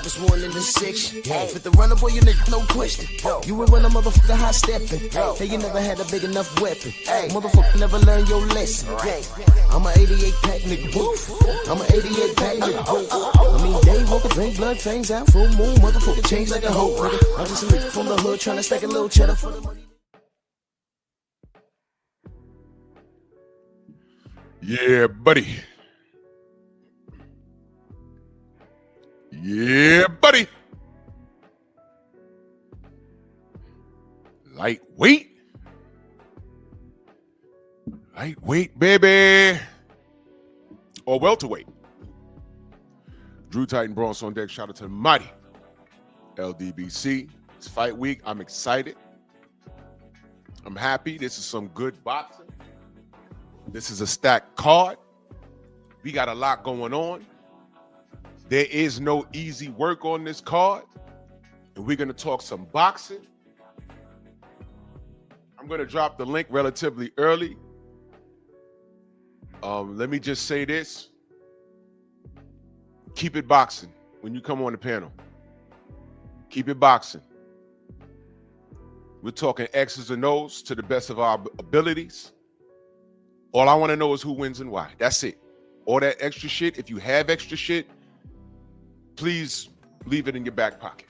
was one in the section. With the runner, boy, you nigga, no question. You would run a motherfucker high stepping. Hey, you never had a big enough weapon. Motherfucker never learned your lesson. I'm an 88 pack nigga, woof. I'm an 88 pack nigga, woof. I mean, day walker, drink blood, fangs out, full moon, motherfucker, change like a hoe, nigga. I'm just a nigga from the hood, trying to stack a little cheddar for the money. Yeah, buddy. Yeah, buddy. Lightweight. Lightweight, baby. Or welterweight. Drew Titan Bronze on deck. Shout out to the mighty LDBC. It's fight week. I'm excited. I'm happy. This is some good boxing. This is a stacked card. We got a lot going on. There is no easy work on this card. And we're going to talk some boxing. I'm going to drop the link relatively early. Let me just say this. Keep it boxing when you come on the panel. Keep it boxing. We're talking X's and O's to the best of our abilities. All I want to know is who wins and why. That's it. All that extra shit, if you have extra shit, please leave it in your back pocket.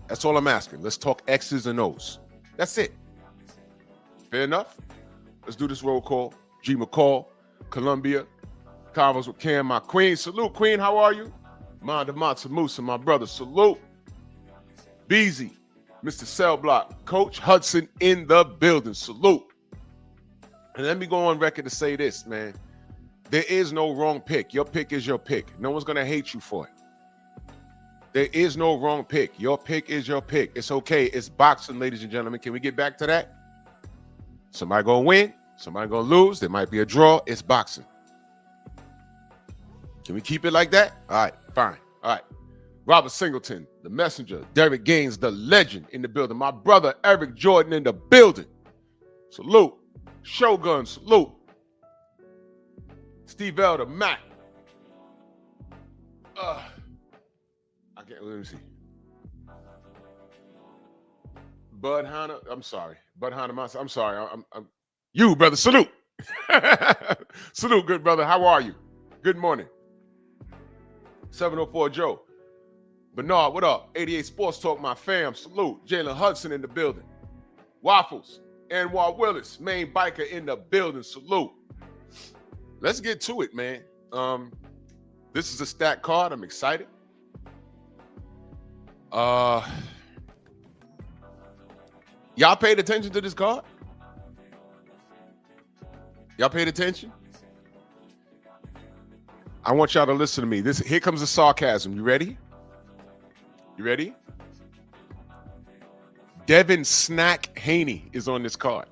That's all I'm asking. Let's talk X's and O's. That's it. Fair enough? Let's do this roll call. G. McCall, Columbia, Convos with Cam, my queen. Salute, queen. How are you? Monda Matza Musa, my brother. Salute. Beezy, Mr. Cell Block, Coach Hudson in the building. Salute. And let me go on record to say this, man. There is no wrong pick. Your pick is your pick. No one's going to hate you for it. There is no wrong pick. Your pick is your pick. It's okay. It's boxing, ladies and gentlemen. Can we get back to that? Somebody going to win. Somebody going to lose. There might be a draw. It's boxing. Can we keep it like that? All right, fine. All right. Robert Singleton, the messenger. Derek Gaines, the legend in the building. My brother, Eric Jordan in the building. Salute. Shogun, salute. Steve Elder, Mac. I can't, let me see. Bud Hanna, I'm sorry. Bud Hanna, I'm sorry. I'm you, brother, salute. Salute, good brother. How are you? Good morning. 704 Joe. Bernard, what up? 88 Sports Talk, my fam. Salute. Jalen Hudson in the building. Waffles. Anwar Willis, main biker in the building. Salute. Let's get to it, man. This is a stacked card. I'm excited. Y'all paid attention to this card? Y'all paid attention? I want y'all to listen to me. Here comes the sarcasm. You ready? You ready? Devin Snack Haney is on this card.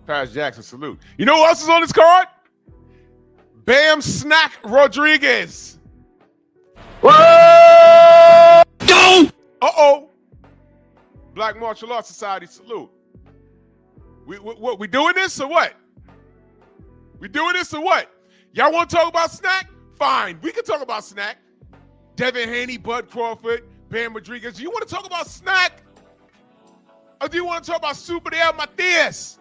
Paris Jackson, salute. You know who else is on this card? Bam Snack Rodriguez. Whoa! Go! Uh-oh. Black Martial Arts Society, salute. We doing this or what? We doing this or what? Y'all want to talk about Snack? Fine, we can talk about Snack. Devin Haney, Bud Crawford, Bam Rodriguez. Do you want to talk about Snack? Or do you want to talk about Super Del Matias?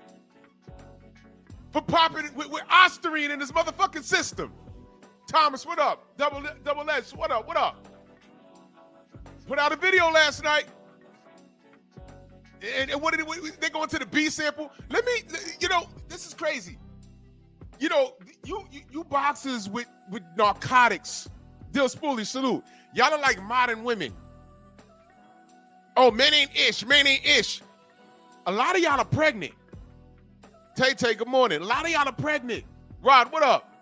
For popping with Osterine in his motherfucking system. Thomas, what up? Double Edge, what up? What up? Put out a video last night. And what did they going to the B sample? Let me, this is crazy. You boxers with narcotics. Dill Spoolie, salute. Y'all are like modern women. Oh, men ain't ish. A lot of y'all are pregnant. Tay, good morning. A lot of y'all are pregnant. Rod, what up?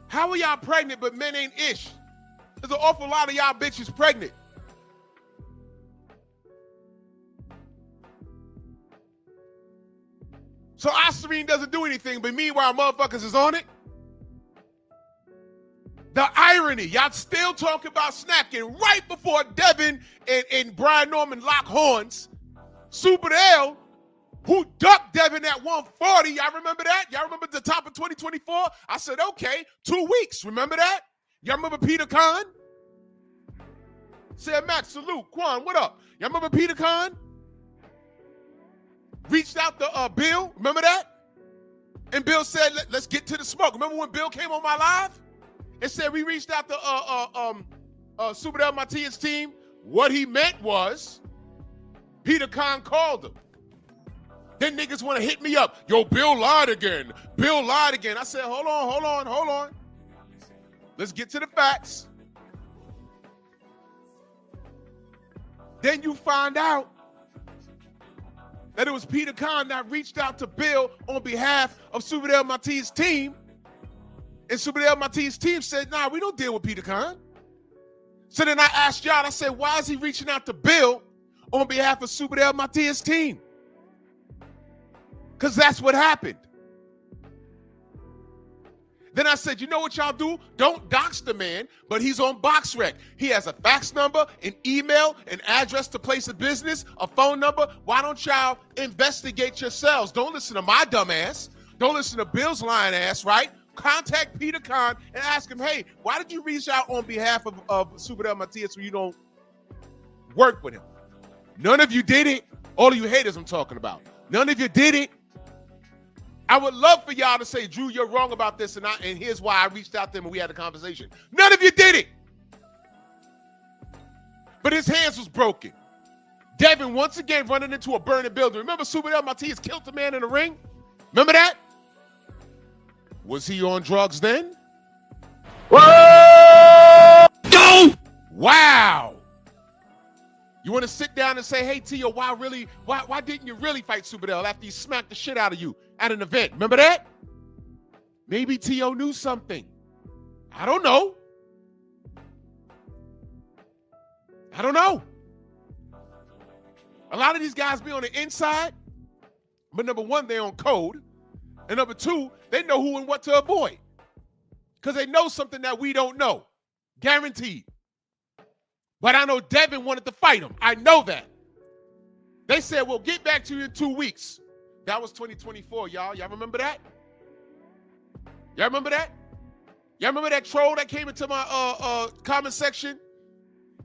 How are y'all pregnant but men ain't ish? There's an awful lot of y'all bitches pregnant. So Osterine doesn't do anything, but meanwhile, motherfuckers is on it. The irony, y'all still talking about snacking right before Devin and Brian Norman lock horns. Super L, who ducked Devin at 140. Y'all remember that? Y'all remember the top of 2024? I said, okay, 2 weeks. Remember that? Y'all remember Peter Khan? Said Max, salute. Quan, what up? Y'all remember Peter Khan? Reached out to Bill. Remember that? And Bill said, let's get to the smoke. Remember when Bill came on my live? And said we reached out to Super Del Matias team. What he meant was Peter Khan called him. Then niggas want to hit me up. Yo, Bill lied again. Bill lied again. I said, hold on. Let's get to the facts. Then you find out that it was Peter Khan that reached out to Bill on behalf of Super Del Matias team. And Super Del Matias team said, nah, we don't deal with Peter Khan. So then I asked y'all, I said, why is he reaching out to Bill on behalf of Super Del Matias team? Because that's what happened. Then I said, you know what y'all do? Don't dox the man, but he's on BoxRec. He has a fax number, an email, an address to place of business, a phone number. Why don't y'all investigate yourselves? Don't listen to my dumb ass. Don't listen to Bill's lying ass, right? Contact Peter Khan and ask him, hey, why did you reach out on behalf of Super Del Matias so you don't work with him? None of you did it. All of you haters I'm talking about. None of you did it. I would love for y'all to say, Drew, you're wrong about this, and here's why I reached out to him and we had a conversation. None of you did it. But his hands was broken. Devin once again running into a burning building. Remember Super Del Matias killed a man in the ring? Remember that? Was he on drugs then? Whoa! Go! Wow. You want to sit down and say, hey, Tio, why didn't you really fight Super Del after he smacked the shit out of you at an event? Remember that? Maybe Tio knew something. I don't know. A lot of these guys be on the inside, but number one, they're on code. And number two, they know who and what to avoid. Because they know something that we don't know. Guaranteed. But I know Devin wanted to fight him. I know that. They said, we'll get back to you in 2 weeks. That was 2024, y'all. Y'all remember that? Y'all remember that? Y'all remember that troll that came into my comment section?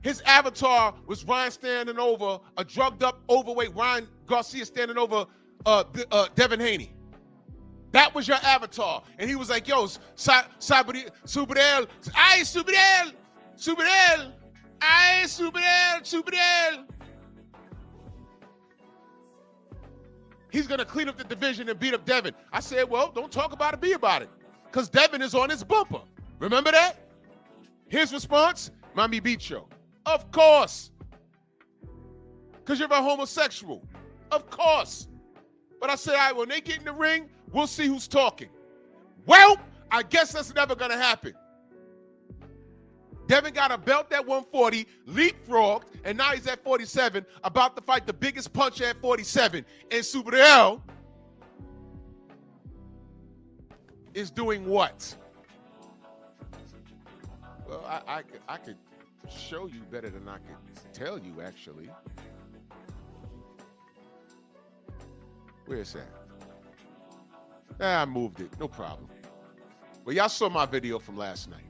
His avatar was Ryan standing over, a drugged up, overweight Ryan Garcia standing over Devin Haney. That was your avatar. And he was like, yo, Super Del, aye, Super Del, aye, Super Del. He's going to clean up the division and beat up Devin. I said, well, don't talk about it, be about it. Because Devin is on his bumper. Remember that? His response, Mommy beat you. Of course. Because you're a homosexual. Of course. But I said, all right, when they get in the ring, we'll see who's talking. Well, I guess that's never going to happen. Devin got a belt at 140, leapfrogged, and now he's at 47, about to fight the biggest puncher at 47. And Super Del is doing what? Well, I could show you better than I could tell you, actually. Where's that? I moved it. No problem. Well, y'all saw my video from last night.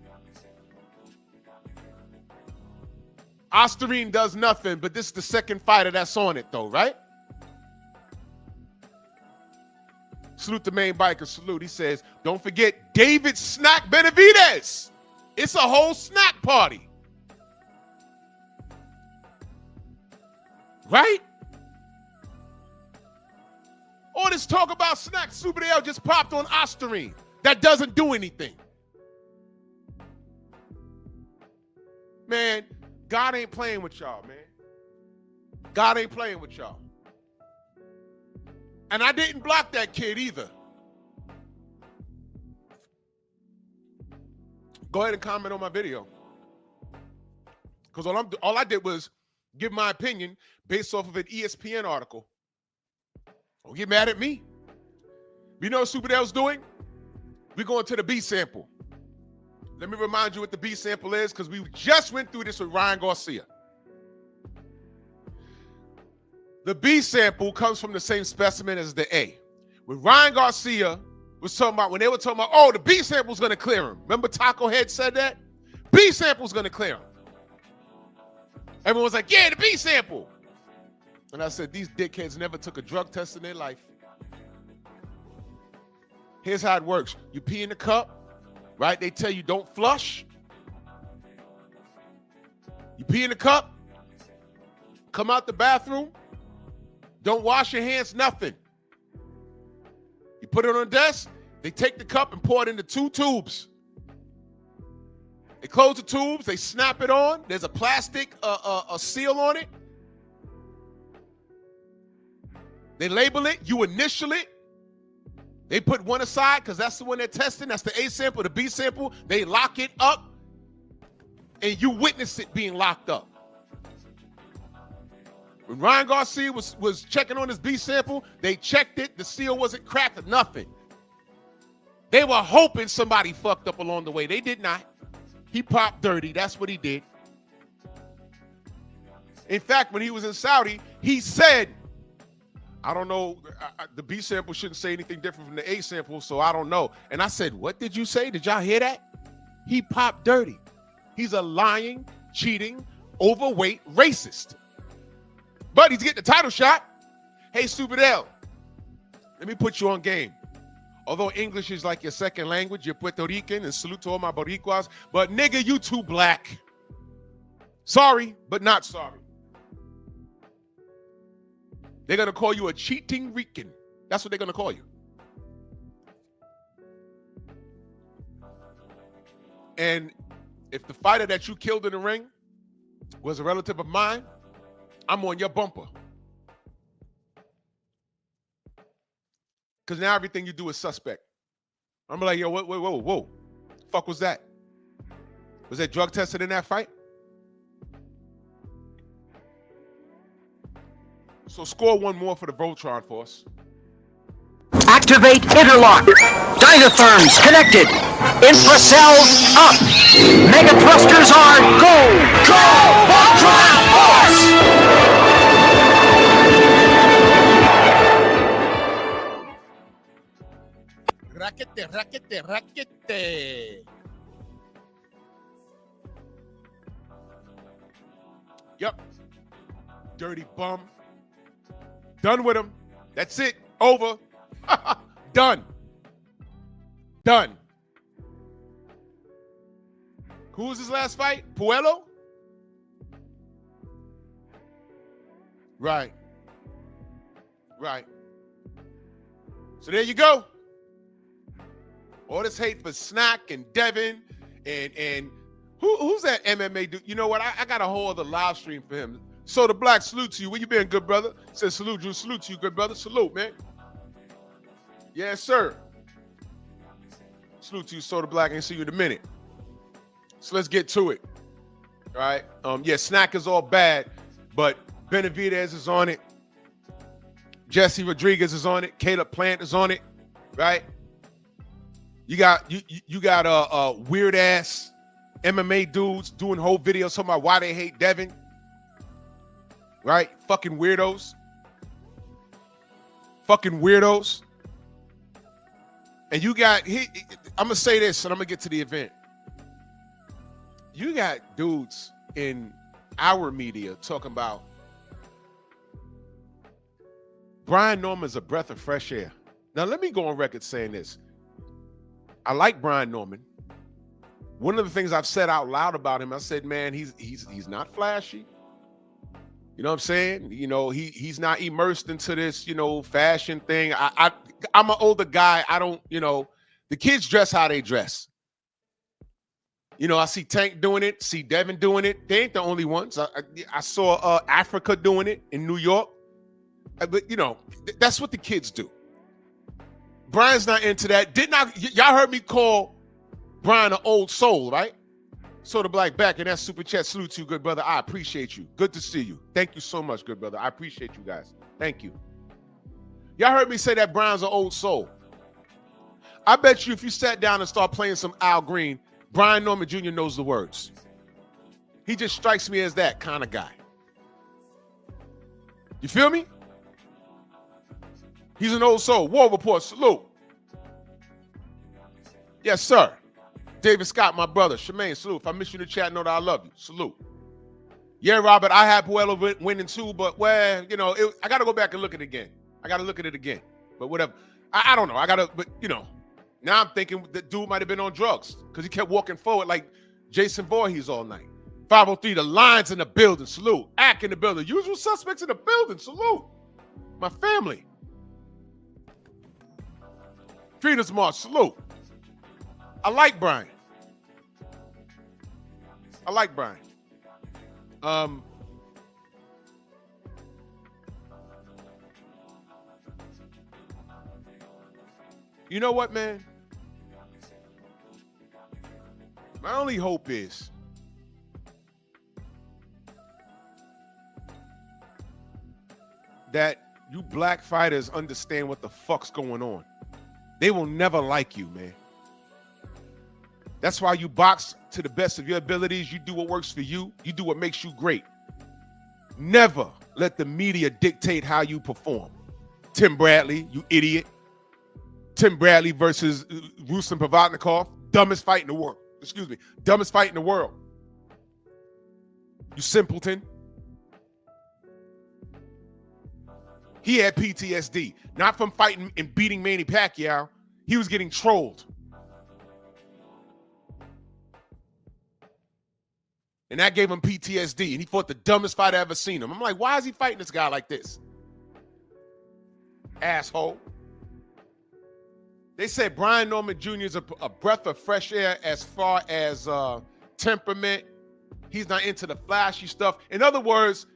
Osterine does nothing, but this is the second fighter that's on it, though, right? Salute the main biker. Salute. He says, don't forget David Snack Benavidez. It's a whole snack party. Right? All this talk about snacks, Super Del just popped on Osterine. That doesn't do anything. Man, God ain't playing with y'all, man. God ain't playing with y'all. And I didn't block that kid either. Go ahead and comment on my video. Because all I did was give my opinion based off of an ESPN article. Don't get mad at me. You know what Super Del's doing? We're going to the B sample. Let me remind you what the B sample is, because we just went through this with Ryan Garcia. The B sample comes from the same specimen as the A. When Ryan Garcia was talking about, when they were talking about, oh, the B sample's going to clear him. Remember Taco Head said that? B sample's gonna clear him. Everyone's like, yeah, the B sample. And I said, these dickheads never took a drug test in their life. Here's how it works. You pee in the cup, right? They tell you don't flush. You pee in the cup, come out the bathroom, don't wash your hands, nothing. You put it on the desk, they take the cup and pour it into 2 tubes. They close the tubes, they snap it on. There's a plastic a seal on it. They label it, you initial it. They put one aside because that's the one they're testing. That's the A sample, the B sample. They lock it up and you witness it being locked up. When Ryan Garcia was checking on his B sample, they checked it. The seal wasn't cracked or nothing. They were hoping somebody fucked up along the way. They did not. He popped dirty. That's what he did. In fact, when he was in Saudi, he said, I don't know, the B sample shouldn't say anything different from the A sample, so I don't know. And I said, what did you say? Did y'all hear that? He popped dirty. He's a lying, cheating, overweight racist. But he's getting the title shot. Hey, Stupid L, let me put you on game. Although English is like your second language, you're Puerto Rican, and salute to all my Boricuas, but nigga, you too black. Sorry, but not sorry. They're going to call you a cheating Rican. That's what they're going to call you. And if the fighter that you killed in the ring was a relative of mine, I'm on your bumper. Because now everything you do is suspect. I'm like, yo, whoa. The fuck was that? Was that drug tested in that fight? So score one more for the Voltron for us. Activate interlock. Dynatherms connected. Infracells up. Mega thrusters are go. Go! Voltron force! Raquete. Yep. Dirty bum. Done with him. That's it. Over. Done. Who was his last fight? Puello? Right. So there you go. All this hate for Snack and Devin and who's that MMA dude? You know what? I got a whole other live stream for him. So the Black, salute to you. Where you been, good brother? Says salute, Drew. Salute to you, good brother. Salute, man. Yes, sir. Salute to you, Soda Black. Ain't see you in a minute. So let's get to it. All right. Yeah, Snack is all bad, but Benavidez is on it. Jesse Rodriguez is on it. Caleb Plant is on it. Right. You got weird ass MMA dudes doing whole videos talking about why they hate Devin. Right? Fucking weirdos. And you got, I'm going to say this and I'm going to get to the event. You got dudes in our media talking about Brian Norman's a breath of fresh air. Now, let me go on record saying this. I like Brian Norman. One of the things I've said out loud about him, I said, man, he's not flashy. You know what I'm saying? You know, he's not immersed into this, you know, fashion thing. I'm an older guy. I don't, you know, the kids dress how they dress. You know, I see Tank doing it, see Devin doing it. They ain't the only ones. I saw Africa doing it in New York. But, you know, that's what the kids do. Brian's not into that. Y'all heard me call Brian an old soul, right? Soda Black back in that super chat. Salute to you, good brother. I appreciate you. Good to see you. Thank you so much, good brother. I appreciate you guys. Thank you. Y'all heard me say that Brian's an old soul. I bet you if you sat down and start playing some Al Green, Brian Norman Jr. knows the words. He just strikes me as that kind of guy. You feel me? He's an old soul. War Report, salute. Yes, sir. David Scott, my brother. Shemaine, salute. If I miss you in the chat, know that I love you. Salute. Yeah, Robert, I had Puello winning too, but well, you know, I got to go back and look at it again. But whatever. I don't know. But you know, now I'm thinking the dude might have been on drugs because he kept walking forward like Jason Voorhees all night. 503, the Lions in the building. Salute. Ack in the building. Usual suspects in the building. Salute. My family. Freedom's March. Salute. I like Brian. You know what, man? My only hope is that you black fighters understand what the fuck's going on. They will never like you, man. That's why you box to the best of your abilities. You do what works for you. You do what makes you great. Never let the media dictate how you perform. Tim Bradley, you idiot. Tim Bradley versus Ruslan Provodnikov, dumbest fight in the world. Dumbest fight in the world. You simpleton. He had PTSD, not from fighting and beating Manny Pacquiao. He was getting trolled. And that gave him PTSD, and he fought the dumbest fight I ever seen him. I'm like, why is he fighting this guy like this? Asshole. They said Brian Norman Jr. is a breath of fresh air as far as temperament. He's not into the flashy stuff. In other words,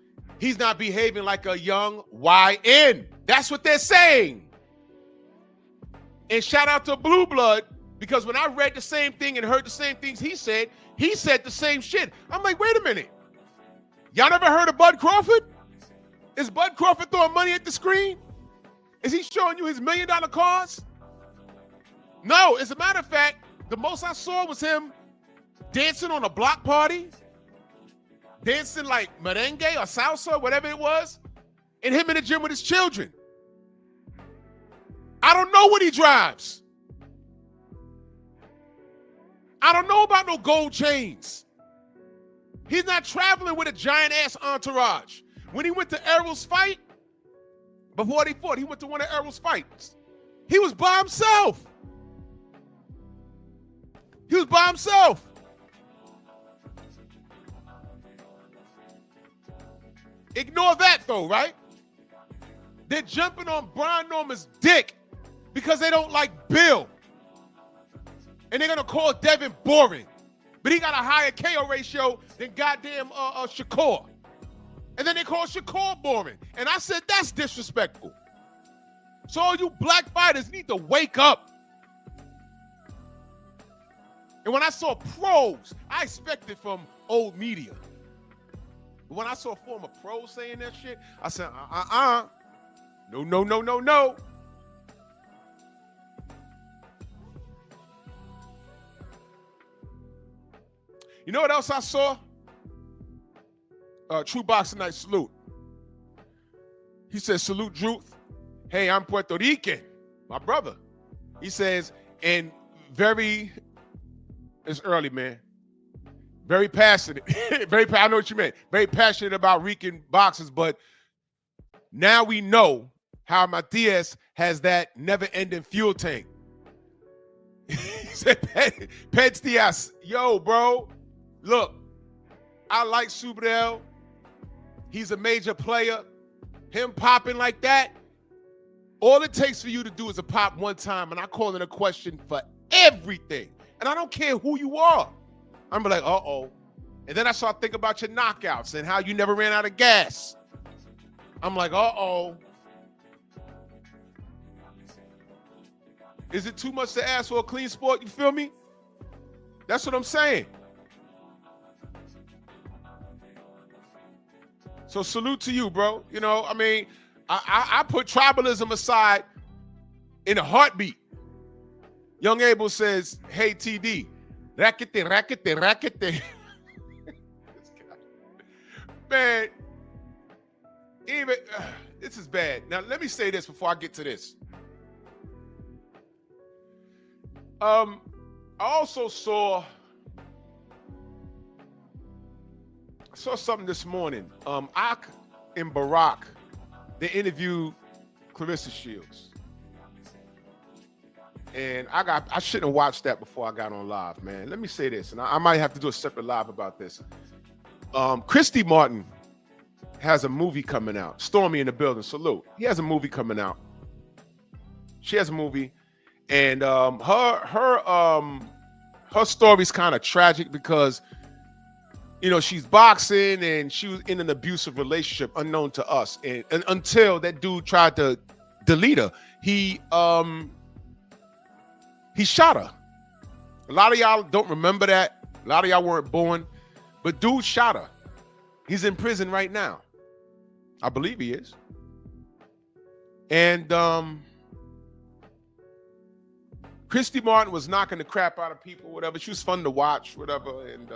he's not behaving like a young YN. That's what they're saying. And shout out to Blue Blood, because when I read the same thing and heard the same things he said the same shit. I'm like, wait a minute. Y'all never heard of Bud Crawford? Is Bud Crawford throwing money at the screen? Is he showing you his $1 million cars? No, as a matter of fact, the most I saw was him dancing on a block party, dancing like merengue or salsa, whatever it was, and him in the gym with his children. I don't know what he drives. I don't know about no gold chains. He's not traveling with a giant-ass entourage. When he went to Errol's fight, before they fought, he went to one of Errol's fights. He was by himself. Ignore that, though, right? They're jumping on Brian Norman's dick because they don't like Bill. And they're going to call Devin boring. But he got a higher KO ratio than goddamn Shakur. And then they call Shakur boring. And I said, that's disrespectful. So all you black fighters need to wake up. And when I saw pros, I expected from old media. But when I saw former pros saying that shit, I said, No. You know what else I saw? True Boxing Night salute. He says, salute, Druth. Hey, I'm Puerto Rican, my brother. He says, and it's early, man. Very passionate. I know what you meant. Very passionate about Rican boxers, but now we know how Matias has that never-ending fuel tank. He said, Pets Diaz, yo, bro, look, I like Subriel. He's a major player. Him popping like that, all it takes for you to do is a pop one time, and I call it a question for everything. And I don't care who you are. I'm like, uh-oh. And then I start thinking about your knockouts and how you never ran out of gas. I'm like, uh-oh. Is it too much to ask for a clean sport? You feel me? That's what I'm saying. So salute to you, bro. You know, I mean, I put tribalism aside in a heartbeat. Young Abel says, hey, TD, rackete. Man, even, this is bad. Now, let me say this before I get to this. I also saw something this morning. Ak and Barack, they interviewed Clarissa Shields. And I shouldn't have watched that before I got on live, man. Let me say this, and I might have to do a separate live about this. Christy Martin has a movie coming out. Stormy in the building, salute. He has a movie coming out. She has a movie, and her story's kind of tragic because, you know, she's boxing and she was in an abusive relationship unknown to us, and until that dude tried to delete her, he shot her. A lot of y'all don't remember that. A lot of y'all weren't born, but dude shot her. He's in prison right now. I believe he is. And Christy Martin was knocking the crap out of people, whatever. She was fun to watch, whatever. And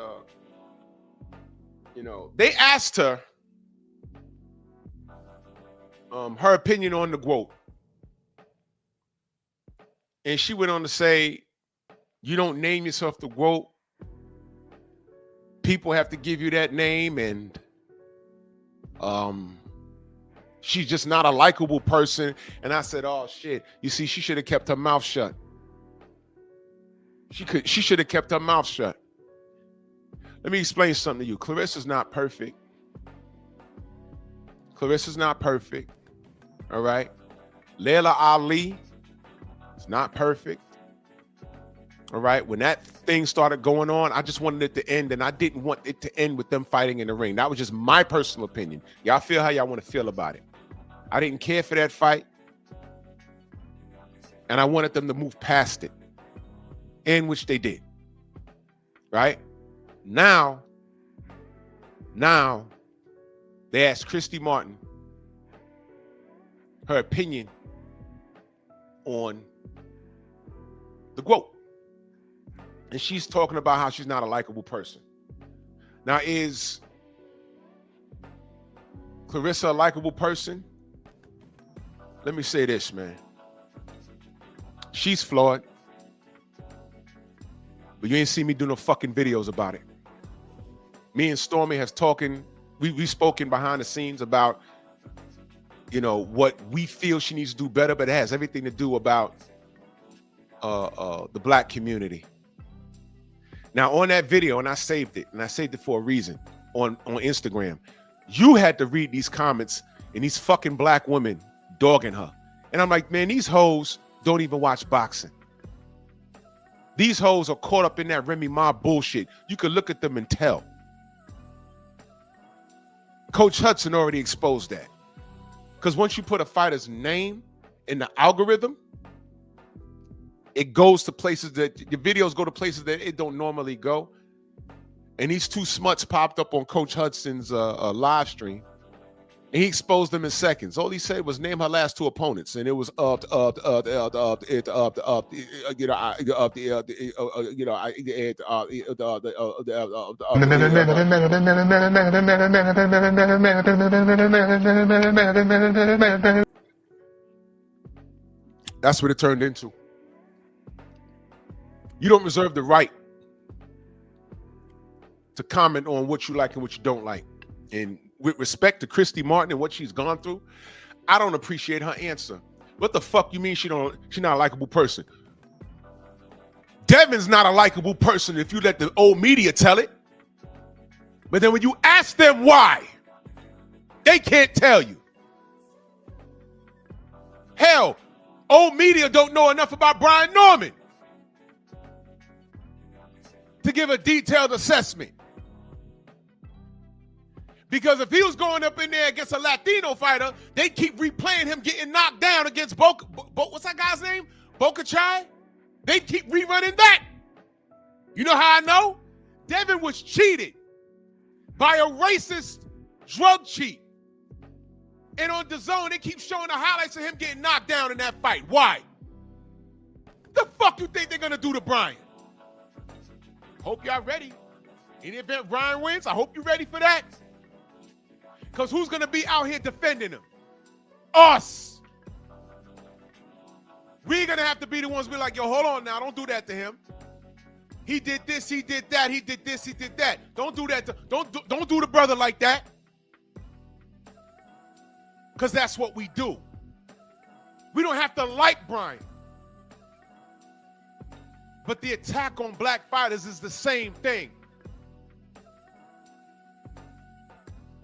you know, they asked her her opinion on the GWOAT. And she went on to say, you don't name yourself the GWOAT. People have to give you that name, and she's just not a likable person. And I said, oh shit. You see, she should have kept her mouth shut. She should have kept her mouth shut. Let me explain something to you. Clarissa's not perfect. Clarissa's not perfect. All right. Layla Ali is not perfect. All right. When that thing started going on, I just wanted it to end, and I didn't want it to end with them fighting in the ring. That was just my personal opinion. Y'all feel how y'all want to feel about it. I didn't care for that fight, and I wanted them to move past it, in which they did. Right? Now they asked Christy Martin her opinion on the GWOAT. And she's talking about how she's not a likable person. Now, is Clarissa a likable person? Let me say this, man. She's flawed. But you ain't see me do no fucking videos about it. Me and Stormy has talking, we've spoken behind the scenes about, you know, what we feel she needs to do better, but it has everything to do about the black community. Now, on that video, and I saved it for a reason on Instagram, you had to read these comments and these fucking black women dogging her. And I'm like, man, these hoes don't even watch boxing. These hoes are caught up in that Remy Ma bullshit. You could look at them and tell. Coach Hudson already exposed that. Because once you put a fighter's name in the algorithm, it goes to places that your videos go to places that it don't normally go. And these two smuts popped up on Coach Hudson's live stream, and he exposed them in seconds. All he said was name her last two opponents, and it was That's what it turned into. You don't reserve the right to comment on what you like and what you don't like. And with respect to Christy Martin and what she's gone through, I don't appreciate her answer. What the fuck you mean she's not a likable person? Devin's not a likable person if you let the old media tell it. But then when you ask them why, they can't tell you. Hell, old media don't know enough about Brian Norman to give a detailed assessment. Because if he was going up in there against a Latino fighter, they keep replaying him getting knocked down against what's that guy's name? Bocachai? They keep rerunning that. You know how I know? Devin was cheated by a racist drug cheat. And on DAZN, they keep showing the highlights of him getting knocked down in that fight. Why? The fuck you think they're going to do to Brian? Hope y'all ready. In the event Brian wins, I hope you're ready for that. Because who's going to be out here defending him? Us. We're going to have to be the ones be like, yo, hold on now. Don't do that to him. he did this, he did that, he did this, he did that. Don't do that. Don't do the brother like that. Because that's what we do. We don't have to like Brian. But the attack on black fighters is the same thing.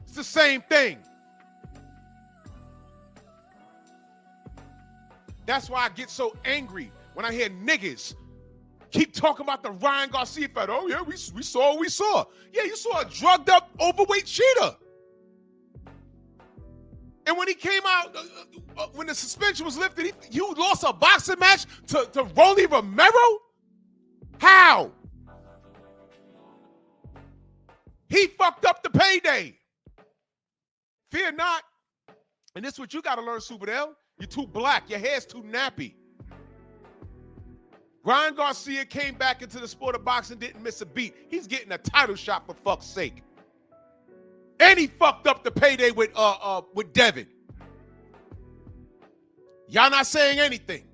It's the same thing. That's why I get so angry when I hear niggas keep talking about the Ryan Garcia fight. Oh, yeah, we saw what we saw. Yeah, you saw a drugged up, overweight cheater. And when he came out, when the suspension was lifted, you lost a boxing match to Rolly Romero? How? He fucked up the payday. Fear not. And this is what you got to learn, Superdale. You're too black. Your hair's too nappy. Ryan Garcia came back into the sport of boxing, didn't miss a beat. He's getting a title shot for fuck's sake. And he fucked up the payday with Devin. Y'all not saying anything.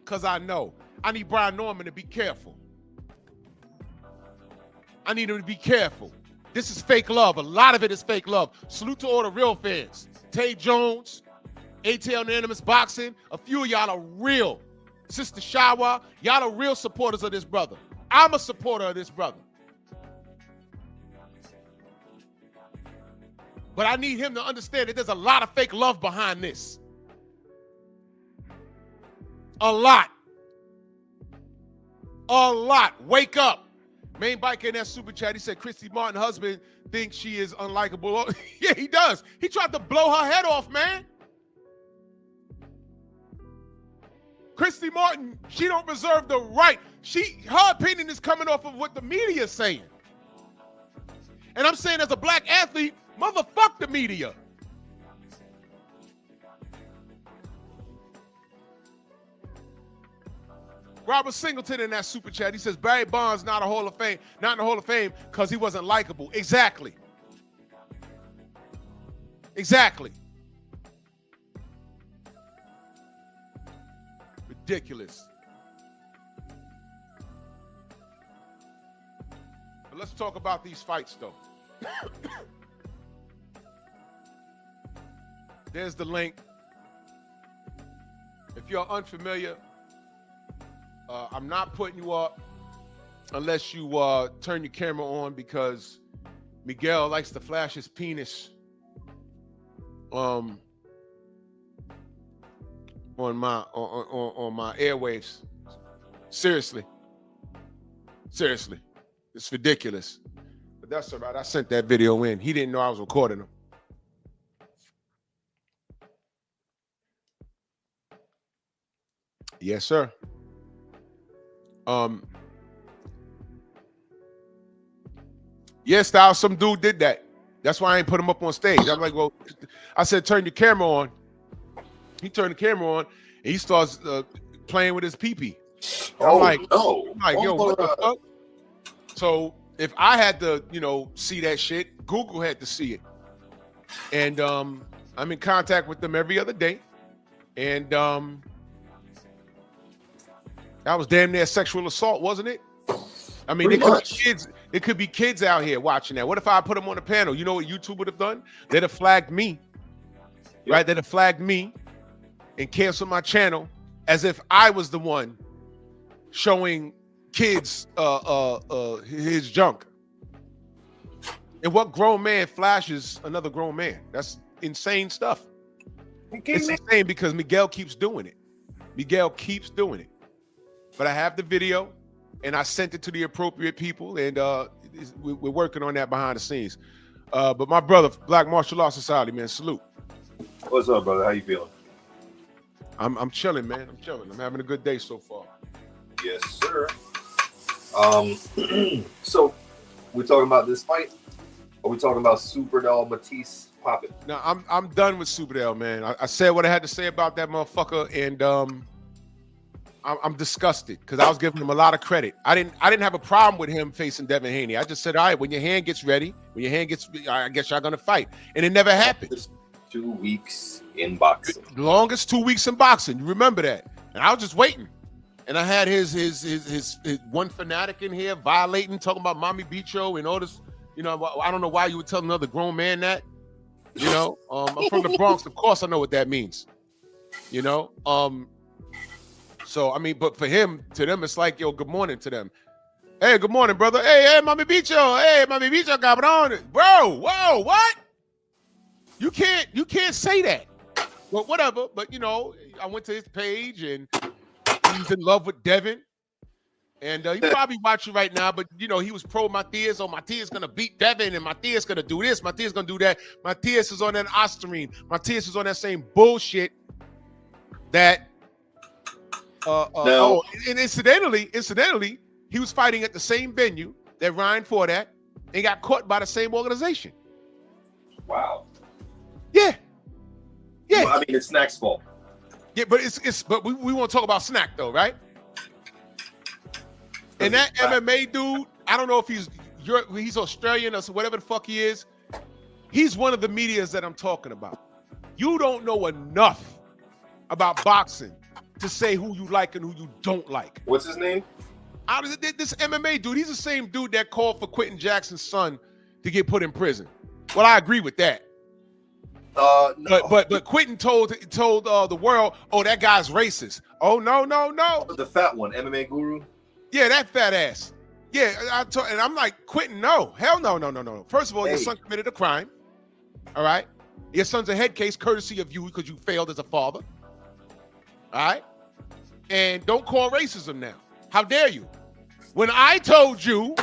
Because I know. I need Brian Norman to be careful. I need him to be careful. This is fake love. A lot of it is fake love. Salute to all the real fans. Tay Jones, ATL Unanimous Boxing. A few of y'all are real. Sister Shawa, y'all are real supporters of this brother. I'm a supporter of this brother. But I need him to understand that there's a lot of fake love behind this. A lot. A lot. Wake up. Main biker in that super chat, he said Christy Martin husband thinks she is unlikable. Yeah, he does. He tried to blow her head off, man. Christy Martin, she don't reserve the right. Her opinion is coming off of what the media is saying. And I'm saying as a black athlete, motherfuck the media. Robert Singleton in that super chat, he says Barry Bonds not in the Hall of Fame because he wasn't likable. Exactly. Exactly. Ridiculous. But let's talk about these fights, though. There's the link. If you're unfamiliar, I'm not putting you up unless you turn your camera on because Miguel likes to flash his penis on my airwaves. Seriously. It's ridiculous. But that's all right. I sent that video in. He didn't know I was recording him. Yes, sir. Yeah, Styles, some dude did that. That's why I ain't put him up on stage. I'm like, well, I said, turn your camera on. He turned the camera on, and he starts playing with his pee-pee. I'm like, yo, what the fuck? So if I had to, see that shit, Google had to see it. And I'm in contact with them every other day. And that was damn near sexual assault, wasn't it? I mean, there could be kids out here watching that. What if I put them on a panel? You know what YouTube would have done? They'd have flagged me, right? They'd have flagged me and canceled my channel as if I was the one showing kids his junk. And what grown man flashes another grown man? That's insane stuff. It's insane because Miguel keeps doing it. But I have the video, and I sent it to the appropriate people, and we're working on that behind the scenes. But my brother, Black Martial Arts Society, man, salute. What's up, brother? How you feeling? I'm chilling, man. I'm chilling. I'm having a good day so far. Yes, sir. So we're talking about this fight, or we talking about Superdog Matias popping? No, I'm done with Superdog, man. I said what I had to say about that motherfucker, and I'm disgusted because I was giving him a lot of credit. I didn't have a problem with him facing Devin Haney. I just said, all right, when your hand gets ready, I guess y'all gonna fight, and it never happened. 2 weeks in boxing. The longest 2 weeks in boxing. You remember that? And I was just waiting, And I had his one fanatic in here violating, talking about mommy bicho and all this. You know, I don't know why you would tell another grown man that. You know, I'm from the Bronx. Of course, I know what that means. You know, so I mean, but for him, to them, it's like, yo, good morning to them. Hey, good morning, brother. Hey, mommy bicho. Hey, mommy bicho, cabrón. Bro, whoa, what? You can't say that. Well, whatever. But you know, I went to his page and he's in love with Devin. And you probably watching right now, but you know, he was pro Matias. Oh, Matias gonna beat Devin, and Matias gonna do this, Matias gonna do that. Matias is on that Osterine. Matias is on that same bullshit that No. oh, and incidentally, he was fighting at the same venue that Ryan fought at and got caught by the same organization. Wow. Yeah. Yeah. Well, I mean, it's Snack's fault. Yeah, but it's but we want to talk about Snack though, right? And that MMA dude, I don't know if he's Australian or whatever the fuck he is. He's one of the medias that I'm talking about. You don't know enough about boxing to say who you like and who you don't like. What's his name? This MMA dude, he's the same dude that called for Quentin Jackson's son to get put in prison. Well, I agree with that. No. But Quentin told the world, oh, that guy's racist. Oh, no. The fat one, MMA Guru. Yeah, that fat ass. Yeah, and I'm like, Quentin, no. Hell no. First of all, your son committed a crime. All right? Your son's a head case courtesy of you because you failed as a father. All right? And don't call racism now. How dare you? When I told you,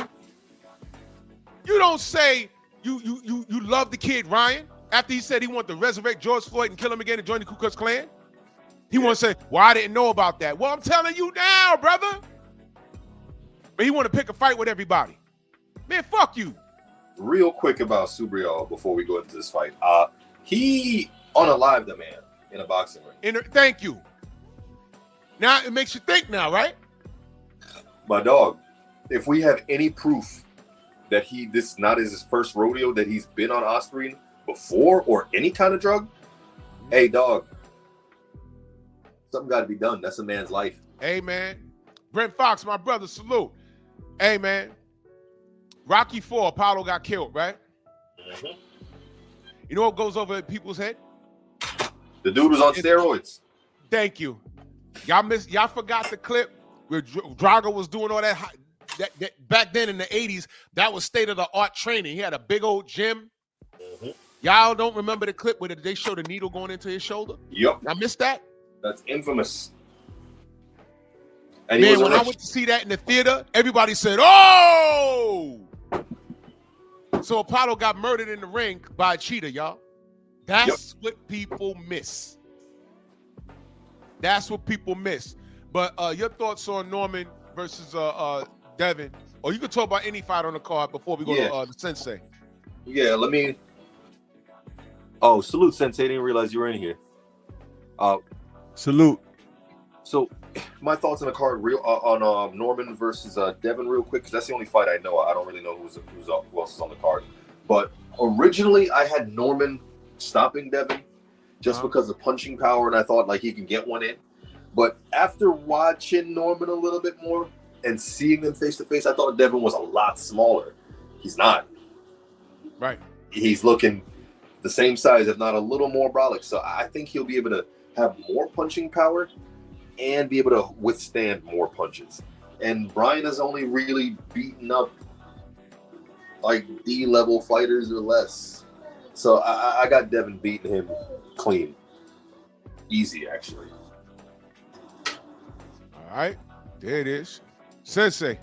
you don't say you love the kid Ryan after he said he wanted to resurrect George Floyd and kill him again and join the Ku Klux Klan. He want to say, well, I didn't know about that. Well, I'm telling you now, brother. But he want to pick a fight with everybody. Man, fuck you. Real quick about Subriel before we go into this fight. He unalived the man in a boxing ring. Thank you. Now it makes you think now, right? My dog, if we have any proof that this not his first rodeo, that he's been on Osterine before or any kind of drug, hey, dog, something got to be done. That's a man's life. Hey, man. Brent Fox, my brother, salute. Hey, man. Rocky IV, Apollo got killed, right? Mm-hmm. You know what goes over people's head? The dude was on steroids. Thank you. Y'all forgot the clip where Drago was doing all that back then in the 80s. That was state-of-the-art training. He had a big old gym. Mm-hmm. Y'all don't remember the clip where they showed the needle going into his shoulder? Yep. I missed that. That's infamous. And man, when I went to see that in the theater, everybody said, oh! So Apollo got murdered in the ring by a cheetah, y'all. That's what people miss. That's what people miss. But your thoughts on Norman versus Devin, or you can talk about any fight on the card before we go to the Sensei. Yeah, let me. Oh, salute, Sensei. Didn't realize you were in here. Salute. So, my thoughts on the card, on Norman versus Devin, real quick, because that's the only fight I know. I don't really know who else is on the card. But originally, I had Norman stopping Devin just because of punching power, and I thought like he can get one in. But after watching Norman a little bit more and seeing them face to face, I thought Devin was a lot smaller. He's not. Right. He's looking the same size, if not a little more brolic. So I think he'll be able to have more punching power and be able to withstand more punches. And Brian has only really beaten up like D-level fighters or less. So I got Devin beating him clean. Easy, actually. All right. There it is. Sensei.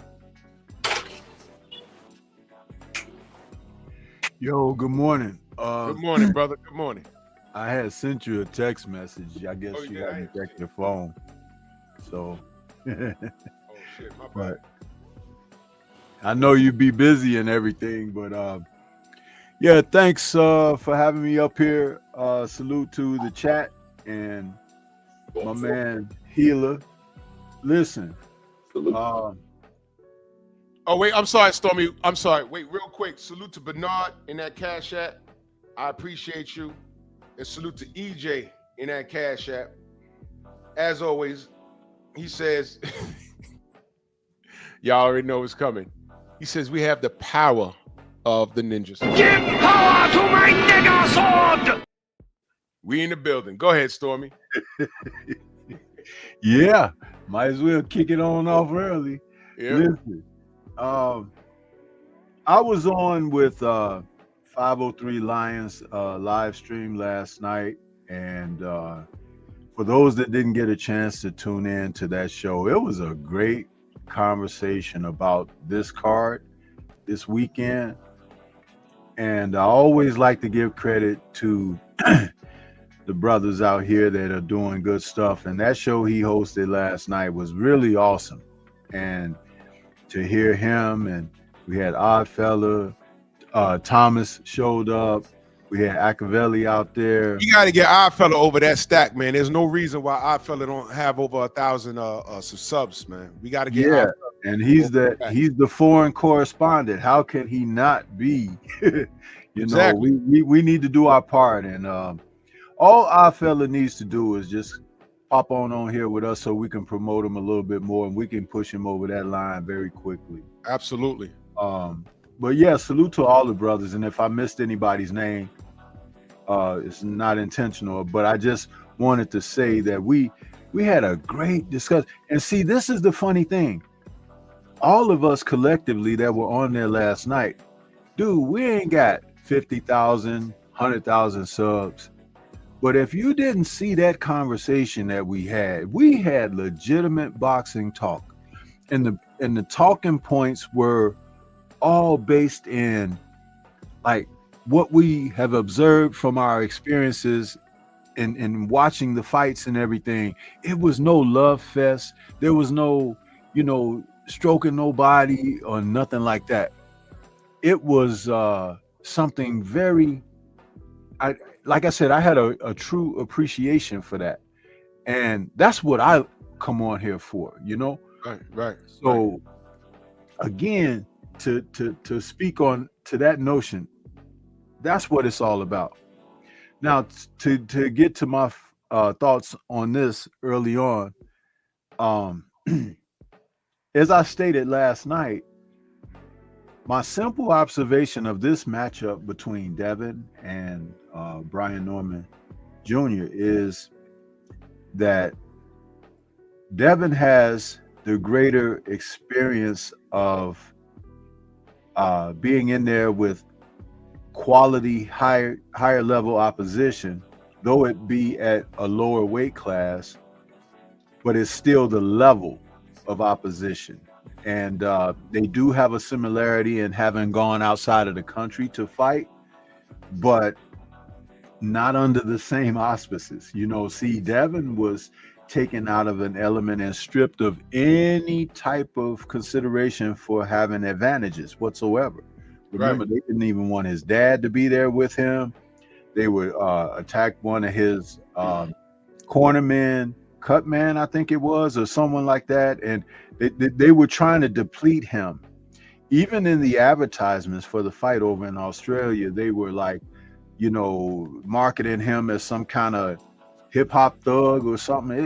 Yo, good morning. Good morning, brother. Good morning. I had sent you a text message. I guess you yeah, hadn't checked your phone. So, Oh, shit. My bad. but I know you be busy and everything, but yeah, thanks for having me up here. Salute to the chat and my man Healer. Listen, Oh, wait. I'm sorry, Stormy. I'm sorry. Wait, real quick. Salute to Bernard in that Cash App. I appreciate you. And salute to EJ in that Cash App. As always, he says, y'all already know what's coming. He says, we have the power of the ninjas. Give power to my nigga sword! We in the building. Go ahead, Stormy. Yeah, might as well kick it on off early. Yeah. Listen, I was on with 503 Lions live stream last night, and for those that didn't get a chance to tune in to that show, it was a great conversation about this card this weekend. And I always like to give credit to the brothers out here that are doing good stuff. And that show he hosted last night was really awesome. And to hear him, and we had Oddfella, Thomas showed up. We had Acavelli out there. You got to get Oddfella over that stack, man. There's no reason why Oddfella don't have over 1,000 subs, man. We got to get Oddfella. And he's the foreign correspondent. How can he not be? Exactly. Know, we need to do our part, and all our fella needs to do is just pop on here with us so we can promote him a little bit more, and we can push him over that line very quickly. Absolutely. But yeah, salute to all the brothers, and if I missed anybody's name, it's not intentional, but I just wanted to say that we had a great discussion. And see, this is the funny thing. All of us collectively that were on there last night, dude, we ain't got 50,000, 100,000 subs. But if you didn't see that conversation that we had legitimate boxing talk. And the talking points were all based in like what we have observed from our experiences in watching the fights and everything. It was no love fest. There was no, stroking nobody or nothing like that. It was something very, like I said, I had a true appreciation for that. And that's what I come on here for, Right. So again, to speak on to that notion, that's what it's all about. Now, to get to my thoughts on this early on, as I stated last night, my simple observation of this matchup between Devin and Brian Norman Jr. is that Devin has the greater experience of being in there with quality, higher level opposition, though it be at a lower weight class, but it's still the level of opposition. And they do have a similarity in having gone outside of the country to fight, but not under the same auspices. See, Devin was taken out of an element and stripped of any type of consideration for having advantages whatsoever. Remember, They didn't even want his dad to be there with him. They would attack one of his cornermen, cutman, I think it was, or someone like that. And they were trying to deplete him. Even in the advertisements for the fight over in Australia, they were like, marketing him as some kind of hip hop thug or something.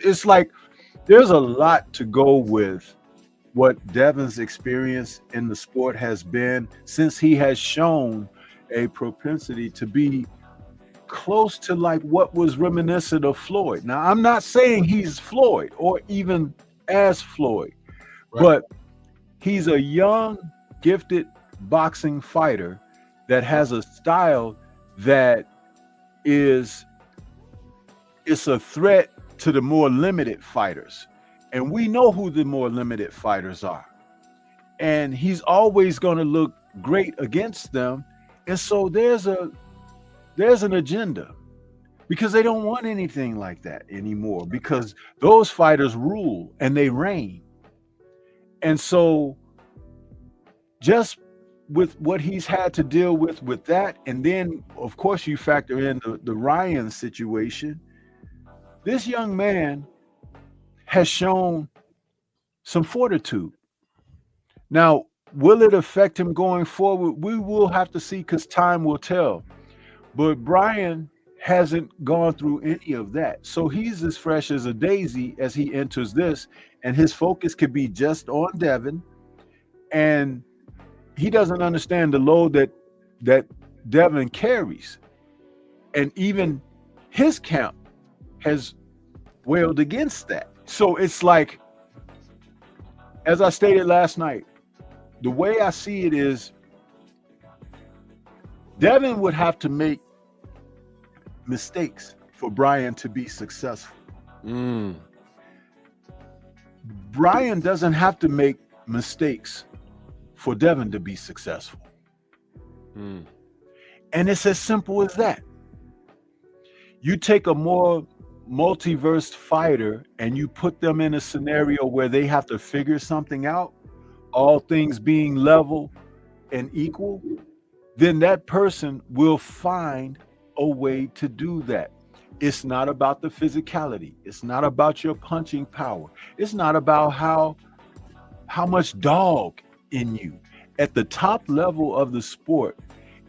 It's like there's a lot to go with what Devin's experience in the sport has been, since he has shown a propensity to be close to like what was reminiscent of Floyd. Now, I'm not saying he's Floyd or even as Floyd, but he's a young, gifted boxing fighter that has a style that it's a threat to the more limited fighters. And we know who the more limited fighters are. And he's always going to look great against them. And so there's an agenda, because they don't want anything like that anymore, because those fighters rule and they reign. And so just with what he's had to deal with that, and then of course you factor in the Ryan situation, this young man has shown some fortitude. Now, will it affect him going forward? We will have to see, because time will tell. But Brian hasn't gone through any of that. So he's as fresh as a daisy as he enters this, and his focus could be just on Devin, and he doesn't understand the load that Devin carries. And even his camp has wailed against that. So it's like, as I stated last night, the way I see it is Devin would have to make mistakes for Brian to be successful. Brian doesn't have to make mistakes for Devin to be successful. And it's as simple as that. You take a more multiverse fighter and you put them in a scenario where they have to figure something out, all things being level and equal, then that person will find a way to do that. It's not about the physicality. It's not about your punching power. It's not about how much dog in you. At the top level of the sport,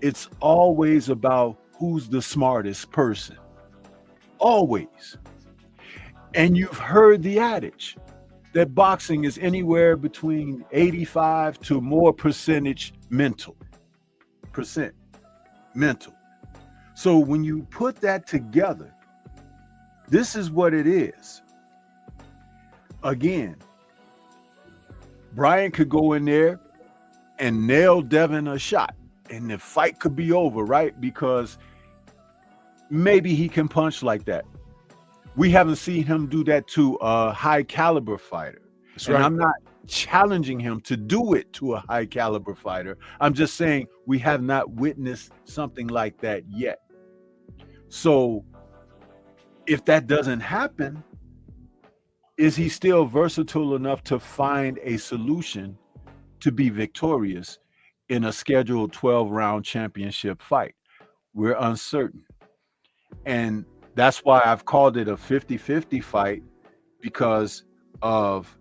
it's always about who's the smartest person. Always. And you've heard the adage that boxing is anywhere between 85 to more percentage mental. So when you put that together, this is what it is. Again, Brian could go in there and nail Devin a shot, and the fight could be over, right? Because maybe he can punch like that. We haven't seen him do that to a high caliber fighter. That's and right. I'm not challenging him to do it to a high caliber fighter. I'm just saying we have not witnessed something like that yet. So if that doesn't happen, is he still versatile enough to find a solution to be victorious in a scheduled 12-round championship fight? We're uncertain. And that's why I've called it a 50-50 fight, because of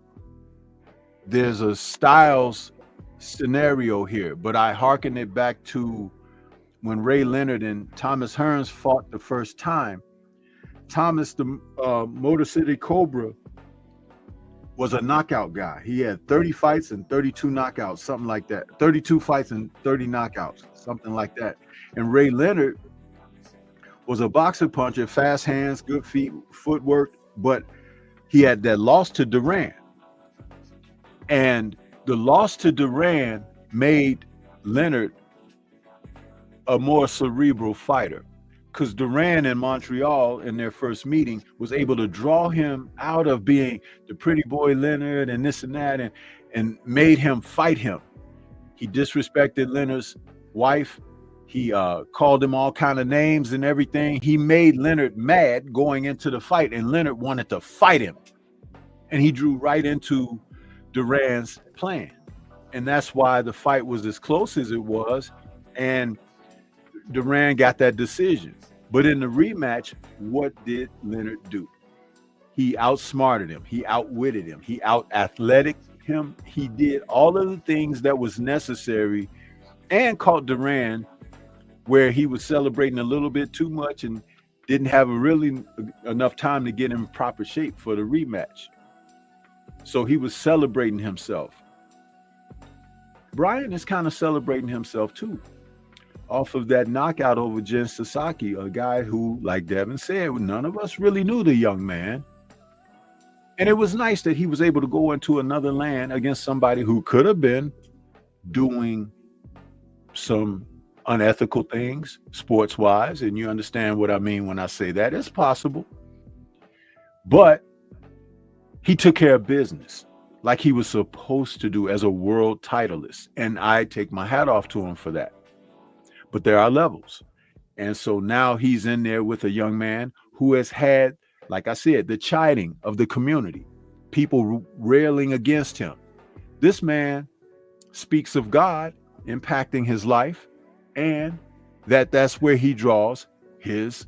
there's a styles scenario here. But I hearken it back to when Ray Leonard and Thomas Hearns fought the first time. Thomas, the Motor City Cobra, was a knockout guy. He had 30 fights and 32 knockouts, something like that. 32 fights and 30 knockouts, something like that. And Ray Leonard was a boxer puncher, fast hands, good feet, footwork, but he had that loss to Duran. And the loss to Duran made Leonard a more cerebral fighter, because Duran in Montreal in their first meeting was able to draw him out of being the pretty boy Leonard and this and that, and made him fight him. He disrespected Leonard's wife. He called him all kind of names and everything. He made Leonard mad going into the fight, and Leonard wanted to fight him. And he drew right into Duran's plan. And that's why the fight was as close as it was. And Duran got that decision. But in the rematch, what did Leonard do? He outsmarted him. He outwitted him. He out-athletic him. He did all of the things that was necessary, and caught Duran where he was celebrating a little bit too much and didn't have really enough time to get in proper shape for the rematch. So he was celebrating himself. Brian is kind of celebrating himself too, off of that knockout over Jin Sasaki, a guy who, like Devin said, none of us really knew the young man. And it was nice that he was able to go into another land against somebody who could have been doing some unethical things sports-wise, and you understand what I mean when I say that. It's possible. But he took care of business like he was supposed to do as a world titleist, and I take my hat off to him for that. But there are levels. And so now he's in there with a young man who has had, like I said, the chiding of the community, people railing against him. This man speaks of God impacting his life, and that's where he draws his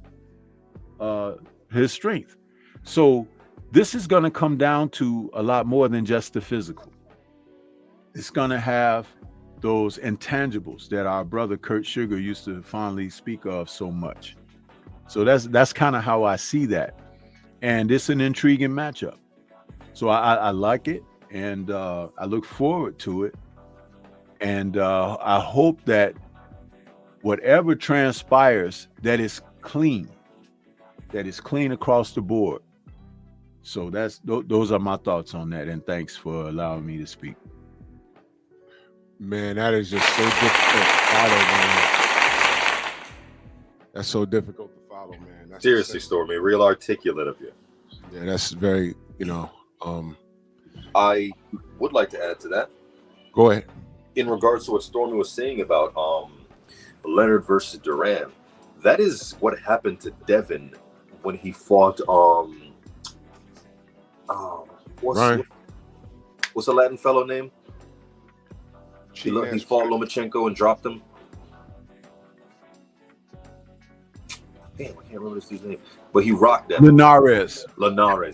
strength. So this is going to come down to a lot more than just the physical. It's going to have those intangibles that our brother Kurt Sugar used to fondly speak of so much. So that's kind of how I see that, and it's an intriguing matchup. So I like it, and I look forward to it, and I hope that whatever transpires, that is clean across the board. So those are my thoughts on that, and thanks for allowing me to speak. Man, that is just so difficult to follow, man. That's so difficult to follow, man. That's Seriously, Stormy, real articulate of you. Yeah, that's very, I would like to add to that. Go ahead. In regards to what Stormy was saying about Leonard versus Duran, that is what happened to Devin when he fought what's the Latin fellow name? He fought Lomachenko and dropped him. Damn, I can't remember this dude's name. But he rocked that. Linares,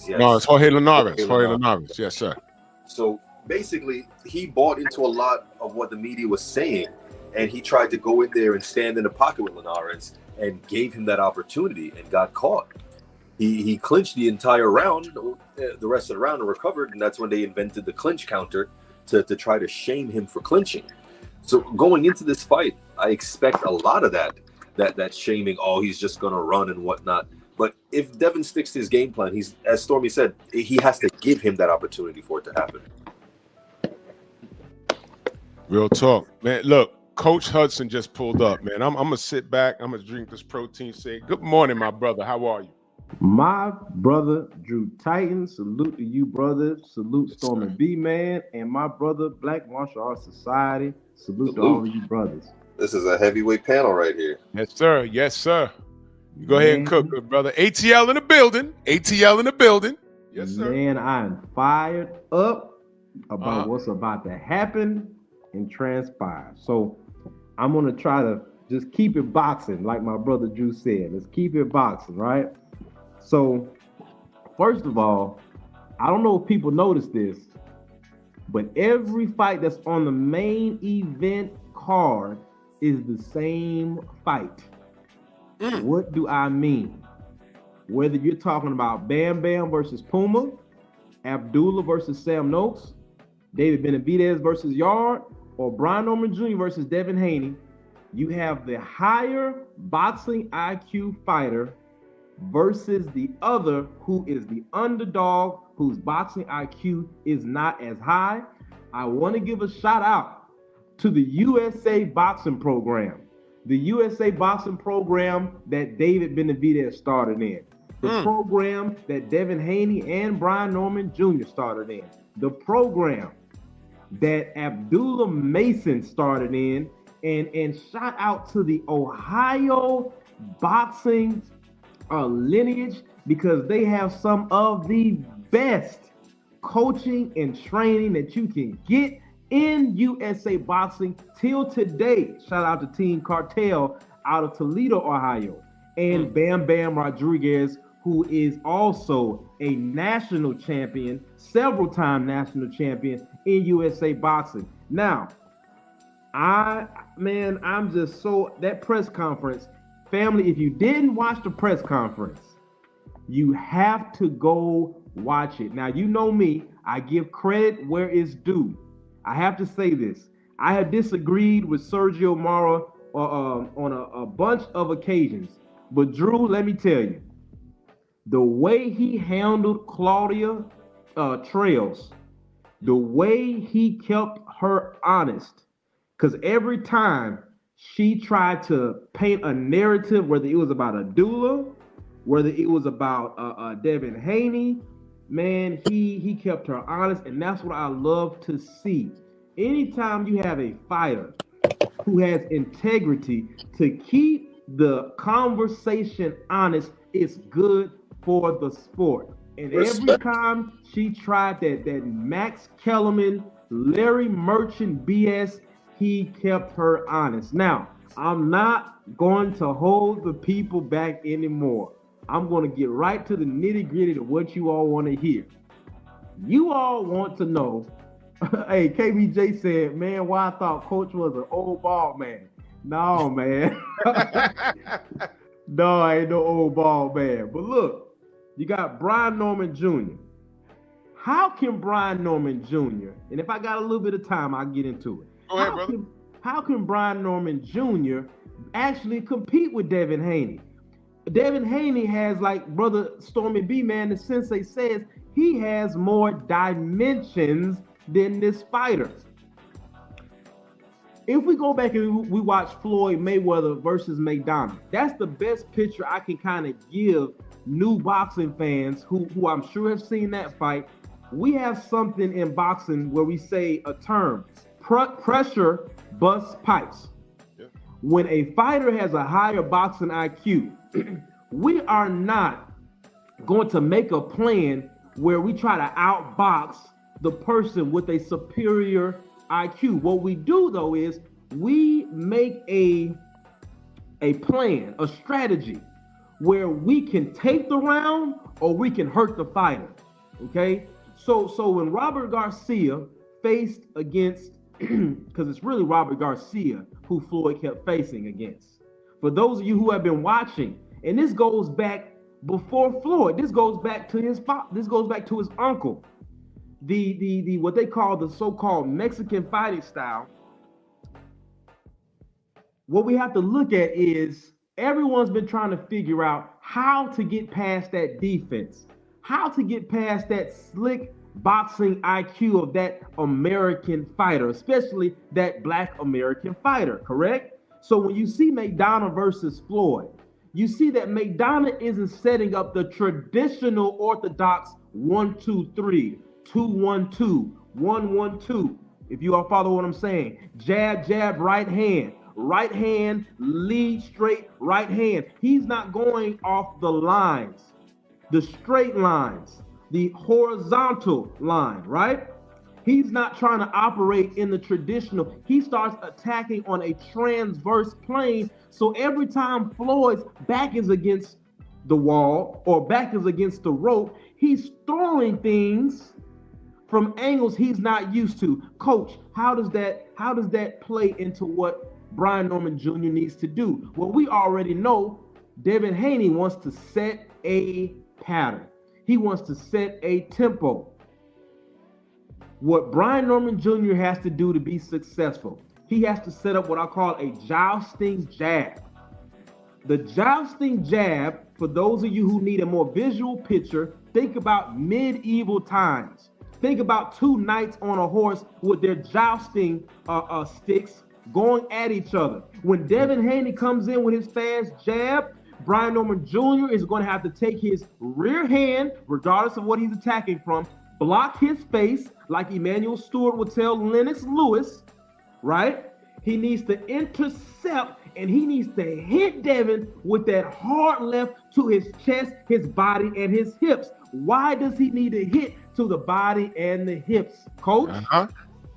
yes. No, it's Jorge Linares. Jorge Linares, yes, sir. So basically, he bought into a lot of what the media was saying, and he tried to go in there and stand in the pocket with Linares and gave him that opportunity and got caught. He clinched the entire round, the rest of the round, and recovered, and that's when they invented the clinch counter to try to shame him for clinching. So going into this fight, I expect a lot of that shaming. Oh, he's just gonna run and whatnot. But if Devin sticks to his game plan, he's, as Stormy said, he has to give him that opportunity for it to happen. Real talk, man. Look, Coach Hudson just pulled up, man. I'm gonna sit back. I'm gonna drink this protein shake. Good morning, my brother. How are you? My brother Drew Titan, salute to you, brother. Salute Stormy B, man, and my brother Black Martial Arts Society. Salute to all of you brothers. This is a heavyweight panel right here. Yes, sir. Yes, sir. You go ahead and cook, good brother. ATL in the building. ATL in the building. Yes, sir. Man, I'm fired up about what's about to happen and transpire. So I'm gonna try to just keep it boxing, like my brother Drew said. Let's keep it boxing, right? So, first of all, I don't know if people notice this, but every fight that's on the main event card is the same fight. What do I mean? Whether you're talking about Bam Bam versus Puma, Abdullah versus Sam Noakes, David Benavidez versus Yard, or Brian Norman Jr. versus Devin Haney, you have the higher boxing IQ fighter versus the other who is the underdog, whose boxing IQ is not as high. I want to give a shout out to the USA boxing program. The USA boxing program that David Benavidez started in. The program that Devin Haney and Brian Norman Jr. started in. The program that Abdullah Mason started in. And shout out to the Ohio boxing lineage, because they have some of the best coaching and training that you can get in USA boxing till today. Shout out to Team Cartel out of Toledo, Ohio, and Bam Bam Rodriguez, who is also a national champion, several-time national champion in USA boxing. Now, I'm just so, that press conference, family, if you didn't watch the press conference, you have to go watch it. Now, you know me, I give credit where it's due. I have to say this. I have disagreed with Sergio Mora on a bunch of occasions. But Drew, let me tell you, the way he handled Claudia Trails, the way he kept her honest, because every time she tried to paint a narrative, whether it was about Abdullah, whether it was about Devin Haney, man, he kept her honest, and that's what I love to see. Anytime you have a fighter who has integrity to keep the conversation honest, it's good for the sport. And every time she tried that Max Kellerman, Larry Merchant BS, he kept her honest. Now, I'm not going to hold the people back anymore. I'm going to get right to the nitty-gritty of what you all want to hear. You all want to know, hey, KBJ said, man, why I thought Coach was an old ball man. No, man. No, I ain't no old ball man. But look, you got Brian Norman Jr. How can Brian Norman Jr., and if I got a little bit of time, I'll get into it. Go ahead, brother. How can Brian Norman Jr. actually compete with Devin Haney? Devin Haney has, like brother Stormy B, man, the sensei says, he has more dimensions than this fighter. If we go back and we watch Floyd Mayweather versus McDonald, that's the best picture I can kind of give new boxing fans who I'm sure have seen that fight. We have something in boxing where we say a term, pressure busts pipes. Yeah. When a fighter has a higher boxing IQ, we are not going to make a plan where we try to outbox the person with a superior IQ. What we do though is we make a plan, a strategy where we can take the round or we can hurt the fighter. Okay? So when Robert Garcia faced against, because it's really Robert Garcia who Floyd kept facing against. For those of you who have been watching, and this goes back before Floyd, this goes back to his uncle. The what they call the so-called Mexican fighting style. What we have to look at is everyone's been trying to figure out how to get past that defense, how to get past that slick boxing IQ of that American fighter, especially that Black American fighter, correct? So when you see McDonald versus Floyd, you see that McDonald isn't setting up the traditional orthodox 1-2-3, 2-1-2, 1-1-2. If you all follow what I'm saying, jab, jab, right hand, lead straight, right hand. He's not going off the lines, the straight lines, the horizontal line, right? He's not trying to operate in the traditional. He starts attacking on a transverse plane. So every time Floyd's back is against the wall or back is against the rope, he's throwing things from angles he's not used to. Coach, how does that play into what Brian Norman Jr. needs to do? Well, we already know Devin Haney wants to set a pattern. He wants to set a tempo. What Brian Norman Jr. has to do to be successful, he has to set up what I call a jousting jab. The jousting jab, for those of you who need a more visual picture, think about medieval times. Think about two knights on a horse with their jousting sticks going at each other. When Devin Haney comes in with his fast jab, Brian Norman Jr. is going to have to take his rear hand, regardless of what he's attacking from, block his face, like Emmanuel Stewart would tell Lennox Lewis, right? He needs to intercept, and he needs to hit Devin with that hard left to his chest, his body, and his hips. Why does he need to hit to the body and the hips, Coach?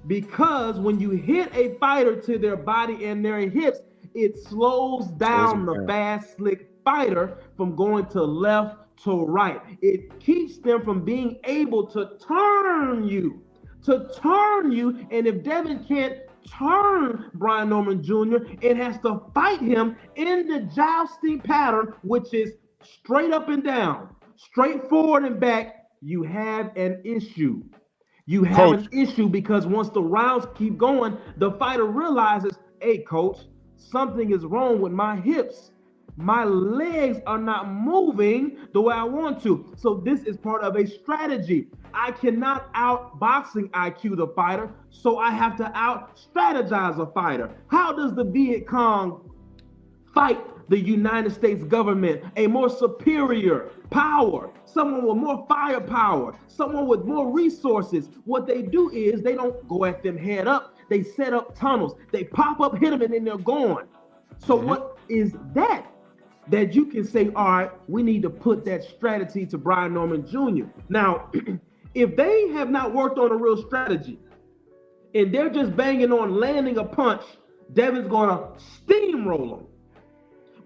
Because when you hit a fighter to their body and their hips, it slows down the fast, slick fighter from going to left to right. It keeps them from being able to turn you. And if Devin can't turn Brian Norman Jr., it has to fight him in the jousting pattern, which is straight up and down, straight forward and back. You have an issue. You have Coach. an issue because once the rounds keep going, the fighter realizes, hey, coach, something is wrong with my hips. My legs are not moving the way I want to. So this is part of a strategy. I cannot out boxing IQ the fighter, so I have to out strategize a fighter. How does the Viet Cong fight the United States government? A more superior power, someone with more firepower, someone with more resources. What they do is they don't go at them head up. They set up tunnels. They pop up, hit them, and then they're gone. So what is that you can say, all right, we need to put that strategy to Brian Norman Jr. Now, if they have not worked on a real strategy and they're just banging on landing a punch, Devin's gonna steamroll them.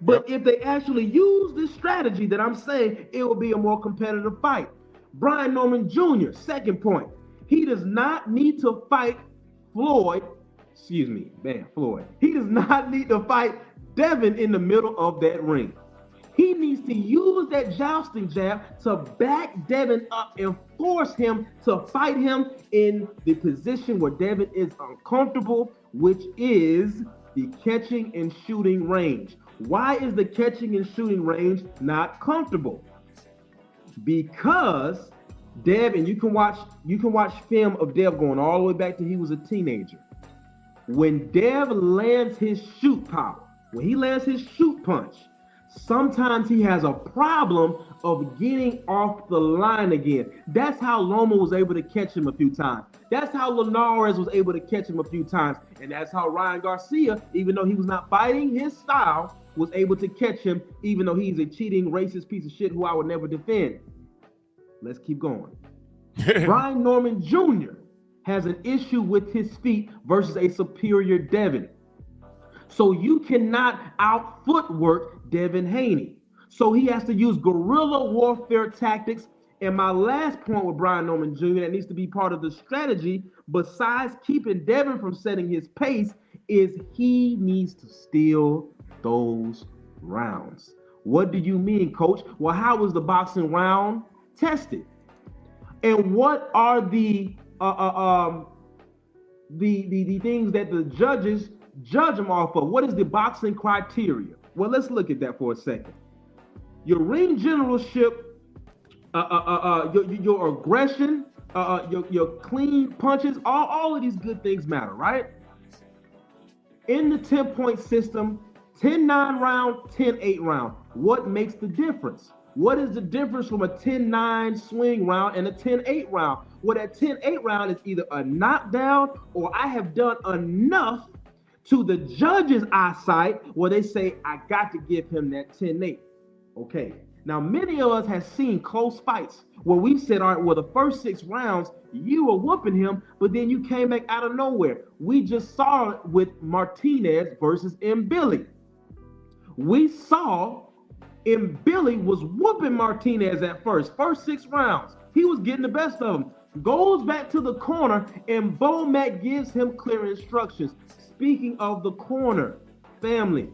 But if they actually use this strategy that I'm saying, it will be a more competitive fight. Brian Norman Jr., second point, he does not need to fight Floyd. He does not need to fight Devin in the middle of that ring. He needs to use that jousting jab to back Devin up and force him to fight him in the position where Devin is uncomfortable, which is the catching and shooting range. Why is the catching and shooting range not comfortable? Because Dev, and you can watch film of Dev going all the way back to he was a teenager. When Dev lands his shoot power, when he lands his shoot punch, sometimes he has a problem of getting off the line again. That's how Loma was able to catch him a few times. That's how Linares was able to catch him a few times. And that's how Ryan Garcia, even though he was not fighting his style, was able to catch him, even though he's a cheating, racist piece of shit who I would never defend. Let's keep going. Brian Norman Jr. has an issue with his feet versus a superior Devin. So you cannot out footwork Devin Haney. So he has to use guerrilla warfare tactics. And my last point with Brian Norman Jr. that needs to be part of the strategy, besides keeping Devin from setting his pace, is he needs to steal those rounds. What do you mean, coach? Well, how was the boxing round tested? And what are the things that the judges judge them off of? What is the boxing criteria? Well, let's look at that for a second. Your ring generalship, your aggression, your clean punches, all of these good things matter, right? In the 10-point system, 10-9 round, 10-8 round. What makes the difference? What is the difference from a 10-9 swing round and a 10-8 round? Well, that 10-8 round is either a knockdown or I have done enough to the judge's eyesight where they say, I got to give him that 10-8. Okay. Now, many of us have seen close fights where we said, all right, well, the first 6 rounds, you were whooping him, but then you came back out of nowhere. We just saw it with Martinez versus Billy. We saw Billy was whooping Martinez at first 6 rounds. He was getting the best of him. Goes back to the corner, and Bo Mack gives him clear instructions. Speaking of the corner, family,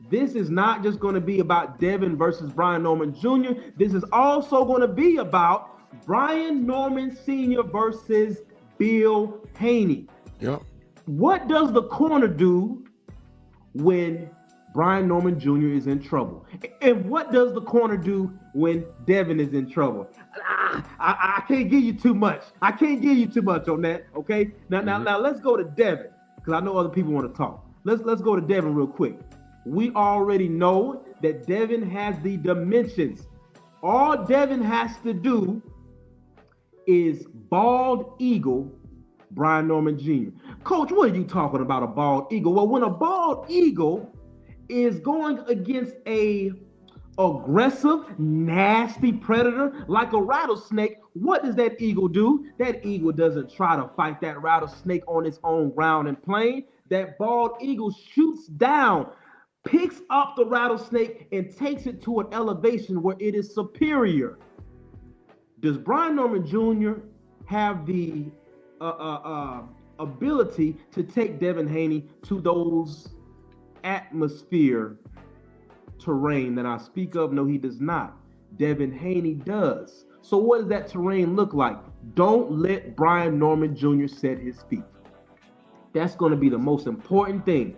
this is not just going to be about Devin versus Brian Norman Jr. This is also going to be about Brian Norman Sr. versus Bill Haney. Yep. What does the corner do when Brian Norman Jr. is in trouble? And what does the corner do when Devin is in trouble? I can't give you too much. I can't give you too much on that, okay? Now let's go to Devin, because I know other people want to talk. Let's go to Devin real quick. We already know that Devin has the dimensions. All Devin has to do is bald eagle Brian Norman Jr. Coach, what are you talking about, a bald eagle? Well, when a bald eagle is going against a aggressive, nasty predator like a rattlesnake, what does that eagle do? That eagle doesn't try to fight that rattlesnake on its own ground and plane. That bald eagle shoots down, picks up the rattlesnake, and takes it to an elevation where it is superior. Does Brian Norman Jr. have the ability to take Devin Haney to those atmosphere terrain that I speak of? No, he does not. Devin Haney does. So what does that terrain look like? Don't let Brian Norman Jr. set his feet. That's going to be the most important thing.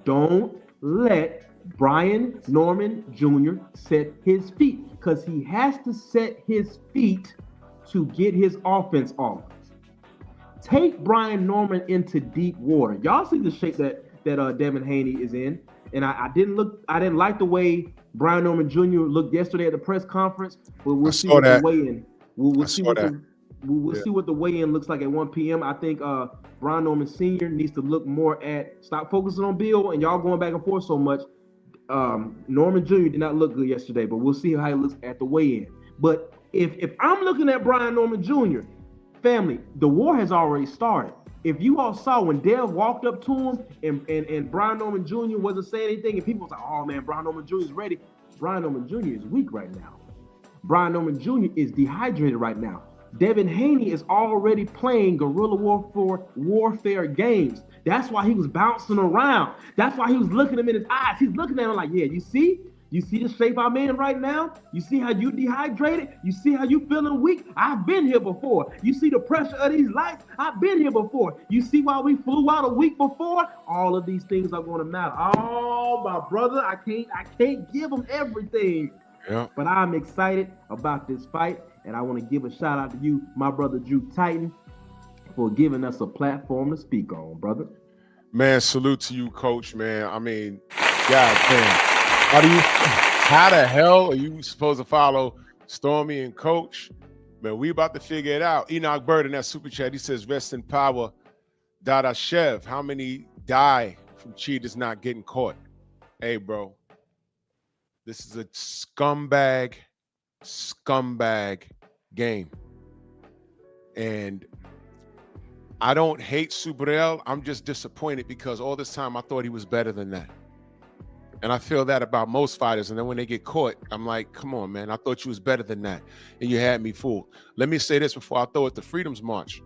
Don't let Brian Norman Jr. set his feet, because he has to set his feet to get his offense off. Take Brian Norman into deep water. Y'all see the shape that Devin Haney is in, and I didn't like the way Brian Norman Jr. looked yesterday at the press conference. But we'll see what the weigh-in. We'll see what the weigh-in looks like at 1 p.m. I think Brian Norman Sr. needs to look more at, stop focusing on Bill and y'all going back and forth so much. Norman Jr. did not look good yesterday, but we'll see how he looks at the weigh-in. But if I'm looking at Brian Norman Jr., family, the war has already started. If you all saw when Dev walked up to him and Brian Norman Jr. wasn't saying anything, and people was like, oh man, Brian Norman Jr. is ready. Brian Norman Jr. is weak right now. Brian Norman Jr. is dehydrated right now. Devin Haney is already playing guerrilla warfare games. That's why he was bouncing around. That's why he was looking him in his eyes. He's looking at him like, yeah, you see? You see the shape I'm in right now? You see how you dehydrated? You see how you feeling weak? I've been here before. You see the pressure of these lights? I've been here before. You see why we flew out a week before? All of these things are going to matter. Oh, my brother, I can't give them everything. Yeah. But I'm excited about this fight, and I want to give a shout out to you, my brother Drew Titan, for giving us a platform to speak on, brother. Man, salute to you, coach, man. I mean, God damn. How the hell are you supposed to follow Stormy and Coach? Man, we about to figure it out. Enoch Bird in that super chat, he says, rest in power, Dada Shev. How many die from cheaters not getting caught? Hey, bro, this is a scumbag game. And I don't hate Superel. I'm just disappointed because all this time I thought he was better than that. And I feel that about most fighters. And then when they get caught, I'm like, come on, man. I thought you was better than that. And you had me fooled. Let me say this before I throw it to Freedom's March.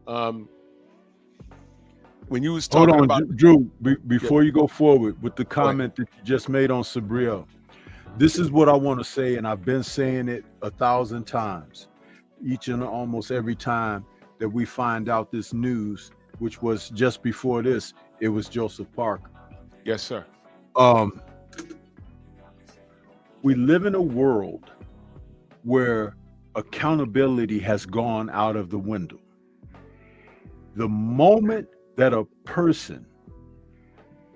When you was talking about... Drew, before you go forward with the comment that you just made on Sabriel, this is what I want to say, and I've been saying it 1,000 times. Each and almost every time that we find out this news, which was just before this, it was Joseph Parker. Yes, sir. We live in a world where accountability has gone out of the window. The moment that a person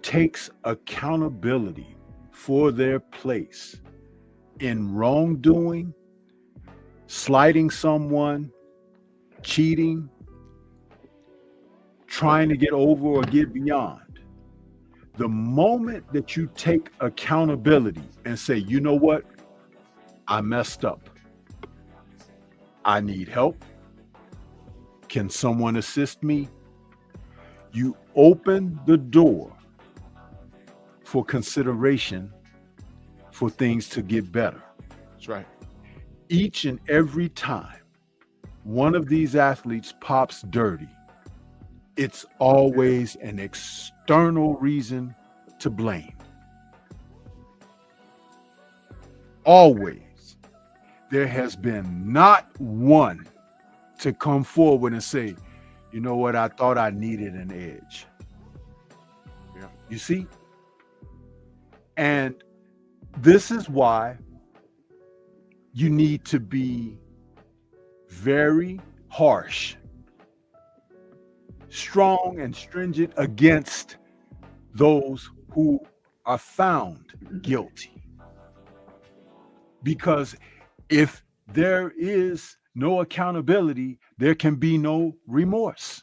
takes accountability for their place in wrongdoing, slighting someone, cheating, trying to get over or get beyond, the moment that you take accountability and say, you know what, I messed up, I need help, can someone assist me? You open the door for consideration for things to get better. That's right. Each and every time one of these athletes pops dirty, it's always an external reason to blame. Always. There has been not one to come forward and say, you know what, I thought I needed an edge. Yeah. You see? And this is why you need to be very harsh, strong and stringent against those who are found guilty. Because if there is no accountability, there can be no remorse.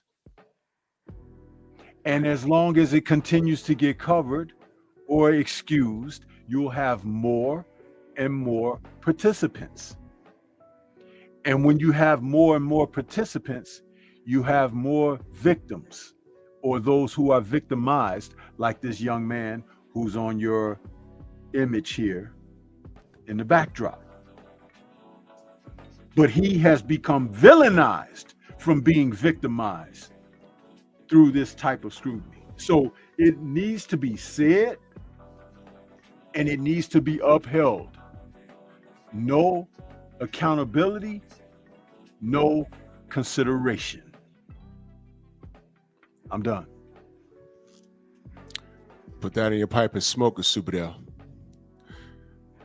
And as long as it continues to get covered or excused, you'll have more and more participants. And when you have more and more participants, you have more victims or those who are victimized, like this young man who's on your image here in the backdrop. But he has become villainized from being victimized through this type of scrutiny. So it needs to be said and it needs to be upheld. No accountability, no consideration. I'm done. Put that in your pipe and smoke a Superdale.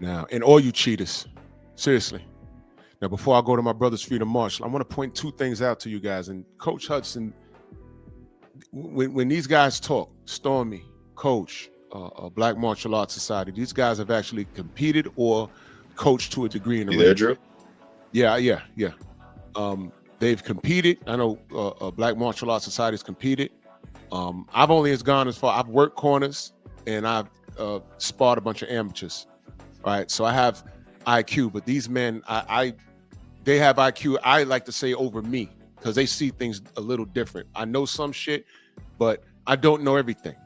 Now, and all you cheaters, seriously. Now, before I go to my brother's Freedom March, I want to point two things out to you guys. And Coach Hudson, when these guys talk, Stormy, Coach, Black Martial Arts Society, these guys have actually competed or coached to a degree in the ring. You there, Drew? Yeah. They've competed. I know Black Martial Arts Society has competed. I've only gone as far. I've worked corners and I've sparred a bunch of amateurs. Right, so I have IQ, but these men, they have IQ. I like to say over me because they see things a little different. I know some shit, but I don't know everything,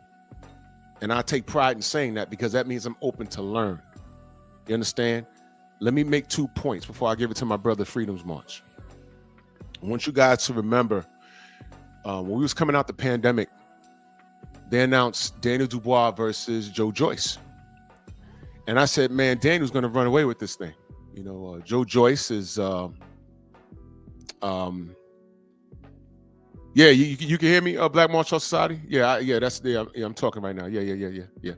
and I take pride in saying that because that means I'm open to learn. You understand? Let me make 2 points before I give it to my brother Freedom's March. I want you guys to remember when we was coming out the pandemic, they announced Daniel Dubois versus Joe Joyce. And I said, man, Daniel's going to run away with this thing. You know, Joe Joyce is, yeah, you can hear me, Black Martial Society? Yeah, that's the, I'm talking right now. Yeah.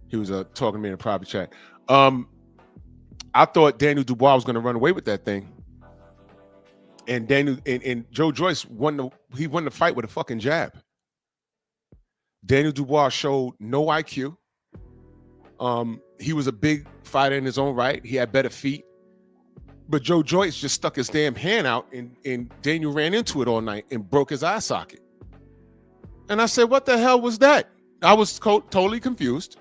He was talking to me in a private chat. I thought Daniel Dubois was going to run away with that thing. And Daniel and Joe Joyce won the fight with a fucking jab. Daniel Dubois showed no IQ. He was a big fighter in his own right. He had better feet. But Joe Joyce just stuck his damn hand out and Daniel ran into it all night and broke his eye socket. And I said, what the hell was that? I was totally confused.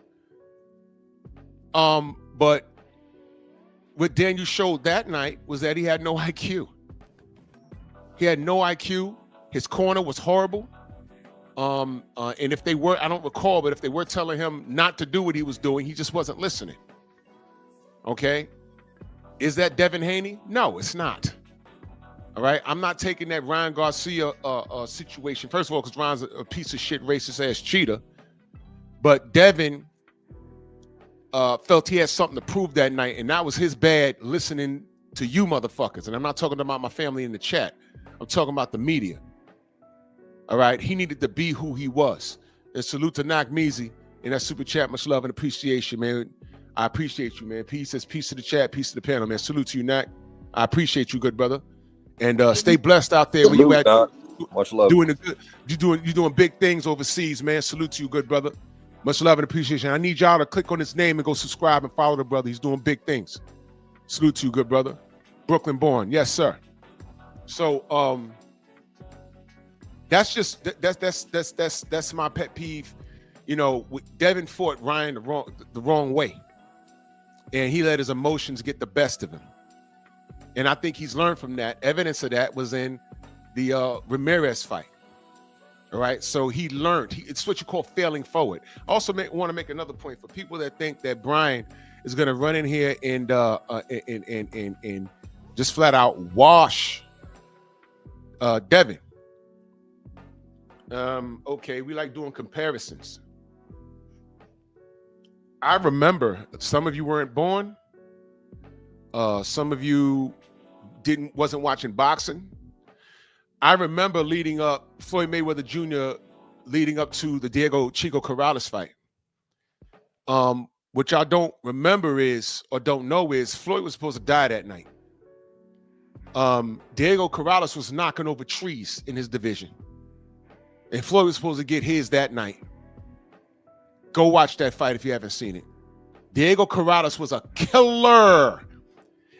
But what Daniel showed that night was that he had no IQ. He had no IQ. His corner was horrible. And if they were, I don't recall, but if they were telling him not to do what he was doing, he just wasn't listening. Okay? Is that Devin Haney? No, it's not. All right? I'm not taking that Ryan Garcia situation. First of all, because Ryan's a piece of shit, racist ass cheater. But Devin felt he had something to prove that night, and that was his bad listening to you motherfuckers. And I'm not talking about my family in the chat. I'm talking about the media. All right? He needed to be who he was. And salute to Knock Measy in that super chat. Much love and appreciation, man. I appreciate you, man. Peace to the chat, peace to the panel, man. Salute to you, Knock. I appreciate you, good brother. And stay blessed out there where you at. Much love. Doing you're doing big things overseas, man. Salute to you, good brother. Much love and appreciation. I need y'all to click on his name and go subscribe and follow the brother. He's doing big things. Salute to you, good brother. Brooklyn born. Yes, sir. So that's just that's my pet peeve. You know, Devin fought Ryan the wrong way. And he let his emotions get the best of him. And I think he's learned from that. Evidence of that was in the Ramirez fight. All right, so he learned. It's what you call failing forward. I also want to make another point for people that think that Brian is going to run in here and just flat out wash Devin. Okay, we like doing comparisons. I remember some of you weren't born. Some of you wasn't watching boxing. I remember leading up Floyd Mayweather Jr. leading up to the Diego Chico Corrales fight. What y'all don't remember is, or don't know is, Floyd was supposed to die that night. Diego Corrales was knocking over trees in his division. And Floyd was supposed to get his that night. Go watch that fight if you haven't seen it. Diego Corrales was a killer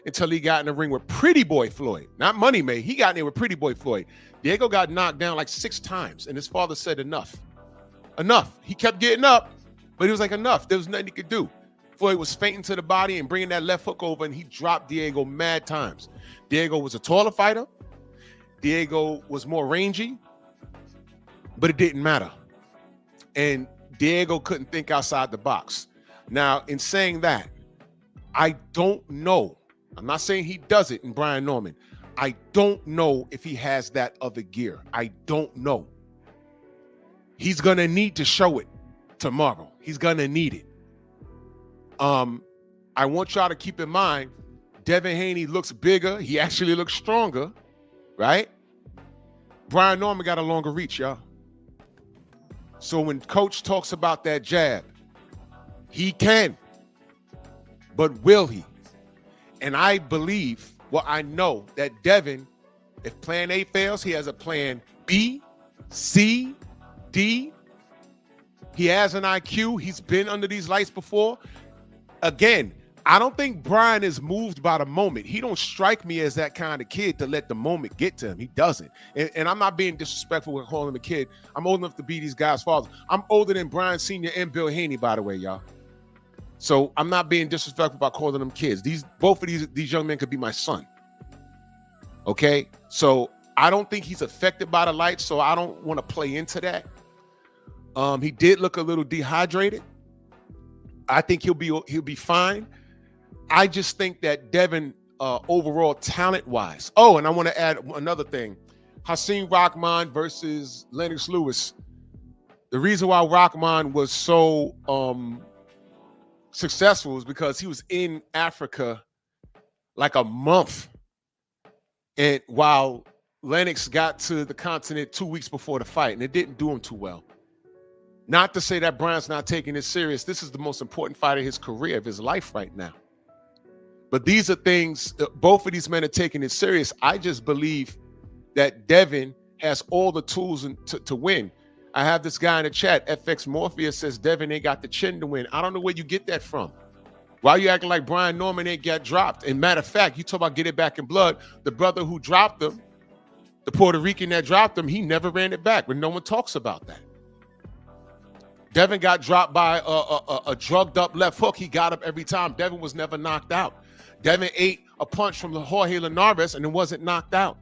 until he got in the ring with Pretty Boy Floyd. Not Money May. He got in there with Pretty Boy Floyd. Diego got knocked down like 6 times, and his father said enough. Enough. He kept getting up, but he was like, enough. There was nothing he could do. Floyd was fainting to the body and bringing that left hook over, and he dropped Diego mad times. Diego was a taller fighter. Diego was more rangy, but it didn't matter. And Diego couldn't think outside the box. Now, in saying that, I don't know. I'm not saying he does it in Brian Norman. I don't know if he has that other gear. I don't know. He's going to need to show it tomorrow. He's going to need it. I want y'all to keep in mind, Devin Haney looks bigger. He actually looks stronger, right? Brian Norman got a longer reach, y'all. So when coach talks about that jab, he can, but will he? And I believe, well, I know that Devin, if plan A fails, he has a plan B, C, D. He has an IQ. He's been under these lights before. Again, I don't think Brian is moved by the moment. He don't strike me as that kind of kid to let the moment get to him. He doesn't. And I'm not being disrespectful with calling him a kid. I'm old enough to be these guys' father. I'm older than Brian Sr. and Bill Haney, by the way, y'all. So I'm not being disrespectful by calling them kids. Both of these young men could be my son. Okay? So I don't think he's affected by the lights, so I don't want to play into that. He did look a little dehydrated. I think he'll be fine. I just think that Devin, overall talent-wise. Oh, and I want to add another thing. Hakeem Rahman versus Lennox Lewis. The reason why Rahman was so successful is because he was in Africa like a month. And while Lennox got to the continent 2 weeks before the fight, and it didn't do him too well. Not to say that Brian's not taking it serious. This is the most important fight of his career, of his life right now. But these are things, both of these men are taking it serious. I just believe that Devin has all the tools to win. I have this guy in the chat, FX Morpheus, says Devin ain't got the chin to win. I don't know where you get that from. Why are you acting like Brian Norman ain't got dropped? And matter of fact, you talk about get it back in blood. The brother who dropped him, the Puerto Rican that dropped him, he never ran it back, but no one talks about that. Devin got dropped by a drugged up left hook. He got up every time. Devin was never knocked out. Devin ate a punch from Jorge Linares and it wasn't knocked out.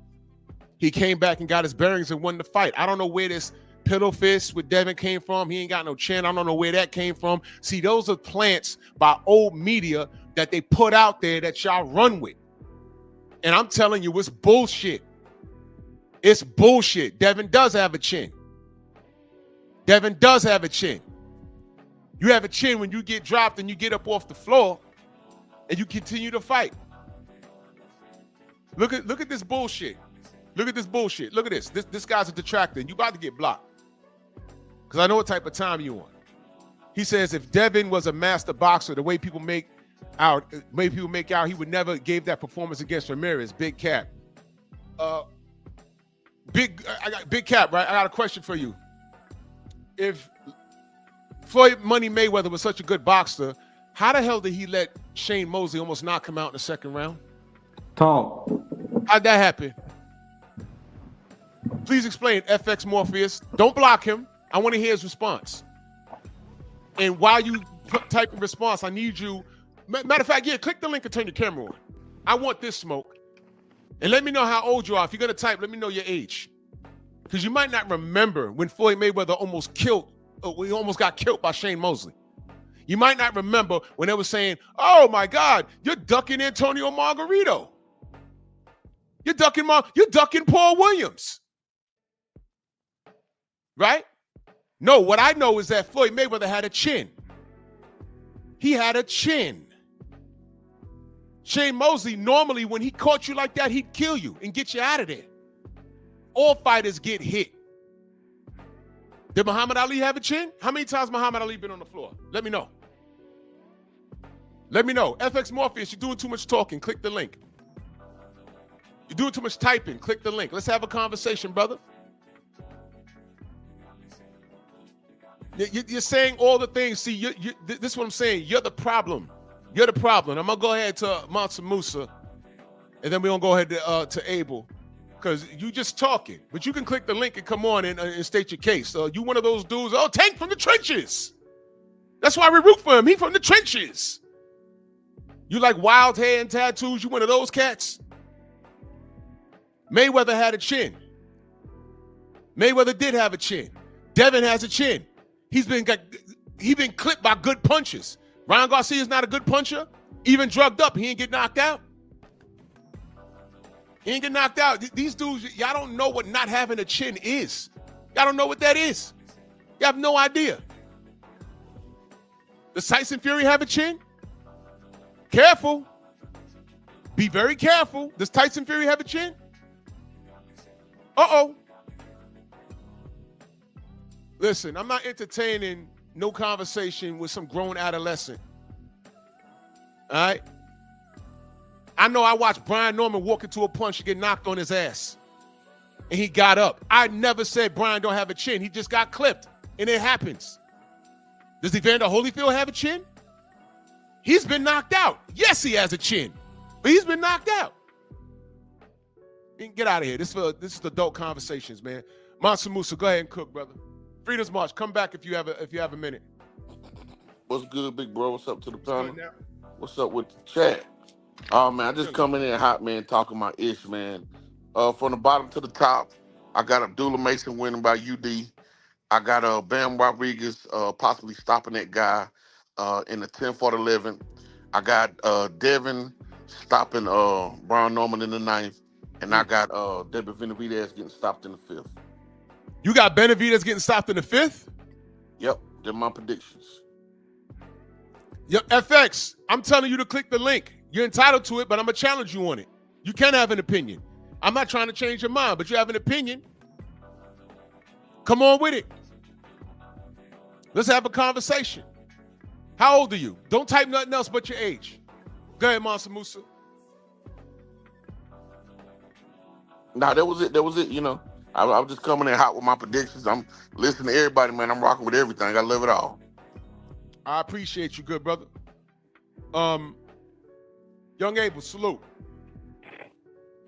He came back and got his bearings and won the fight. I don't know where this pillow fist with Devin came from. He ain't got no chin. I don't know where that came from. See, those are plants by old media that they put out there that y'all run with. And I'm telling you, it's bullshit. It's bullshit. Devin does have a chin. Devin does have a chin. You have a chin when you get dropped and you get up off the floor and you continue to fight. Look at this bullshit. Look at this bullshit. Look at this. This guy's a detractor and you about to get blocked. Because I know what type of time you on. He says if Devin was a master boxer, the way people make out, he would never gave that performance against Ramirez. Big Cap. Big Cap, right? I got a question for you. If Floyd Money Mayweather was such a good boxer, how the hell did he let Shane Mosley almost knock him out in the second round? Talk. How'd that happen? Please explain, FX Morpheus. Don't block him. I want to hear his response. And while you type in response, I need you. Matter of fact, yeah, click the link and turn your camera on. I want this smoke. And let me know how old you are. If you're going to type, let me know your age. Because you might not remember when Floyd Mayweather almost got killed by Shane Mosley. You might not remember when they were saying, oh my God, you're ducking Antonio Margarito. You're ducking Paul Williams. Right? No, what I know is that Floyd Mayweather had a chin. He had a chin. Shane Mosley, normally when he caught you like that, he'd kill you and get you out of there. All fighters get hit. Did Muhammad Ali have a chin? How many times Muhammad Ali been on the floor? Let me know. Let me know. FX Morpheus, you're doing too much talking. Click the link. You're doing too much typing. Click the link. Let's have a conversation, brother. You're saying all the things. See, this is what I'm saying. You're the problem. You're the problem. I'm going to go ahead to Mansa Musa, and then we're going to go ahead to Abel. Because you just talking, but you can click the link and come on and state your case. You one of those dudes, Tank from the trenches. That's why we root for him. He from the trenches. You like wild hair and tattoos, you one of those cats? Mayweather had a chin. Mayweather did have a chin. Devin has a chin. He's been clipped by good punches. Ryan Garcia's not a good puncher. Even drugged up, he ain't get knocked out. He ain't get knocked out. These dudes, y'all don't know what not having a chin is. Y'all don't know what that is. You have no idea. Does Tyson Fury have a chin? Careful. Be very careful. Does Tyson Fury have a chin? Uh-oh. Listen, I'm not entertaining no conversation with some grown adolescent. All right? I know I watched Brian Norman walk into a punch and get knocked on his ass. And he got up. I never said Brian don't have a chin. He just got clipped. And it happens. Does Evander Holyfield have a chin? He's been knocked out. Yes, he has a chin. But he's been knocked out. Get out of here. This is adult conversations, man. Mansa Musa, go ahead and cook, brother. Freedom's March, come back if you have a minute. What's good, big bro? What's up to the panel? What's up with the chat? Oh man, I just come in here hot, man, talking my ish, man. From the bottom to the top, I got Abdullah Mason winning by UD. I got Bam Rodriguez possibly stopping that guy in the 10-11. I got Devin stopping Brian Norman in the 9th. And I got David Benavidez getting stopped in the 5th. You got Benavidez getting stopped in the 5th? Yep, they're my predictions. Yo, FX, I'm telling you to click the link. You're entitled to it, but I'm going to challenge you on it. You can have an opinion. I'm not trying to change your mind, but you have an opinion. Come on with it. Let's have a conversation. How old are you? Don't type nothing else but your age. Go ahead, Monster Musa. Nah, that was it. You know, I was just coming in hot with my predictions. I'm listening to everybody, man. I'm rocking with everything. I love it all. I appreciate you, good brother. Young Abel, salute.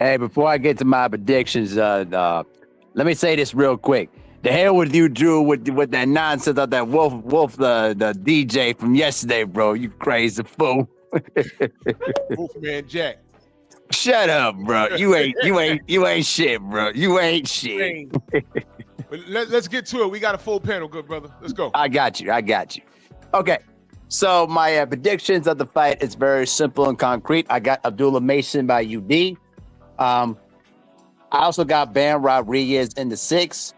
Hey, before I get to my predictions, let me say this real quick. The hell with you, Drew, with that nonsense of that Wolf, the DJ from yesterday, bro. You crazy fool. Wolfman Jack. Shut up, bro. You ain't shit, bro. You ain't shit. But let's get to it. We got a full panel, good brother. Let's go. I got you. Okay. So my predictions of the fight is very simple and concrete. I got Abdullah Mason by UD. I also got Bam Rodriguez in the 6th.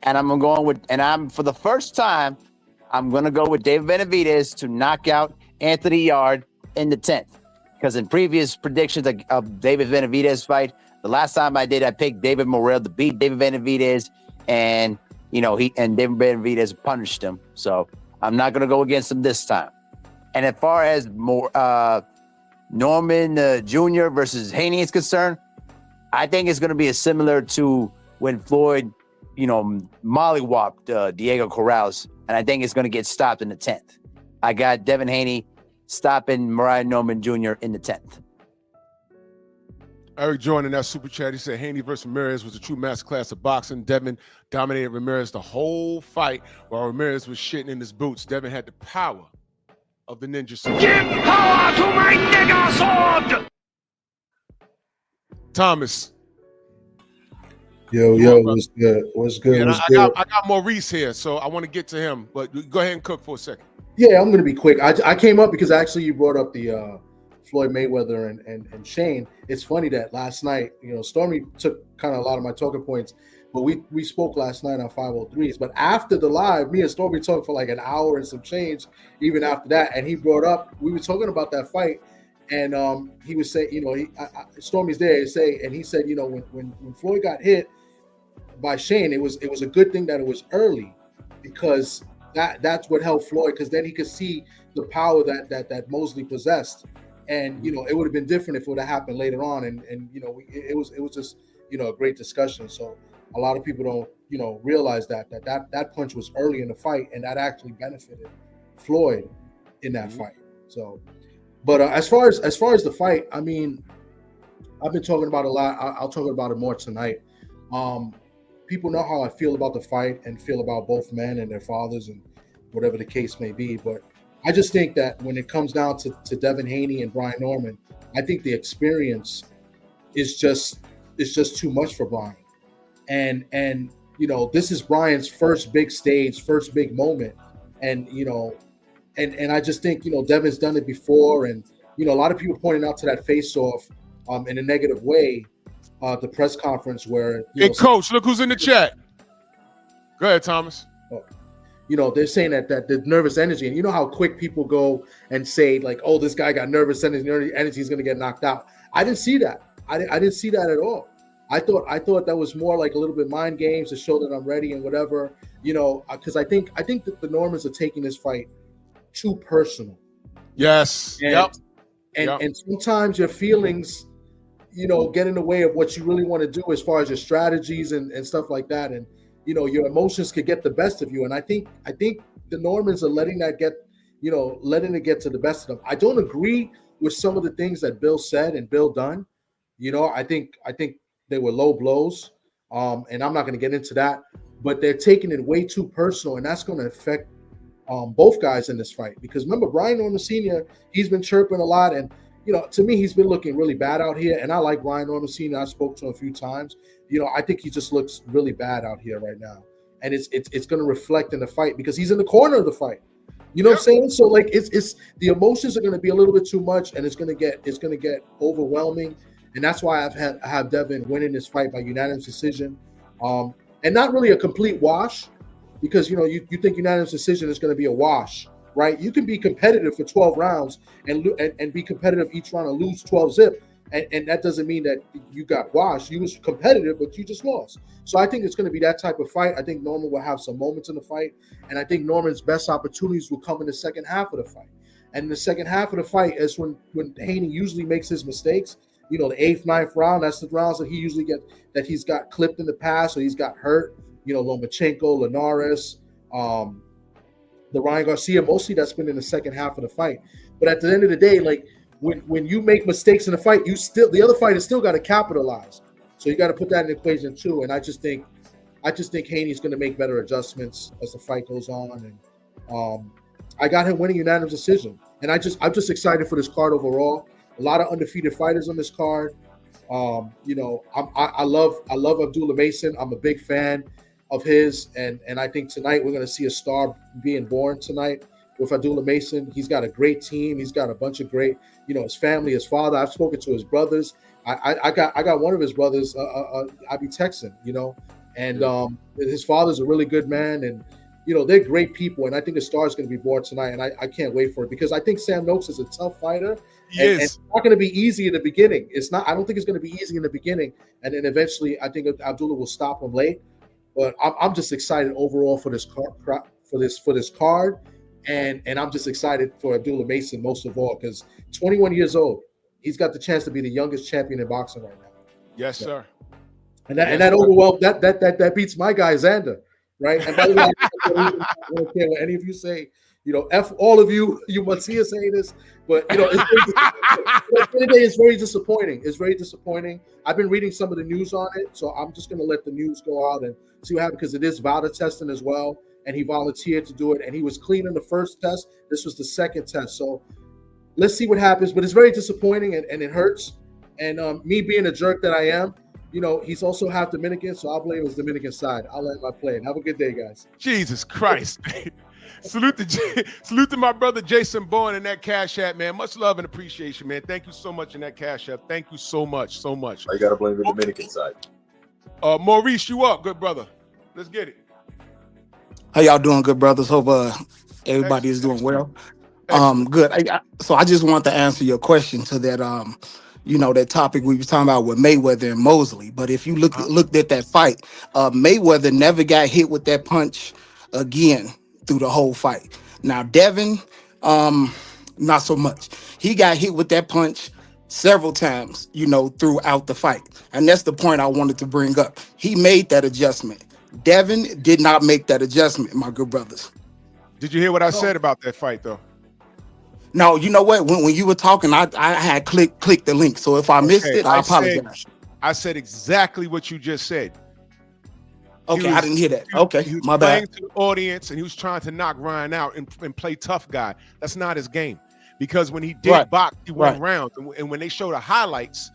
And I'm for the first time, I'm going to go with David Benavidez to knock out Anthony Yard in the 10th. Because in previous predictions of David Benavidez fight, the last time I picked David Morrell to beat David Benavidez, and David Benavidez punished him. So I'm not going to go against him this time. And as far as Norman Jr. versus Haney is concerned, I think it's going to be similar to when Floyd, mollywopped Diego Corrales, and I think it's going to get stopped in the 10th. I got Devin Haney stopping Mariah Norman Jr. in the 10th. Eric joined in that super chat. He said Haney versus Ramirez was a true masterclass of boxing. Devin dominated Ramirez the whole fight while Ramirez was shitting in his boots. Devin had the power of the ninja sword. Give power to my nigger sword! Thomas. Yo, what's good? What's good? And What's good? I got Maurice here, so I want to get to him. But go ahead and cook for a second. Yeah, I'm going to be quick. I came up because actually you brought up the Floyd Mayweather and Shane. It's funny that last night, Stormy took kind of a lot of my talking points, but we spoke last night on 503s. But after the live, me and Stormy talked for like an hour and some change even after that. And he brought up, we were talking about that fight. And he was saying, Stormy's there, and he said, when Floyd got hit by Shane, it was a good thing that it was early, because that's what helped Floyd, because then he could see the power that Mosley possessed, and it would have been different if it would have happened later on, and it was just a great discussion. So a lot of people don't realize that punch was early in the fight, and that actually benefited Floyd in that fight. So, but as far as the fight, I mean, I've been talking about it a lot. I'll talk about it more tonight. People know how I feel about the fight and feel about both men and their fathers and whatever the case may be. But I just think that when it comes down to Devin Haney and Brian Norman, I think the experience is just too much for Brian. And this is Brian's first big stage, first big moment. And and I just think Devin's done it before, and a lot of people pointing out to that face-off in a negative way. The press conference where hey, Coach, look who's in the chat. Go ahead, Thomas. They're saying that the nervous energy, and how quick people go and say like, oh, this guy got nervous energy, he's going to get knocked out. I didn't see that. I didn't see that at all. I thought that was more like a little bit mind games to show that I'm ready and whatever, because I think that the Normans are taking this fight too personal. Yes. And sometimes your feelings get in the way of what you really want to do as far as your strategies and stuff like that. And, your emotions could get the best of you. And I think the Normans are letting it get to the best of them. I don't agree with some of the things that Bill said and Bill done. I think they were low blows. And I'm not going to get into that, but they're taking it way too personal. And that's going to affect both guys in this fight. Because remember, Brian Norman Sr., he's been chirping a lot. And, to me, he's been looking really bad out here. And I like Brian Norman Sr. I spoke to him a few times. I think he just looks really bad out here right now. And it's going to reflect in the fight because he's in the corner of the fight. You know what I'm saying? So like it's the emotions are going to be a little bit too much, and it's going to get overwhelming. And that's why I have Devin winning this fight by unanimous decision. And not really a complete wash, because you think unanimous decision is going to be a wash. right? You can be competitive for 12 rounds and be competitive each round and lose 12 zip. And that doesn't mean that you got washed. You was competitive, but you just lost. So I think it's going to be that type of fight. I think Norman will have some moments in the fight. And I think Norman's best opportunities will come in the second half of the fight. And in the second half of the fight is when Haney usually makes his mistakes. The 8th, 9th round, that's the rounds that he usually that he's got clipped in the past or he's got hurt. Lomachenko, Linares, the Ryan Garcia, mostly that's been in the second half of the fight. But at the end of the day, like when you make mistakes in a fight, the other fighter still got to capitalize. So you got to put that in the equation too. And I just think Haney's going to make better adjustments as the fight goes on. And I got him winning unanimous decision. And I'm just excited for this card overall. A lot of undefeated fighters on this card. I love Abdullah Mason. I'm a big fan of his, and I think tonight we're going to see a star being born tonight with Abdullah Mason. He's got a great team. He's got a bunch of great, his family, his father. I've spoken to his brothers. I got one of his brothers. I be texting, and his father's a really good man, and they're great people. And I think a star is going to be born tonight, and I can't wait for it because I think Sam Noakes is a tough fighter. And it's not going to be easy in the beginning. It's not. I don't think it's going to be easy in the beginning, and then eventually, I think Abdullah will stop him late. But I'm just excited overall for this card, and I'm just excited for Abdullah Mason most of all because 21 years old, he's got the chance to be the youngest champion in boxing right now. Yes, sir. And that overwhelmed that beats my guy Xander, right? And by the way, I don't care what any of you say. F all of you Matias haters, but it's very disappointing. It's very disappointing. I've been reading some of the news on it, so I'm just going to let the news go out and see what happens because it is VADA testing as well, and he volunteered to do it, and he was clean in the first test. This was the second test, so let's see what happens. But it's very disappointing, and it hurts. And me being a jerk that I am, he's also half Dominican, so I'll blame his Dominican side. I'll let my play. Have a good day, guys. Jesus Christ. Salute to my brother Jason Bourne in that Cash App, man. Much love and appreciation, man. Thank you so much in that Cash App. Thank you so much. I got to blame the Dominican side. Maurice, you up, good brother. Let's get it. How y'all doing, good brothers? Hope everybody is doing well. Good. So I just want to answer your question to that that topic we was talking about with Mayweather and Mosley. But if you looked at that fight, Mayweather never got hit with that punch again through the whole fight. Now Devin, not so much. He got hit with that punch several times, throughout the fight. And that's the point I wanted to bring up. He made that adjustment. Devin did not make that adjustment, my good brothers. Did you hear what I said about that fight, though? No, you know what? When you were talking, I had clicked the link. So if I missed it, I apologize. I said exactly what you just said. Okay, I didn't hear that. Okay, he was my playing bad. to the audience, and he was trying to knock Ryan out and play tough guy. That's not his game. Because when he did box, he went rounds. And when they show the highlights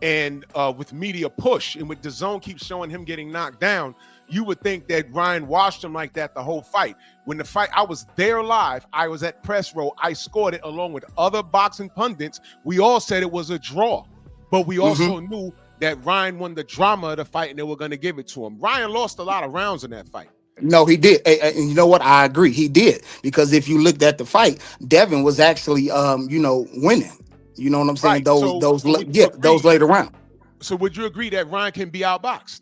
and with media push and with the zone keeps showing him getting knocked down, you would think that Ryan washed him like that the whole fight. When the fight, I was there live. I was at press row. I scored it along with other boxing pundits. We all said it was a draw, but we also knew that Ryan won the drama of the fight and they were going to give it to him. Ryan lost a lot of rounds in that fight. No, he did. And you know what? I agree. He did. Because if you looked at the fight, Devin was actually, winning. You know what I'm saying? Right. Those later rounds. So would you agree that Ryan can be outboxed?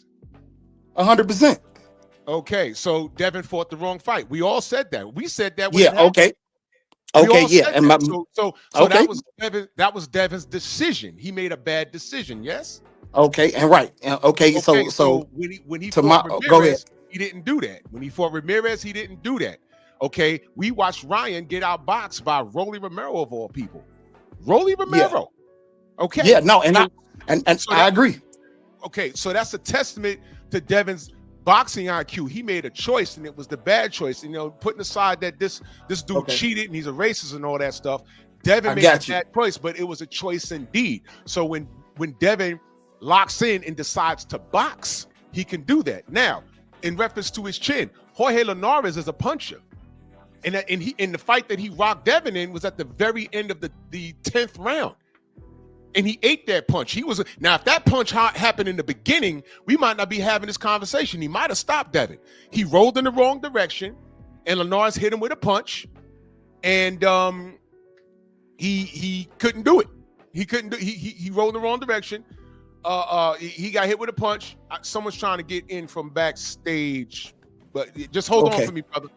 100%. Okay. So Devin fought the wrong fight. We all said that. We said that. Okay. Okay. Yeah. And that was Devin's decision. He made a bad decision. Yes. Okay. And right. Okay. So when he fought Ramirez, go ahead. He didn't do that. When he fought Ramirez, he didn't do that. Okay, we watched Ryan get outboxed by Rolly Romero of all people. Rolly Romero. Yeah. Okay. Yeah. No. And I agree. Okay, so that's a testament to Devin's boxing IQ. He made a choice, and it was the bad choice. Putting aside that this dude cheated and he's a racist and all that stuff. Devin made a bad choice, but it was a choice indeed. So when Devin locks in and decides to box, he can do that. Now, in reference to his chin, Jorge Linares is a puncher. And he in the fight that he rocked Devin in was at the very end of the 10th round. And he ate that punch. Now, if that punch happened in the beginning, we might not be having this conversation. He might have stopped Devin. He rolled in the wrong direction, and Linares hit him with a punch. and he couldn't do it. He couldn't do. He rolled in the wrong direction. He got hit with a punch. Someone's trying to get in from backstage, but just hold on for me, brother.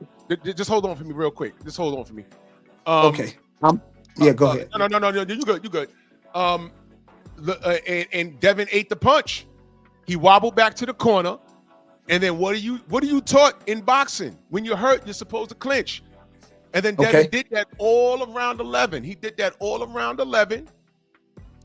Just hold on for me real quick. Just hold on for me. Okay. Yeah, go ahead. No. You good. And Devin ate the punch. He wobbled back to the corner. And then what are you taught in boxing? When you're hurt, you're supposed to clinch. And then Devin did that all around 11. He did that all around 11.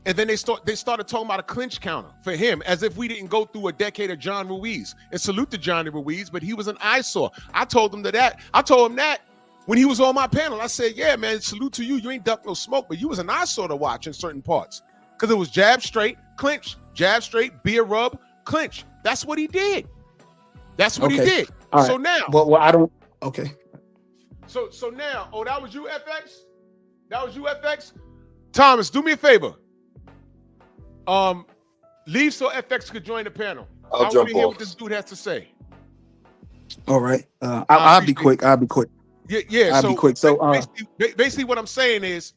And then they started talking about a clinch counter for him, as if we didn't go through a decade of John Ruiz. And salute to Johnny Ruiz, but he was an eyesore. I told him that when he was on my panel. I said, yeah, man, salute to you. You ain't duck no smoke, but you was an eyesore to watch in certain parts. Because it was jab straight, clinch, jab straight, beer rub, clinch. That's what he did. That's what he did. All so right. now. Well, I don't. Okay. So now, that was you, FX? That was you, FX? Thomas, do me a favor. Leave so FX could join the panel. I want to hear what this dude has to say. All right. I'll be quick. I'll be quick. Yeah. I'll be quick. So basically what I'm saying is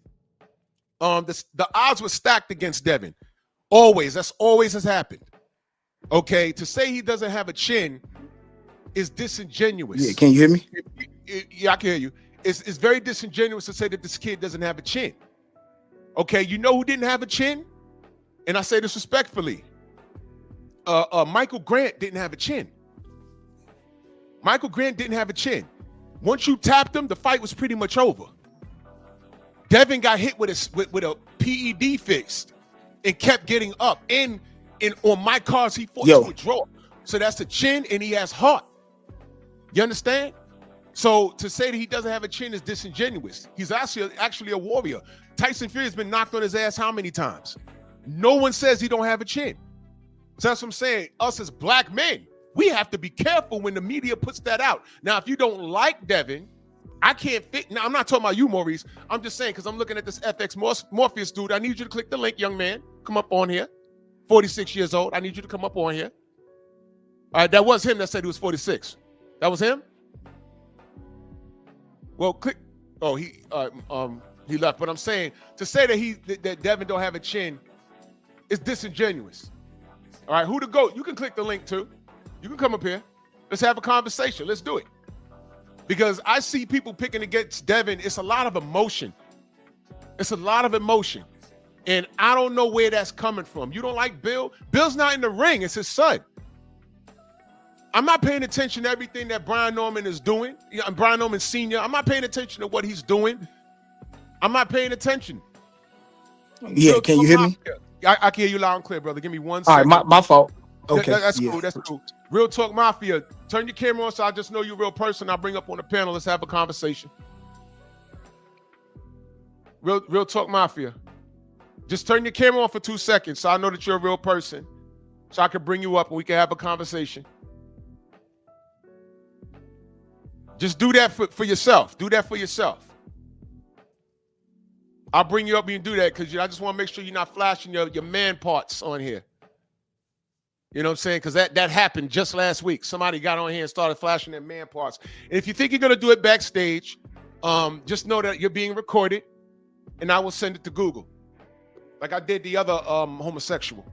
the odds were stacked against Devin. Always. That's always has happened. Okay. To say he doesn't have a chin is disingenuous. Yeah, can you hear me? Yeah, I can hear you. It's very disingenuous to say that this kid doesn't have a chin. Okay, you know who didn't have a chin? And I say this respectfully. Michael Grant didn't have a chin. Michael Grant didn't have a chin. Once you tapped him, the fight was pretty much over. Devin got hit with a PED fixed and kept getting up. And on my cards, he fought to withdraw. So that's the chin, and he has heart. You understand? So to say that he doesn't have a chin is disingenuous. He's actually a warrior. Tyson Fury has been knocked on his ass how many times? No one says he don't have a chin. So that's what I'm saying. Us as black men, we have to be careful when the media puts that out. Now, if you don't like Devin, I can't fit. Now, I'm not talking about you, Maurice. I'm just saying, because I'm looking at this FX Morpheus dude. I need you to click the link, young man. Come up on here. 46 years old. I need you to come up on here. All right, that was him that said he was 46. That was him? Well, click. Oh, he left. But I'm saying, to say that Devin don't have a chin is disingenuous. All right, who the GOAT? You can click the link too. You can come up here. Let's have a conversation. Let's do it. Because I see people picking against Devin. It's a lot of emotion. It's a lot of emotion. And I don't know where that's coming from. You don't like Bill? Bill's not in the ring. It's his son. I'm not paying attention to everything that Brian Norman is doing. Brian Norman Sr. I'm not paying attention to what he's doing. I'm not paying attention. Yeah, can you hear me? I can hear you loud and clear, brother. Give me 1 second. All right, my fault. Okay. That's cool. That's cool. Real Talk Mafia. Turn your camera on so I just know you're a real person. I'll bring up on the panel. Let's have a conversation. Real Talk Mafia. Just turn your camera on for 2 seconds so I know that you're a real person. So I can bring you up and we can have a conversation. Just do that for yourself. Do that for yourself. I'll bring you up and do that because I just want to make sure you're not flashing your man parts on here. You know what I'm saying? Because that happened just last week. Somebody got on here and started flashing their man parts. And if you think you're going to do it backstage, just know that you're being recorded and I will send it to Google. Like I did the other homosexual.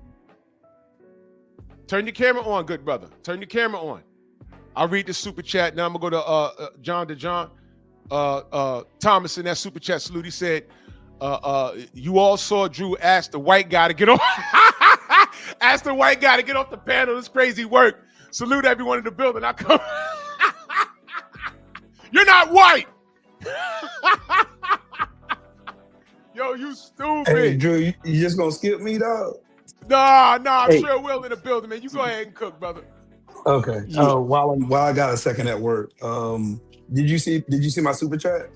Turn your camera on, good brother. Turn your camera on. I'll read the super chat. Now I'm going to go to John Thomas in that super chat salute. He said, you all saw Drew ask the white guy to get off. Ask the white guy to get off the panel. It's crazy work. Salute everyone in the building. I come. You're not white. Yo, you stupid. Hey, Drew, you just gonna skip me, dog? Nah, I'm sure Will in the building, man. You go ahead and cook, brother. Okay. While I got a second at work, did you see my super chat?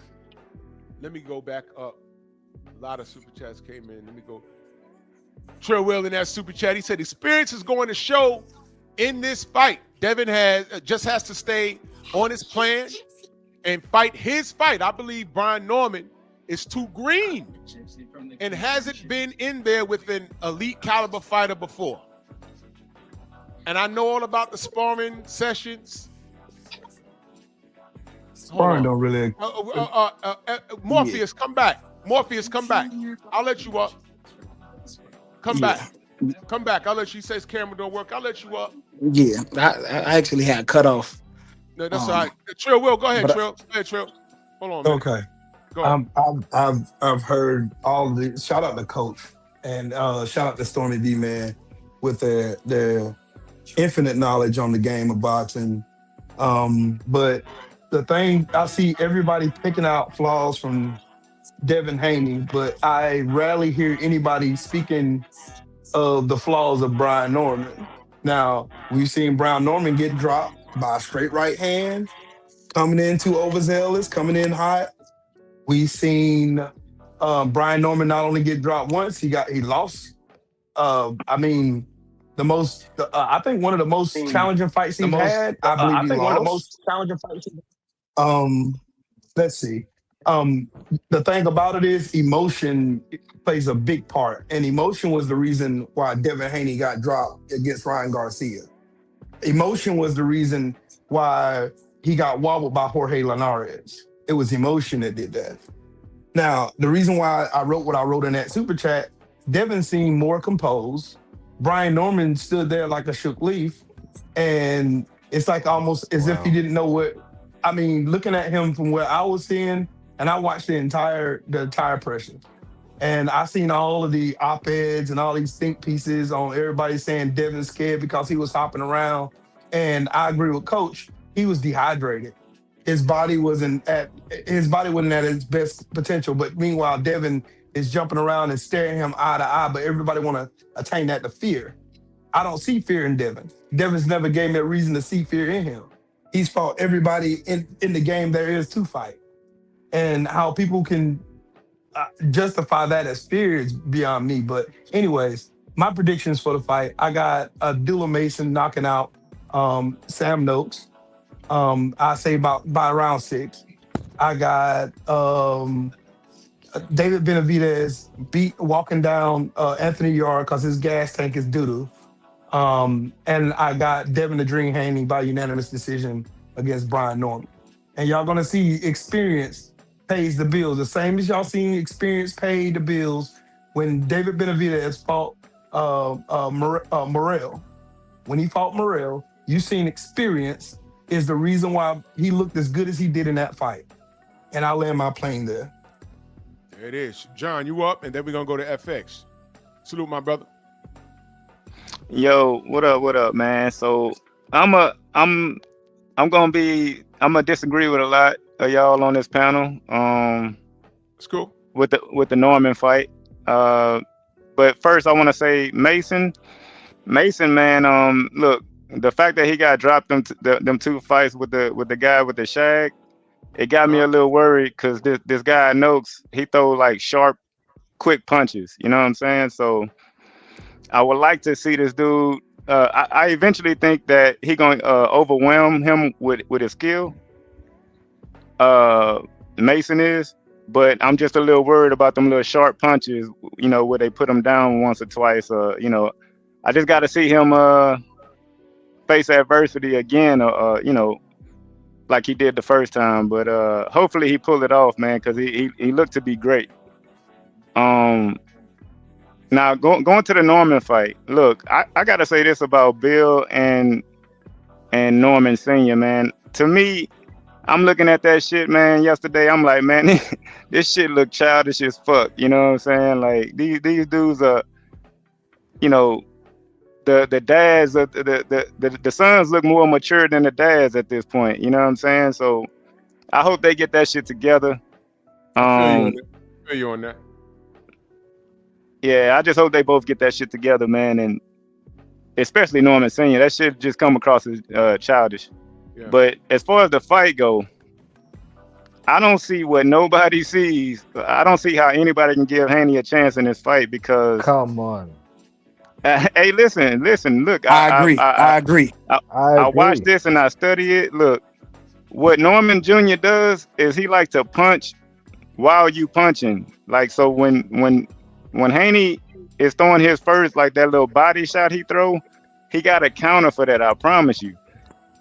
Let me go back up. A lot of super chats came in. Let me go. Trill Will in that super chat. He said experience is going to show in this fight. Devin just has to stay on his plan and fight his fight. I believe Brian Norman is too green and hasn't been in there with an elite caliber fighter before. And I know all about the sparring sessions. Sparring don't really. Morpheus, come back. Morpheus, come back. I'll let you up. Come back. Come back. I'll let you. He says camera don't work. I'll let you up. Yeah, I actually had cut off. No, that's all right. Trill, Will, go ahead, but- Trill. Go ahead, Trill. Hold on a minute. Okay. Go ahead. I've heard all the shout out to Coach and shout out to Stormy D, man, with their infinite knowledge on the game of boxing. But the thing I see everybody picking out flaws from Devin Haney, but I rarely hear anybody speaking of the flaws of Brian Norman. Now, we've seen Brian Norman get dropped by a straight right hand, coming in too overzealous, coming in hot. We've seen Brian Norman not only get dropped once, he lost. I mean, I think one of the most challenging fights he's had. I believe he lost. One of the most challenging fights. Let's see. The thing about it is emotion plays a big part, and emotion was the reason why Devin Haney got dropped against Ryan Garcia. Emotion was the reason why he got wobbled by Jorge Linares. It was emotion that did that. Now, the reason why I wrote what I wrote in that super chat, Devin seemed more composed. Brian Norman stood there like a shook leaf, and it's like almost as if he didn't know what. I mean, looking at him from where I was seeing, and I watched the entire pressure, and I seen all of the op-eds and all these think pieces on everybody saying Devin's scared because he was hopping around, and I agree with Coach. He was dehydrated. His body wasn't at its best potential. But meanwhile, Devin is jumping around and staring him eye to eye. But everybody want to attain that to fear. I don't see fear in Devin. Devin's never gave me a reason to see fear in him. He's fought everybody in the game there is to fight, and how people can justify that as fear is beyond me. But anyways, my predictions for the fight: I got Abdullah Mason knocking out Sam Noakes. I say by round 6. I got David Benavidez walking down Anthony Yard because his gas tank is doo-doo. And I got Devin the Dream Haney by unanimous decision against Brian Norman. And y'all gonna see experience pays the bills. The same as y'all seen experience pay the bills when David Benavidez fought Morrell. When he fought Morrell, you seen experience is the reason why he looked as good as he did in that fight. And I'll land my plane there. There it is. John, you up, and then we're gonna go to FX. Salute, my brother. Yo, what up, man? So I'm gonna disagree with a lot of y'all on this panel. It's cool. With the Norman fight. But first I want to say Mason, man. Look, the fact that he got dropped them 2 fights with the guy with the shag, it got me a little worried because this guy Noakes, he throw like sharp, quick punches. You know what I'm saying? So I would like to see this dude. I eventually think that he gonna overwhelm him with his skill. Mason is, but I'm just a little worried about them little sharp punches. You know, where they put him down once or twice. You know, I just got to see him face adversity again. You know, like he did the first time. But hopefully he pulled it off, man, because he looked to be great. Now going to the Norman fight. Look, I gotta say this about Bill and Norman Sr., man. To me, I'm looking at that shit, man, yesterday. I'm like, man, this shit look childish as fuck. You know what I'm saying? Like these dudes are, you know, the dads, the sons look more mature than the dads at this point. You know what I'm saying? So I hope they get that shit together. I feel you on that. Yeah, I just hope they both get that shit together, man, and especially Norman Sr. That shit just come across as childish. Yeah. But as far as the fight go, I don't see what nobody sees. I don't see how anybody can give Haney a chance in this fight because. Come on. Hey, listen. Look, I agree. I watched this and I study it. Look, what Norman Jr. does is he likes to punch while you punching. Like, so when Haney is throwing his first, like that little body shot he throw, he got a counter for that, I promise you.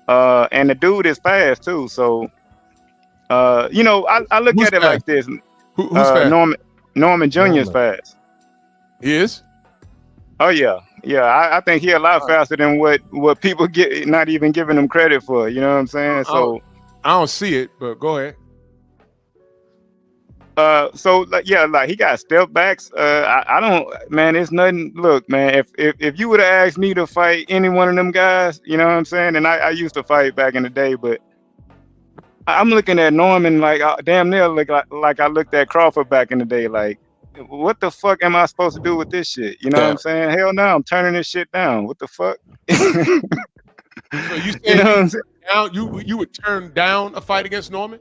And the dude is fast too. So I look Who's at it fast? like this. Who's fast? Norman Jr. is fast. He is? Oh yeah. I think he a lot faster than what people get not even giving him credit for. You know what I'm saying? So I don't see it, but go ahead. like he got step backs. I don't, man. It's nothing. Look, man. If you would have asked me to fight any one of them guys, you know what I'm saying? And I used to fight back in the day, but I'm looking at Norman like damn near like I looked at Crawford back in the day. Like, what the fuck am I supposed to do with this shit? You know what I'm saying? Hell no, I'm turning this shit down. What the fuck? So you said you would turn down a fight against Norman?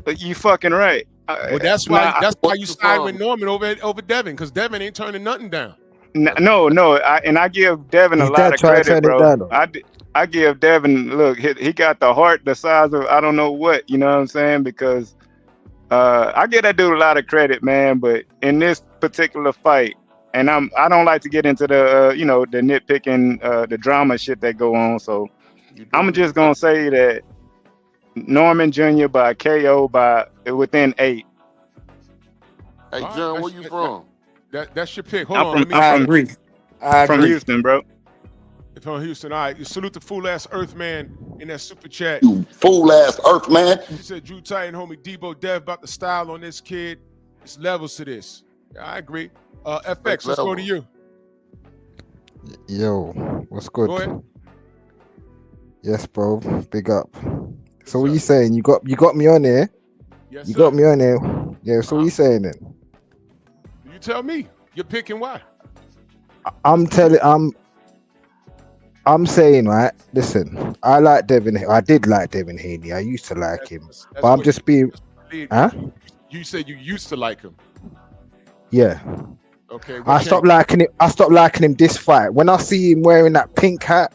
You fucking right. Well, that's why you side with Norman over Devin, because Devin ain't turning nothing down. No. I give Devin a lot of credit, bro. I give Devin, look, he got the heart the size of I don't know what, you know what I'm saying? Because I give that dude a lot of credit, man. But in this particular fight, and I don't like to get into the the nitpicking, the drama shit that go on. So I'm just gonna say that Norman Jr. by KO within 8. Hey, John, where you from? That's your pick. Hold on. I agree. From Houston, bro. From Houston. All right. You salute the fool ass Earthman in that super chat. You fool ass Earthman. He said Drew Titan, homie Debo Dev about the style on this kid. It's levels to this. Yeah, I agree. FX, let's go to you. Yo, what's good? Go ahead. Yes, bro. Big up. So what you saying? You got me on there. Yes, you sir. got me on there. Yeah. So what you saying then? You tell me. You're picking why? I'm saying, right. Listen, I like Devin. I did like Devin Haney. I used to like him, but I'm just being. Huh? You said you used to like him. Yeah. Okay. I stopped liking him. I stopped liking him this fight when I see him wearing that pink hat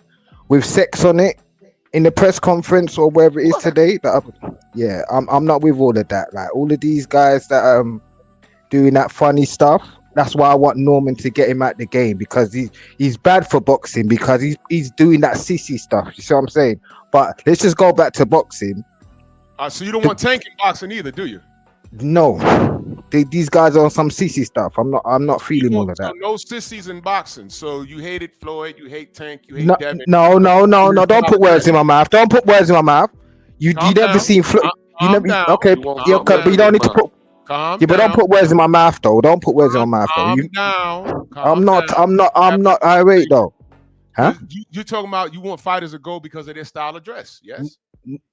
with sex on it in the press conference or wherever it is today. I'm not with all of that. Like all of these guys that doing that funny stuff. That's why I want Norman to get him out the game, because he's bad for boxing, because he's doing that sissy stuff. You see what I'm saying? But let's just go back to boxing. So you don't want Tank in boxing either, do you? No, these guys are on some sissy stuff. I'm not feeling all of that. So no sissies in boxing. So you hated Floyd, you hate Tank, you hate No, Devin. no. Don't put words in my mouth. Don't put words in my mouth. You never seen Floyd. You never. Okay, yeah, but you don't need to put. Calm Yeah, but don't put words in my mouth though. Don't put words in my mouth though. I'm not irate though. Huh? You're talking about you want fighters to go because of their style of dress, yes?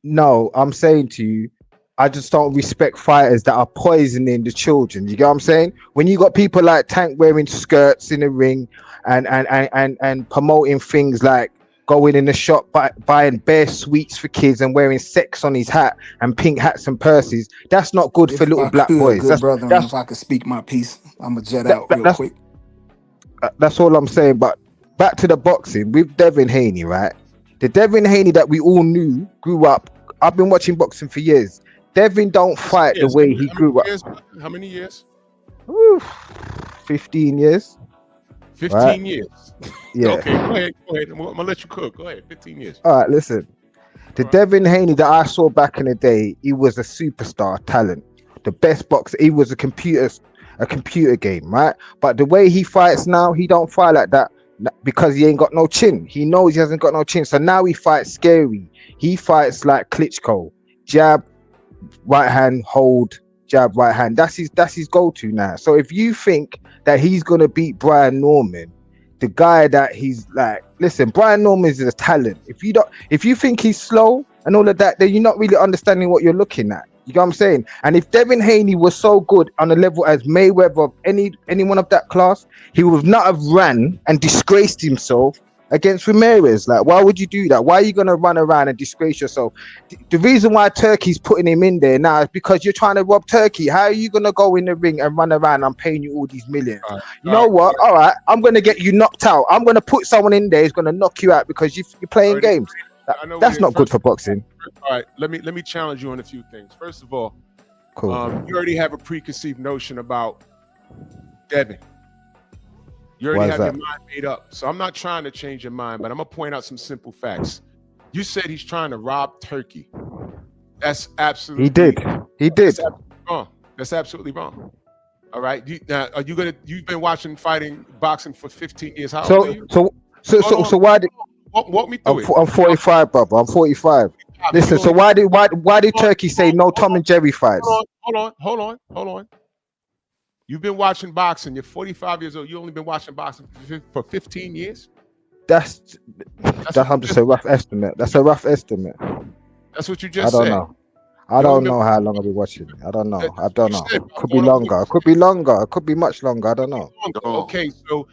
No, I'm saying to you, I just don't respect fighters that are poisoning the children. You get what I'm saying? When you got people like Tank wearing skirts in the ring and promoting things like going in the shop buying bare sweets for kids and wearing sex on his hat and pink hats and purses, that's not good for little black boys. Good brother, if I could speak my piece, I'm gonna jet out real quick. That's all I'm saying. But back to the boxing with Devin Haney, right? The Devin Haney that we all knew grew up. I've been watching boxing for years. Devin don't fight the way he grew up. How many years? 15 years. 15 right? Years. Yeah. Okay, go ahead. I'm gonna let you cook. Go ahead. 15 years. All right, listen. The Devin Haney that I saw back in the day, he was a superstar talent, the best boxer. He was a computer game, right? But the way he fights now, he don't fight like that because he ain't got no chin. He knows he hasn't got no chin, so now he fights scary. He fights like Klitschko, jab, right hand, hold, jab, right hand. That's his go-to now. So if you think that he's gonna beat Brian Norman, the guy that he's like, listen, Brian Norman is a talent. If you think he's slow and all of that, then you're not really understanding what you're looking at. You know what I'm saying? And if Devin Haney was so good on a level as Mayweather of anyone of that class, he would not have ran and disgraced himself against Ramirez. Like, why would you do that? Why are you gonna run around and disgrace yourself? The reason why Turkey's putting him in there now is because you're trying to rob Turkey. How are you gonna go in the ring and run around? I'm paying you all these millions. You know what? All right, I'm gonna get you knocked out. I'm gonna put someone in there who's gonna knock you out because you're playing games. That's not good for boxing. All right, let me challenge you on a few things. First of all, cool. You already have a preconceived notion about Devin. You already have your mind made up. So I'm not trying to change your mind, but I'm going to point out some simple facts. You said he's trying to rob Turkey. That's absolutely. He did. He did. That's absolutely wrong. That's absolutely wrong. All right. Now, are you gonna? You've been watching boxing for 15 years. How old are you? So why did? Walk me through it. I'm 45, brother. I'm 45. Listen. So why did Turkey say no Tom and Jerry fights? Hold on. You've been watching boxing. You're 45 years old. You only been watching boxing for 15 years. That's I'm just a rough estimate. That's a rough estimate. That's what you just said. said. I don't know how long I've been watching. I don't know. Could be longer. Could be longer. Could be much longer. I don't know. Okay, so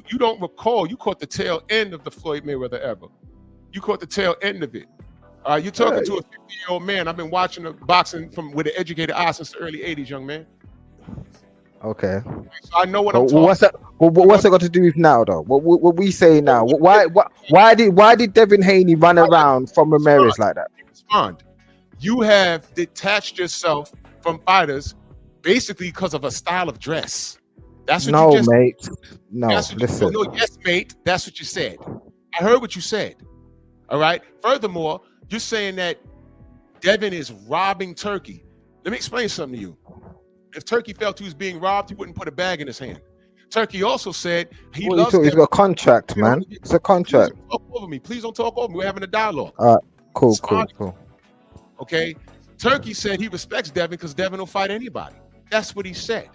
you don't recall. You caught the tail end of the Floyd Mayweather era. You caught the tail end of it. You're talking to a 50-year-old man. I've been watching boxing with an educated eye since the early 80s, young man. Okay. So I know what I'm talking about. What's it got to do with now, though? What we say now? Why did Devin Haney run around from Ramirez like that? Respond. You have detached yourself from fighters basically because of a style of dress. That's what you just mate. No, listen. Yes, mate. That's what you said. I heard what you said. All right. Furthermore, you're saying that Devin is robbing Turkey. Let me explain something to you. If Turkey felt he was being robbed, he wouldn't put a bag in his hand. Turkey also said he loves Devin. He's got a contract, man. It's a contract. Please don't talk over me. Please don't talk over me. We're having a dialogue. All right. Cool. Okay. Turkey said he respects Devin because Devin will fight anybody. That's what he said.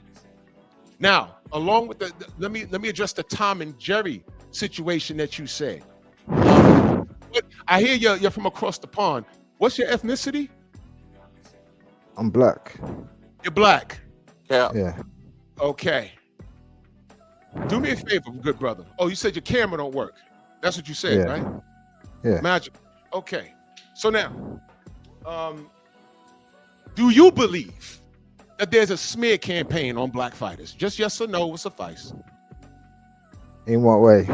Now, along with let me address the Tom and Jerry situation that you said. I hear you're from across the pond. What's your ethnicity? I'm black. You're black. Yeah. Okay. Do me a favor, good brother. Oh, you said your camera don't work. That's what you said, right? Yeah. Magic. Okay. So now, do you believe that there's a smear campaign on black fighters? Just yes or no will suffice. In what way?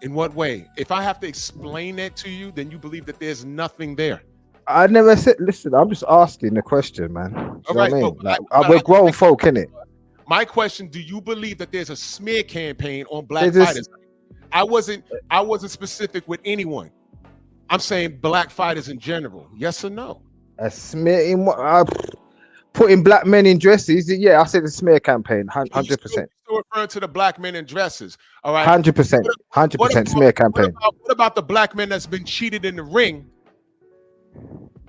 In what way? If I have to explain that to you, then you believe that there's nothing there. I never said. Listen, I'm just asking the question, man. All right, we're grown folk, innit? My question: do you believe that there's a smear campaign on black fighters? I wasn't specific with anyone. I'm saying black fighters in general. Yes or no? A smear in what? Putting black men in dresses? Yeah, I said a smear campaign. 100%. Still referring to the black men in dresses. All right. 100%. 100% smear campaign. What about the black men that's been cheated in the ring?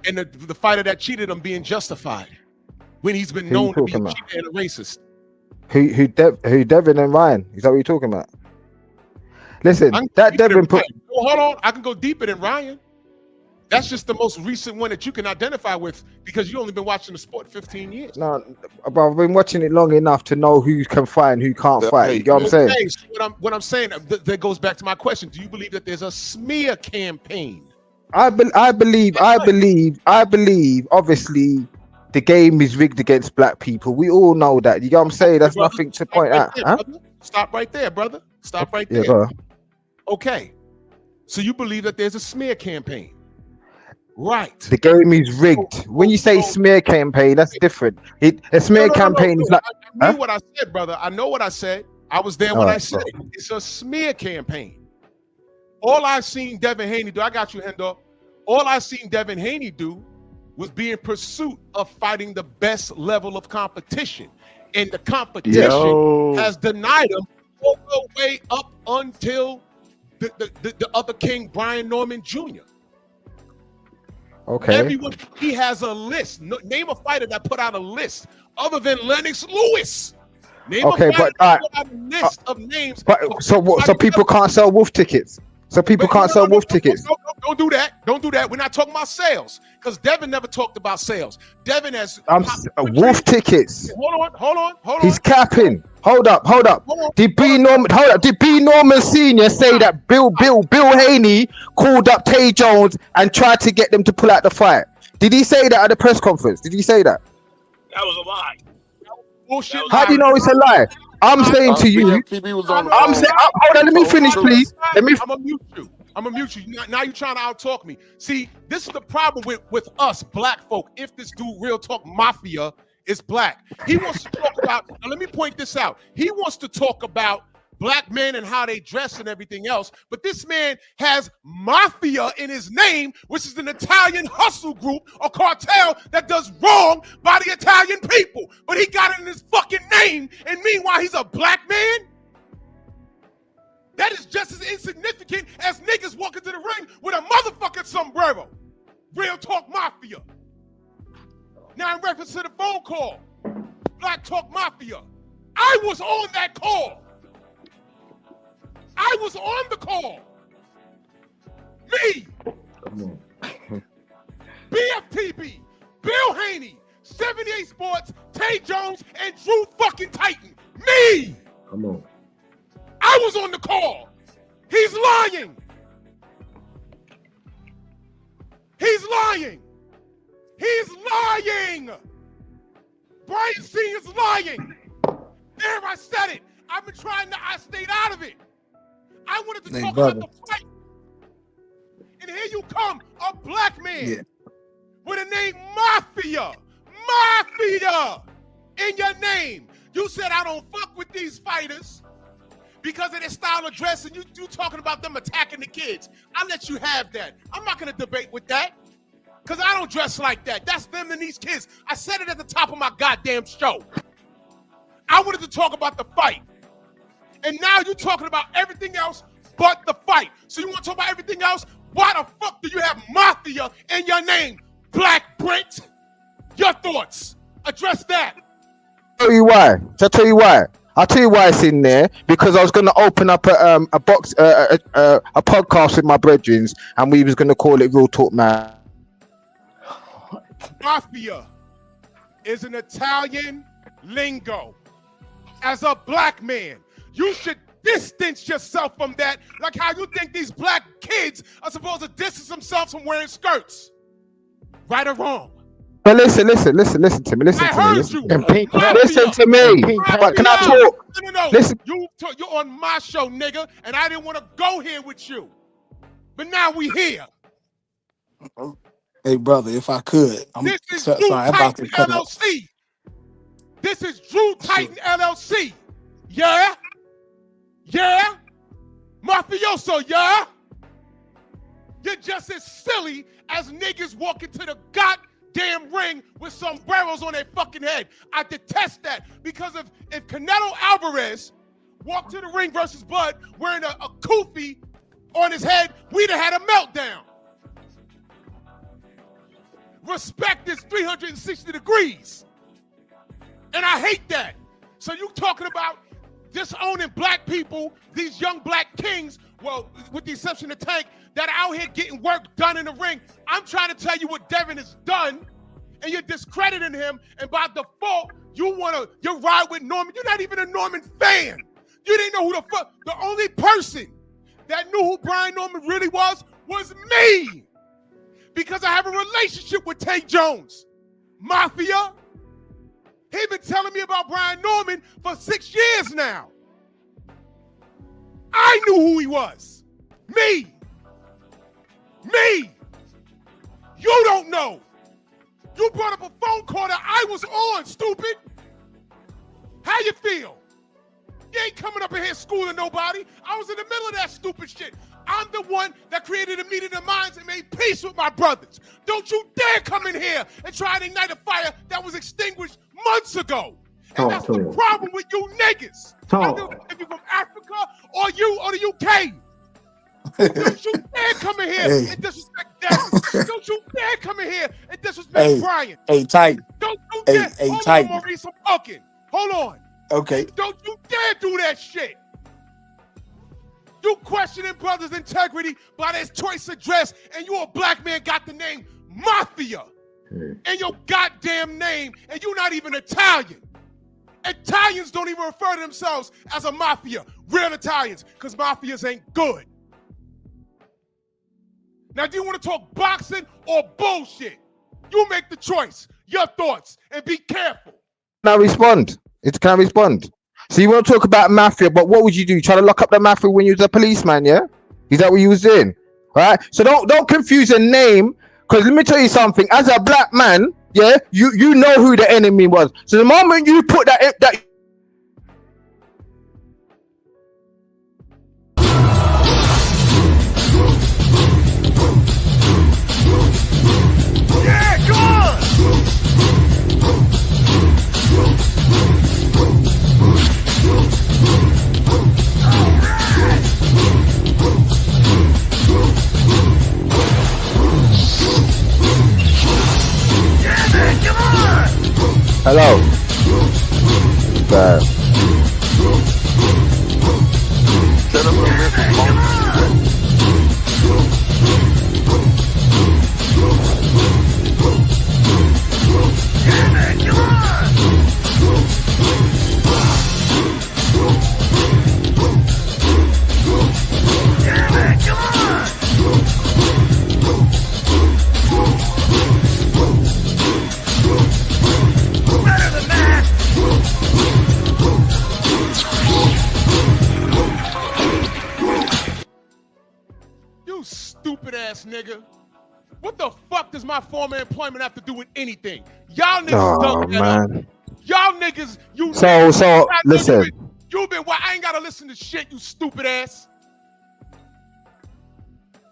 And the fighter that cheated him being justified when he's been known to be a cheater and a racist. Who Devin and Ryan? Is that what you're talking about? Listen, that Devin put. Hold on, I can go deeper than Ryan. That's just the most recent one that you can identify with because you only been watching the sport 15 years. No, but I've been watching it long enough to know who can fight and who can't fight. You know what I'm saying? Okay, so what I'm saying that goes back to my question. Do you believe that there's a smear campaign? I believe. Obviously, the game is rigged against black people. We all know that. You know what I'm saying? That's nothing to point out. Huh? Stop right there, brother. Stop right there. Yeah, okay. So you believe that there's a smear campaign? Right. The game is rigged. When you say smear campaign, that's different. A smear campaign is like. I mean what I said, brother. I know what I said. I was there when I said it. It's a smear campaign. All I've seen Devin Haney do, I got you, Hendo. All I've seen Devin Haney do was be in pursuit of fighting the best level of competition. And the competition has denied him all the way up until the other king, Brian Norman Jr. Okay. Everyone, he has a list. Name a fighter that put out a list other than Lennox Lewis. Name a fighter that put out a list of names. But so people can't sell wolf tickets. So people can't sell wolf tickets. Don't do that. Don't do that. We're not talking about sales because Devin never talked about sales. Devin has wolf tickets. Hold on. He's capping. Hold up. Did B Norman Senior say that Bill Haney called up Tay Jones and tried to get them to pull out the fight? Did he say that at the press conference? Did he say that? That was a lie. Bullshit. How do you know it's a lie? I'm saying to you. I'm saying. Hold on. Let me finish, please. I'm gonna mute you. Now you're trying to out-talk me. See, this is the problem with us black folk. If this dude Real Talk Mafia is black, he wants to talk about. Now let me point this out. He wants to talk about black men and how they dress and everything else, but this man has mafia in his name, which is an Italian hustle group or cartel that does wrong by the Italian people. But he got it in his fucking name, and meanwhile he's a black man? That is just as insignificant as niggas walking to the ring with a motherfucking sombrero. Real talk mafia. Now in reference to the phone call, Black Talk Mafia, I was on that call. I was on the call. Me. Come on. BFTB, Bill Haney, 78 Sports, Tay Jones, and Drew fucking Titan. Me. Come on. I was on the call. He's lying. He's lying. He's lying. Brian Senior's lying. There, I said it. I've been trying to, I stayed out of it. I wanted to talk about the fight. And here you come, a black man with a name Mafia. Mafia in your name. You said I don't fuck with these fighters because of their style of dress, and you talking about them attacking the kids. I'll let you have that. I'm not going to debate with that because I don't dress like that. That's them and these kids. I said it at the top of my goddamn show. I wanted to talk about the fight. And now you're talking about everything else but the fight. So you want to talk about everything else? Why the fuck do you have Mafia in your name, Black Brit? Your thoughts. Address that. I'll tell you why. I'll tell you why. I'll tell you why it's in there, because I was going to open up a podcast with my brethren, and we was going to call it Real Talk Man. Mafia is an Italian lingo. As a black man, you should distance yourself from that, like how you think these black kids are supposed to distance themselves from wearing skirts. Right or wrong? But listen to me. Listen to me. But can I talk? No. Listen. You're on my show, nigga, and I didn't want to go here with you. But now we here. Hey, brother, if I could. This is Drew Titan LLC. This is Drew Titan LLC. Yeah? Yeah? Mafioso, yeah? You're just as silly as niggas walking to the goddamn ring with sombreros on their fucking head. I detest that, because if Canelo Alvarez walked to the ring versus Bud wearing a kufi on his head, we'd have had a meltdown. Respect is 360 degrees. And I hate that. So you talking about disowning black people, these young black kings, well, with the exception of Tank, that are out here getting work done in the ring. I'm trying to tell you what Devin has done, and you're discrediting him, and by default, you ride with Norman. You're not even a Norman fan. You didn't know who the fuck, the only person that knew who Brian Norman really was me. Because I have a relationship with Tay Jones. Mafia. He's been telling me about Brian Norman for 6 years now. I knew who he was. Me. You don't know. You brought up a phone call that I was on, stupid. How you feel? You ain't coming up in here schooling nobody. I was in the middle of that stupid shit. I'm the one that created a meeting of minds and made peace with my brothers. Don't you dare come in here and try to ignite a fire that was extinguished months ago. And that's the problem with you niggas. If you're from Africa or the UK. Don't you dare come in here and disrespect Devin. Don't you dare come in here and disrespect Brian. Hey, Titan. Don't you dare. Hold on, Maurice, I'm talking. Hold on. Okay. Don't you dare do that shit. You questioning brothers' integrity by their choice of dress, and you a black man got the name Mafia in your goddamn name, and you're not even Italian. Italians don't even refer to themselves as a mafia, real Italians, because mafias ain't good. Now, do you want to talk boxing or bullshit? You make the choice. Your thoughts, and be careful. Can I respond? So you want to talk about mafia, but what would you do? Try to lock up the mafia when you was a policeman, yeah? Is that what you was doing? Right? So don't confuse a name, because let me tell you something. As a black man, yeah, you know who the enemy was. So the moment you put that Hello. Set up a list, You stupid ass nigga. What the fuck does my former employment have to do with anything? Y'all niggas dug that up. man. Y'all niggas, Listen. You've been, I ain't gotta listen to shit, you stupid ass.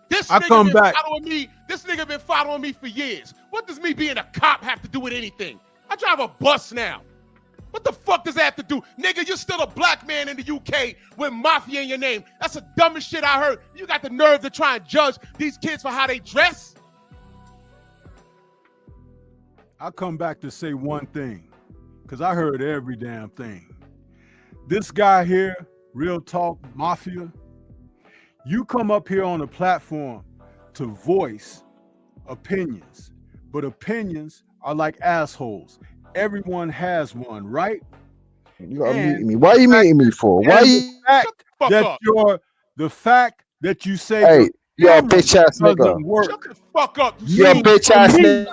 This nigga been following me. This nigga been following me for years. What does me being a cop have to do with anything? I drive a bus now. What the fuck does that have to do? Nigga, you're still a black man in the UK with mafia in your name. That's the dumbest shit I heard. You got the nerve to try and judge these kids for how they dress? I'll come back to say one thing, because I heard every damn thing. This guy here, Real Talk Mafia, you come up here on a platform to voice opinions, but opinions are like assholes. Everyone has one, right? You gotta mute me. Why are you muting me for? Why are you? The fact that you say, hey, you're a bitch ass nigga. Shut the fuck up. You're a bitch ass nigga.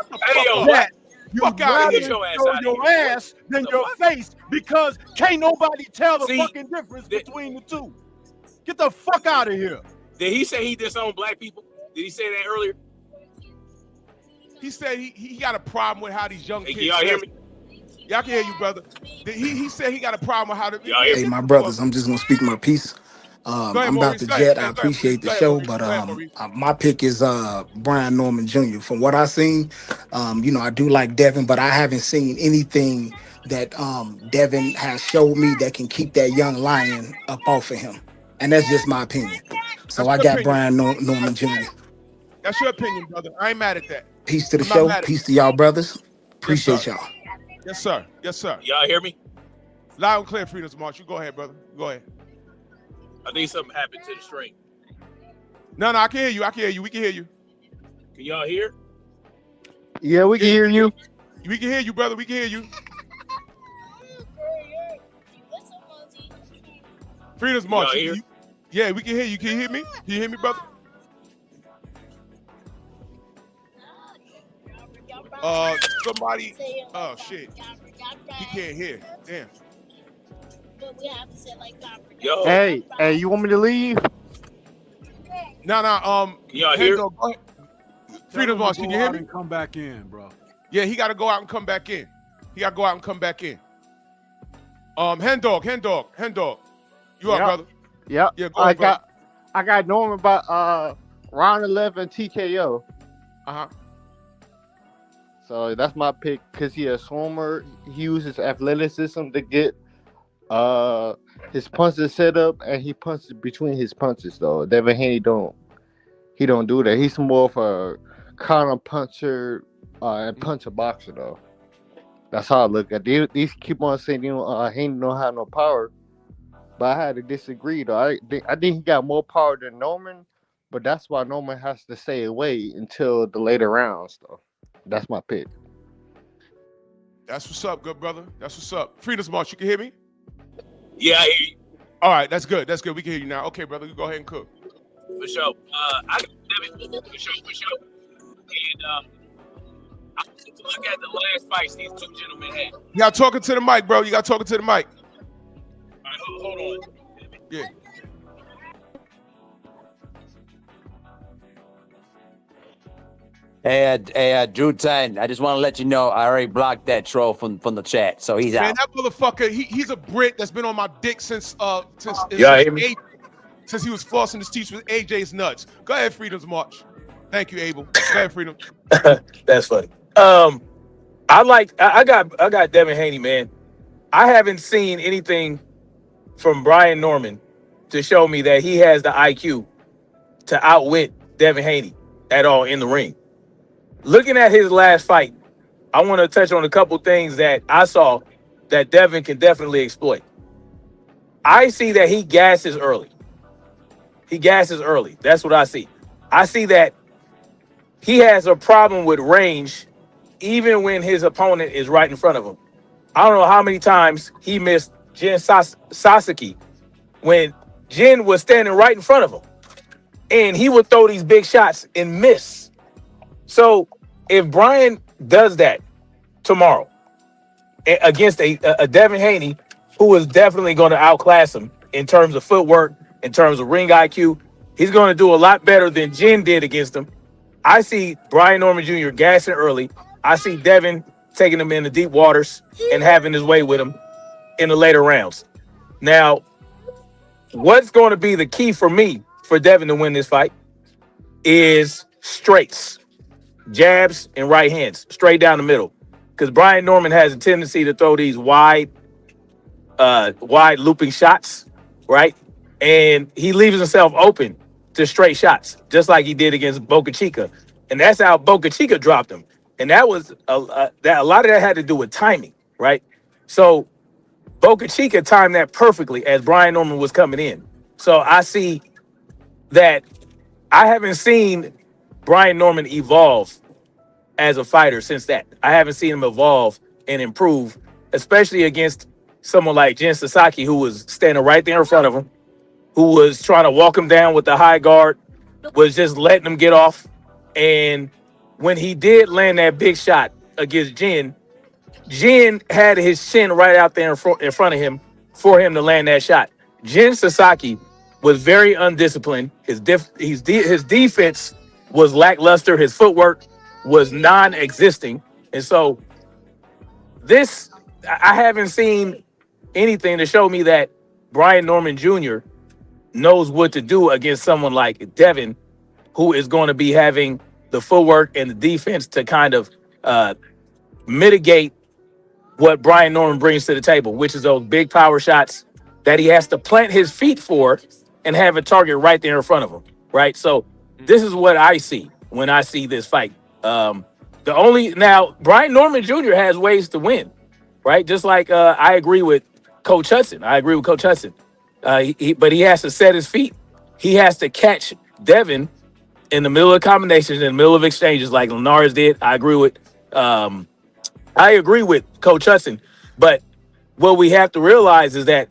Fuck out of here. Your ass than your face, because can't nobody tell the fucking difference between the two. Get the fuck out of here. Did he say he disowned black people? Did he say that earlier? He said he got a problem with how these young kids. Y'all hear me? Y'all can hear you, brother. He said he got a problem with how to. Hey, my brothers, I'm just gonna speak my piece. I'm about to jet. I appreciate the show, but my pick is Brian Norman Jr. From what I've seen, I do like Devin, but I haven't seen anything that Devin has showed me that can keep that young lion up off of him, and that's just my opinion. So I got Brian Norman Jr. That's your opinion, brother. I ain't mad at that. Peace to the show. Peace to y'all, brothers. Appreciate y'all. Yes, sir. Yes, sir. Y'all hear me? Loud and clear, Freedom's March. You go ahead, brother. Go ahead. I think something happened to the string. No, I can hear you. I can hear you. We can hear you. Can y'all hear? Yeah, we can hear you. We can hear you, brother. We can hear you. Freedom's March. Yeah, we can hear you. Can you hear me? Can you hear me, brother? Somebody. Oh shit. He can't hear. Damn. Yo. Hey, you want me to leave? No. Can y'all hear? Freedom's March. Can you hear me? And come back in, bro. Yeah, he got to go out and come back in. Hen dog. You up, brother? Yep. Yeah, go ahead, I got Norman by round 11 TKO. So that's my pick because he's a swimmer. He uses athleticism to get his punches set up, and he punches between his punches. Though Devin Haney don't do that. He's more of a counter puncher and puncher boxer though. That's how I look at it. These keep on saying Haney don't have no power, but I had to disagree though. I think he got more power than Norman, but that's why Norman has to stay away until the later rounds though. That's my pick. That's what's up, good brother. That's what's up. Freedom's March, you can hear me? Yeah, I hear you. All right, that's good. We can hear you now. Okay, brother, you go ahead and cook. For sure. I got Devin. For sure. And I look at the last fights these two gentlemen had. You got talking to the mic, bro. You got talking to the mic. All right, hold on. Yeah. Hey, Drew 10, I just want to let you know I already blocked that troll from the chat, so he's out. Man, that motherfucker, he's a Brit that's been on my dick since he was flossing his teeth with AJ's nuts. Go ahead, Freedom's March. Thank you, Abel. Go ahead, Freedom. That's funny. I got Devin Haney, man. I haven't seen anything from Brian Norman to show me that he has the IQ to outwit Devin Haney at all in the ring. Looking at his last fight, I want to touch on a couple things that I saw that Devin can definitely exploit. I see that he gasses early. He gasses early. That's what I see. I see that he has a problem with range even when his opponent is right in front of him. I don't know how many times he missed Jin Sasaki when Jin was standing right in front of him. And he would throw these big shots and miss. So if Brian does that tomorrow against a Devin Haney, who is definitely going to outclass him in terms of footwork, in terms of ring IQ, he's going to do a lot better than Jin did against him. I see Brian Norman Jr. gassing early. I see Devin taking him in the deep waters and having his way with him in the later rounds. Now, what's going to be the key for me for Devin to win this fight is straights, jabs, and right hands, straight down the middle. Because Brian Norman has a tendency to throw these wide looping shots, right? And he leaves himself open to straight shots, just like he did against Boca Chica. And that's how Boca Chica dropped him. And that was a lot of that had to do with timing, right? So Boca Chica timed that perfectly as Brian Norman was coming in. So I see that I haven't seen Brian Norman evolve as a fighter since that. I haven't seen him evolve and improve, especially against someone like Jin Sasaki, who was standing right there in front of him, who was trying to walk him down with the high guard, was just letting him get off. And when he did land that big shot against Jin, Jin had his chin right out there in front of him for him to land that shot. Jin Sasaki was very undisciplined. His defense was lackluster. His footwork was non-existing. And so I haven't seen anything to show me that Brian Norman Jr. knows what to do against someone like Devin, who is going to be having the footwork and the defense to kind of mitigate what Brian Norman brings to the table, which is those big power shots that he has to plant his feet for and have a target right there in front of him, right? So this is what I see when I see this fight. Brian Norman Jr. has ways to win, right? Just like I agree with Coach Hudson. But he has to set his feet. He has to catch Devin in the middle of combinations, in the middle of exchanges, like Linares did. I agree with Coach Hudson. But what we have to realize is that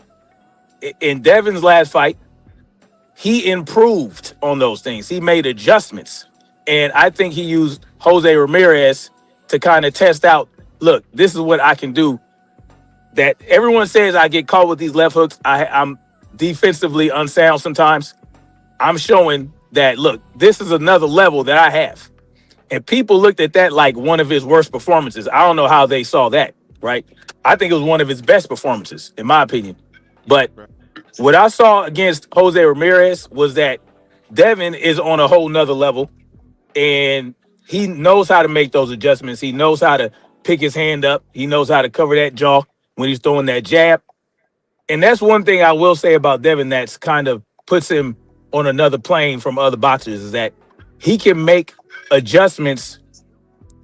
in Devin's last fight, he improved on those things. He made adjustments. And I think he used Jose Ramirez to kind of test out, look, this is what I can do. That everyone says I get caught with these left hooks. I'm defensively unsound sometimes. I'm showing that, look, this is another level that I have. And people looked at that like one of his worst performances. I don't know how they saw that, right? I think it was one of his best performances, in my opinion. But what I saw against Jose Ramirez was that Devin is on a whole nother level, and he knows how to make those adjustments. He knows how to pick his hand up. He knows how to cover that jaw when he's throwing that jab. And that's one thing I will say about Devin that's kind of puts him on another plane from other boxers, is that he can make adjustments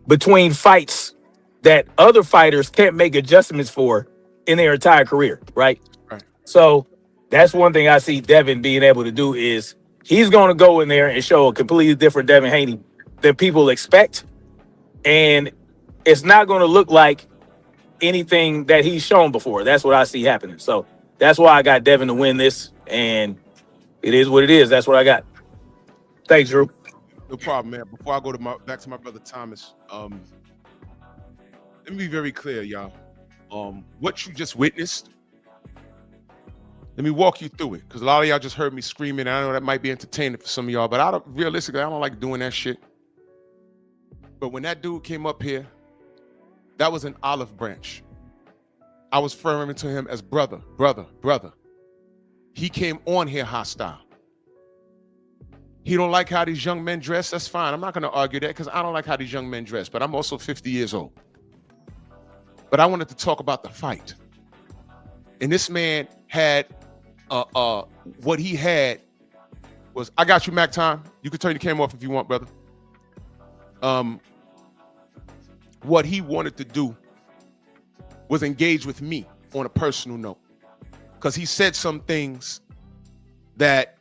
between fights that other fighters can't make adjustments for in their entire career, right? So that's one thing I see Devin being able to do, is he's going to go in there and show a completely different Devin Haney than people expect. And it's not going to look like anything that he's shown before. That's what I see happening. So that's why I got Devin to win this, and it is what it is. That's what I got. Thanks, Drew. No problem, man. Before I go back to my brother Thomas, let me be very clear, y'all. What you just witnessed, let me walk you through it, because a lot of y'all just heard me screaming. I know that might be entertaining for some of y'all, but realistically, I don't like doing that shit. But when that dude came up here, that was an olive branch. I was referring to him as brother. He came on here hostile. He don't like how these young men dress. That's fine. I'm not going to argue that, because I don't like how these young men dress, but I'm also 50 years old. But I wanted to talk about the fight. And this man had, what he had was, I got you, Mac Time. You can turn your camera off if you want, brother. what he wanted to do was engage with me on a personal note, because he said some things that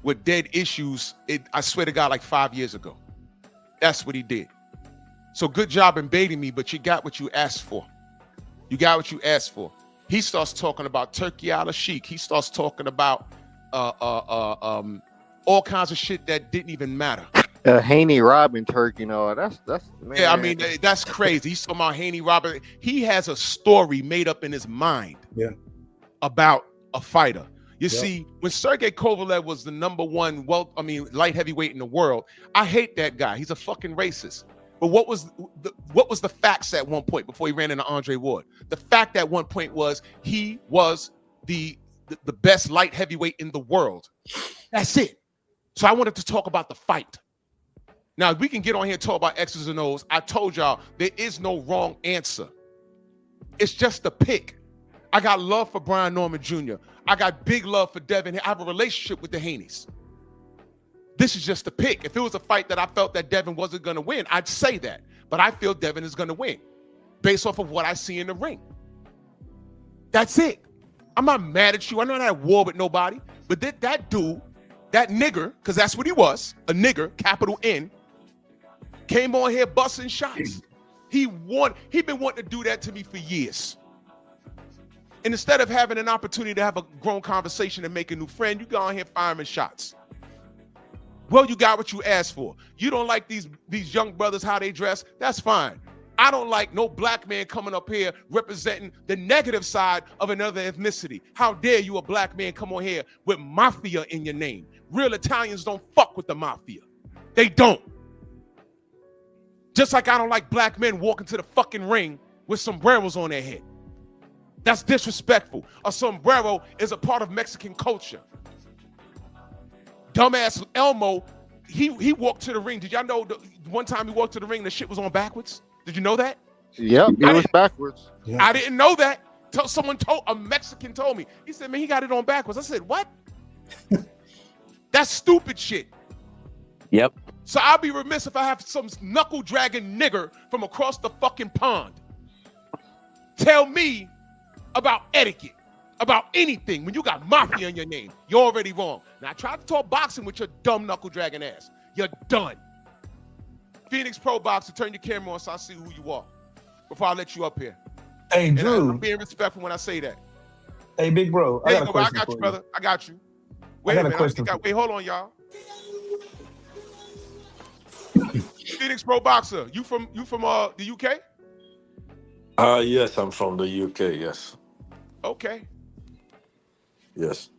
were dead issues. I swear to God, like 5 years ago. That's what he did. So good job in baiting me, but you got what you asked for. You got what you asked for. He starts talking about Turkey Ala Sheik. He starts talking about all kinds of shit that didn't even matter. Haney robbing Turkey, that's man. Yeah, I mean that's crazy. He's talking about Haney robbing. He has a story made up in his mind about a fighter. You see, when Sergey Kovalev was the number one light heavyweight in the world, I hate that guy. He's a fucking racist. But what was the facts at one point before he ran into Andre Ward? The fact at one point was he was the best light heavyweight in the world. That's it. So I wanted to talk about the fight. Now, we can get on here and talk about X's and O's. I told y'all there is no wrong answer. It's just a pick. I got love for Brian Norman Jr. I got big love for Devin. I have a relationship with the Haneys. This is just a pick. If it was a fight that I felt that Devin wasn't going to win, I'd say that. But I feel Devin is going to win based off of what I see in the ring. That's it. I'm not mad at you. I'm not at war with nobody. But that dude, that nigger, because that's what he was, a nigger, capital N, came on here busting shots. He been wanting to do that to me for years. And instead of having an opportunity to have a grown conversation and make a new friend, you go on here firing shots. Well, you got what you asked for. You don't like these young brothers, how they dress. That's fine. I don't like no black man coming up here representing the negative side of another ethnicity. How dare you, a black man, come on here with mafia in your name? Real Italians don't fuck with the mafia. They don't. Just like I don't like black men walking to the fucking ring with sombreros on their head. That's disrespectful. A sombrero is a part of Mexican culture. Dumbass Elmo, he walked to the ring. Did y'all know one time he walked to the ring, the shit was on backwards? Did you know that? Yep, it was backwards. I didn't know that. A Mexican told me. He said, man, he got it on backwards. I said, what? That's stupid shit. Yep. So I'll be remiss if I have some knuckle dragging nigger from across the fucking pond tell me about etiquette, about anything. When you got mafia in your name, you're already wrong. Now I tried to talk boxing with your dumb knuckle dragging ass. You're done. Phoenix Pro Boxer, turn your camera on so I see who you are before I let you up here. Hey, and Drew. I'm being respectful when I say that. Hey, big bro. I got you, brother. I got you. Wait a minute. Wait, hold on, y'all. Phoenix Pro Boxer, you from the UK? Yes, I'm from the UK. Yes. Okay. Yes.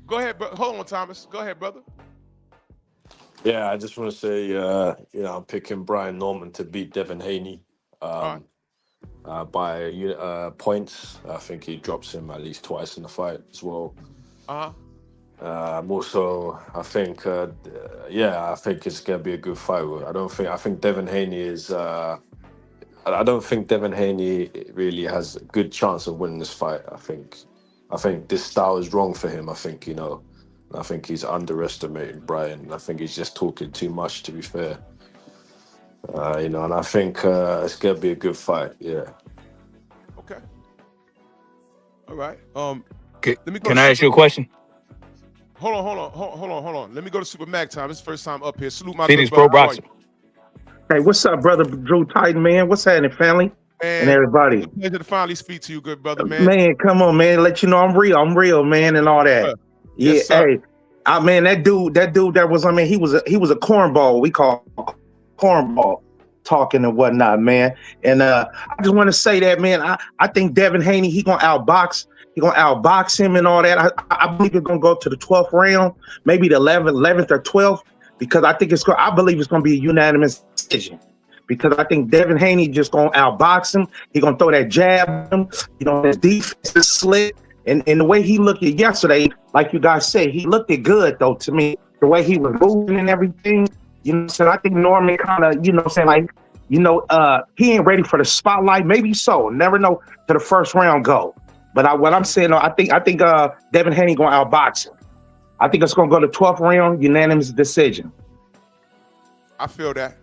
Go ahead, bro. Hold on, Thomas. Go ahead, brother. Yeah, I just want to say, I'm picking Brian Norman to beat Devin Haney by points. I think he drops him at least twice in the fight as well. Also, I think, I think it's gonna be a good fight. I think Devin Haney is. I don't think Devin Haney really has a good chance of winning this fight. I think this style is wrong for him. I think he's underestimating Brian. I think he's just talking too much, to be fair. And I think it's gonna be a good fight. Yeah. Okay. All right. Can I ask you a question? Hold on. Let me go to Super Mag time. This is the first time up here. Salute my Phoenix good brother. Pro Boxer. Hey, what's up, brother Drew Titan, man? What's happening, family? And everybody. It's a pleasure to finally speak to you, good brother, man. Man, come on, man. Let you know I'm real, man, and all that. Yes, yeah, sir. Hey, man, that dude that was, he was a cornball. We call cornball talking and whatnot, man. And I just want to say that, man, I think Devin Haney, he gonna outbox him and all that. I believe it's gonna go to the 12th round, maybe the 11th or 12th, because I believe it's gonna be a unanimous decision. Because I think Devin Haney just gonna outbox him. He gonna throw that jab at him. His defense is slick. And the way he looked at yesterday, like you guys say, he looked it good though to me. The way he was moving and everything. So I think Norman kind of, he ain't ready for the spotlight. Maybe so. Never know to the first round go. But what I'm saying, I think Devin Haney gonna outbox him. I think it's gonna go to 12th round, unanimous decision. I feel that.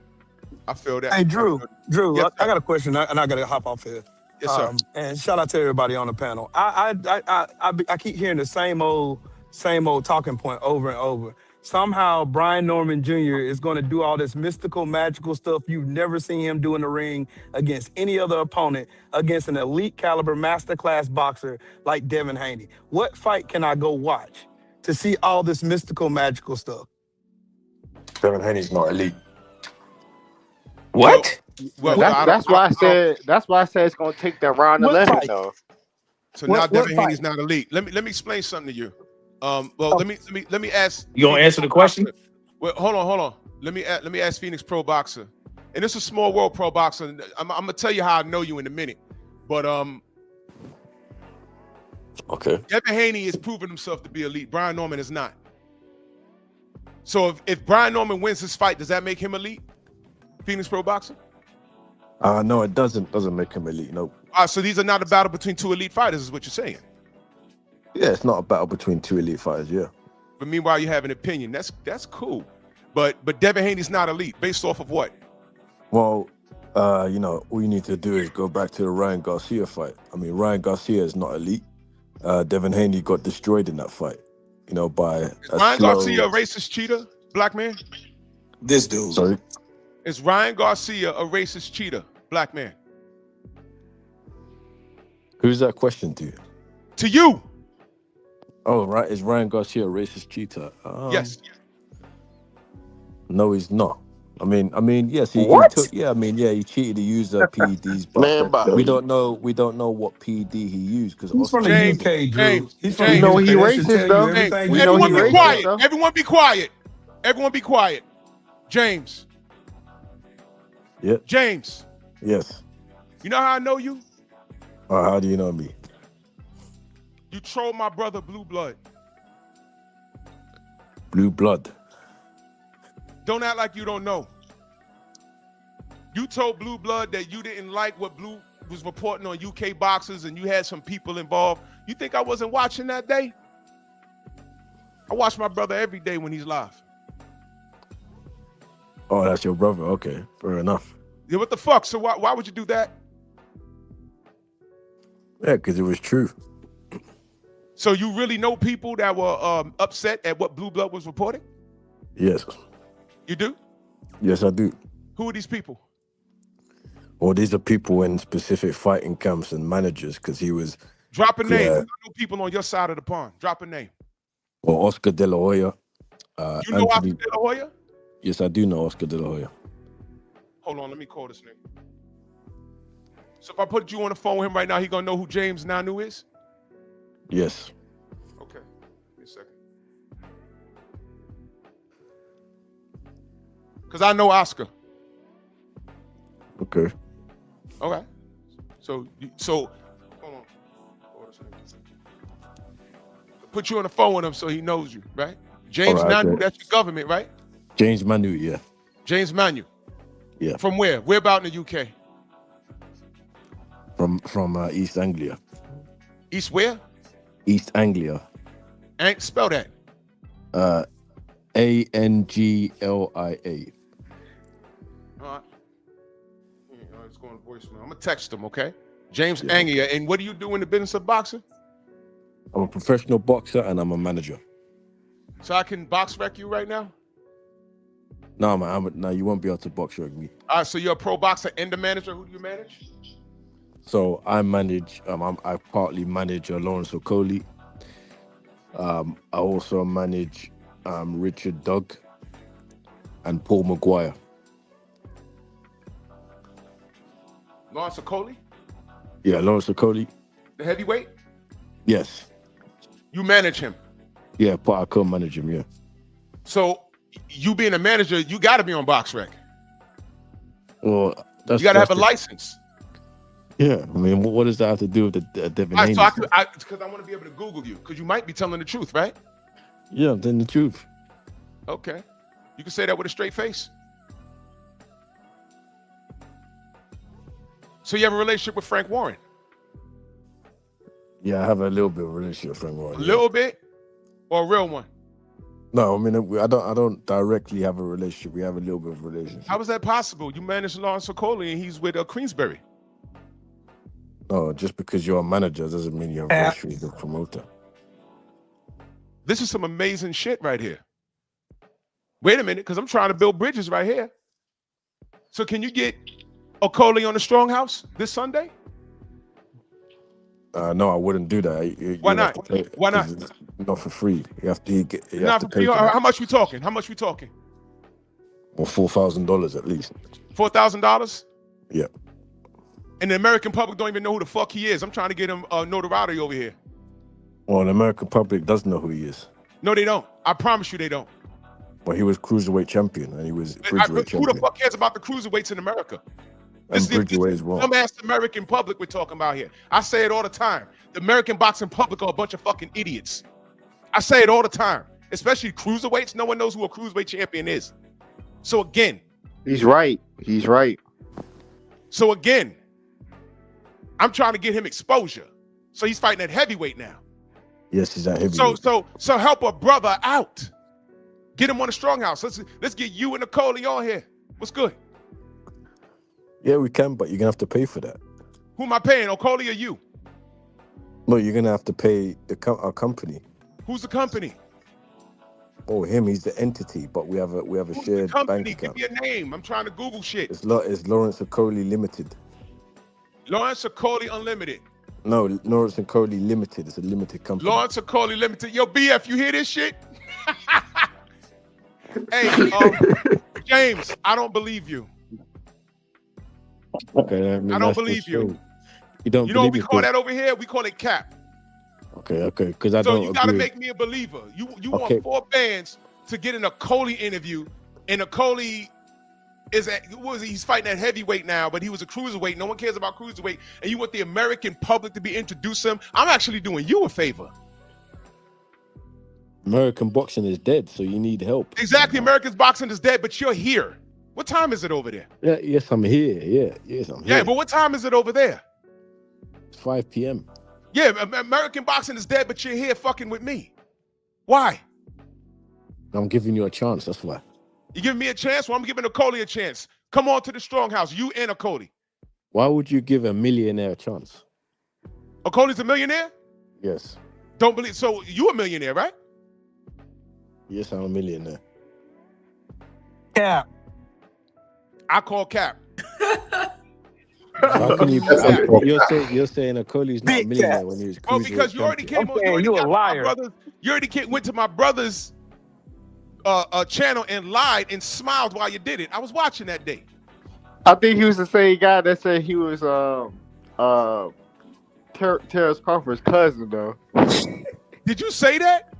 I feel that. Hey, Drew, Yes, I got a question, and I got to hop off here. Yes, sir. And shout out to everybody on the panel. I keep hearing the same old talking point over and over. Somehow Brian Norman Jr. is going to do all this mystical, magical stuff you've never seen him do in the ring against any other opponent, against an elite caliber masterclass boxer like Devin Haney. What fight can I go watch to see all this mystical, magical stuff? Devin Haney's not elite. What? Well, that's why I said it's gonna take that round 11 though. So now Devin Haney's not elite. Let me explain something to you. Let me ask. You gonna answer the question? Well, hold on. Let me ask Phoenix Pro Boxer, and it's a small world pro boxer. I'm gonna tell you how I know you in a minute, but okay. Devin Haney has proven himself to be elite. Brian Norman is not. So if Brian Norman wins this fight, does that make him elite? Phoenix Pro Boxer? No, it doesn't make him elite. No. So these are not a battle between two elite fighters, is what you're saying. Yeah, it's not a battle between two elite fighters. Yeah. But meanwhile, you have an opinion. That's cool. But Devin Haney's not elite. Based off of what? Well, all you need to do is go back to the Ryan Garcia fight. I mean, Ryan Garcia is not elite. Devin Haney got destroyed in that fight. By Ryan Garcia a racist cheater, black man? This dude. Sorry. Is Ryan Garcia a racist cheater, black man? Who's that question to? To you. Oh, right. Is Ryan Garcia a racist cheater? Yes. No, he's not. I mean, yes, he took. Yeah, he cheated. He used PEDs, but we don't know what PED he used because he's from the UK, Drew. He's from the UK. He racist though. Everyone be quiet. Everyone be quiet. Everyone be quiet. James. Yeah. James. Yes. You know how I know you? How do you know me? You trolled my brother Blue Blood. Blue Blood. Don't act like you don't know. You told Blue Blood that you didn't like what Blue was reporting on UK boxers and you had some people involved. You think I wasn't watching that day? I watch my brother every day when he's live. Oh, that's your brother. Okay, fair enough. Yeah, what the fuck? So why would you do that? Yeah, because it was true. So you really know people that were upset at what Blue Blood was reporting? Yes. You do? Yes, I do. Who are these people? Well, these are people in specific fighting camps and managers because he was... Drop a name. I know people on your side of the pond. Drop a name. Well, Oscar De La Hoya. You know Oscar De La Hoya? Yes, I do know Oscar De La Hoya. Hold on, let me call this nigga. So if I put you on the phone with him right now, he gonna know who James Nanu is? Yes. Okay, give me a second. Because I know Oscar. Okay. Okay. So hold on. Put you on the phone with him so he knows you, right? James Nanu, that's your government, right? James Manu, yeah. James Manu. Yeah. From where? Where about in the UK? From East Anglia. East where? East Anglia. And spell that. Anglia. All right. It's going to voicemail. I'm gonna text him, okay? James Anglia. And what do you do in the business of boxing? I'm a professional boxer and I'm a manager. So I can box wreck you right now? No, man. No, you won't be able to box wreck me. All right. So you're a pro boxer and a manager. Who do you manage? So I manage. I partly manage Lawrence Okoli. I also manage Richard Doug and Paul Maguire. Lawrence Okoli? Yeah, Lawrence Okoli. The heavyweight? Yes. You manage him? Yeah, but I co-manage him, yeah. So you being a manager, you got to be on BoxRec. Well, you got to have a license. Yeah, I mean, what does that have to do with the Devin Haney? So because I want to be able to Google you, because you might be telling the truth, right? Yeah, I'm telling the truth. Okay. You can say that with a straight face. So you have a relationship with Frank Warren? Yeah, I have a little bit of a relationship with Frank Warren. A little bit or a real one? No, I mean I don't directly have a relationship. We have a little bit of a relationship. How is that possible? You manage Lawrence Okoli and he's with Queensberry. No, just because you're a manager doesn't mean you have a relationship with the promoter. This is some amazing shit right here. Wait a minute, because I'm trying to build bridges right here. So can you get Okoli on the Strong House this Sunday? No, I wouldn't do that. Why not? Why not? Not for free. You have to pay for How much we talking? How much we talking? Well, $4,000 at least. $4,000? Yeah. And the American public don't even know who the fuck he is. I'm trying to get him notoriety over here. Well, the American public does know who he is. No, they don't. I promise you they don't. Well, he was cruiserweight champion and he was bridgeweight Who the fuck cares about the cruiserweights in America? And bridgeweight as well. Dumbass American public we're talking about here. I say it all the time. The American boxing public are a bunch of fucking idiots. I say it all the time. Especially cruiserweights. No one knows who a cruiserweight champion is. So again. He's right. He's right. So again, I'm trying to get him exposure. So he's fighting at heavyweight now. Yes, he's at heavyweight. So help a brother out. Get him on the Strong House. Let's get you and Okoli on here. What's good? Yeah, we can, but you're gonna have to pay for that. Who am I paying? Okoli or you? No, you're gonna have to pay our company. Who's the company? Oh, him. He's the entity, but we have a Who's shared the company? bank account. Give me a name. I'm trying to Google shit. It's Lawrence Okoli Limited. Lawrence Okoli Unlimited. No, Lawrence Okoli Limited. It's a limited company. Lawrence Okoli Limited. Yo, BF, you hear this shit? Hey, James, I don't believe you. Okay, I don't believe you. You don't. You know what we believe call it? that over here? We call it cap. Okay, because I So don't. you got to agree. make me a believer. You Okay. want 4 bands to get an Okoli interview, and Okoli he's fighting at heavyweight now, but he was a cruiserweight. No one cares about cruiserweight, and you want the American public to be introduced to him. I'm actually doing you a favor. American boxing is dead, so you need help. Exactly, America's boxing is dead, but you're here. What time is it over there? Yeah, yes, I'm here. Yeah, yes, I'm here. Yeah, but what time is it over there? It's 5 p.m. Yeah, American boxing is dead, but you're here fucking with me. Why? I'm giving you a chance. That's why. You giving me a chance? Well, I'm giving Okoli a chance. Come on to the Strong House, you and Okoli. Why would you give a millionaire a chance? Okoli's a millionaire? Yes. Don't believe. So you a millionaire, right? Yes, I'm a millionaire. Cap. I call cap. How can you? You're saying Okoli's not a millionaire when he was Well, because you already came on. You a liar. You already went to my brother's channel and lied and smiled while you did it. I was watching that day. I think he was the same guy that said he was Terrence Crawford's cousin, though. Did you say that?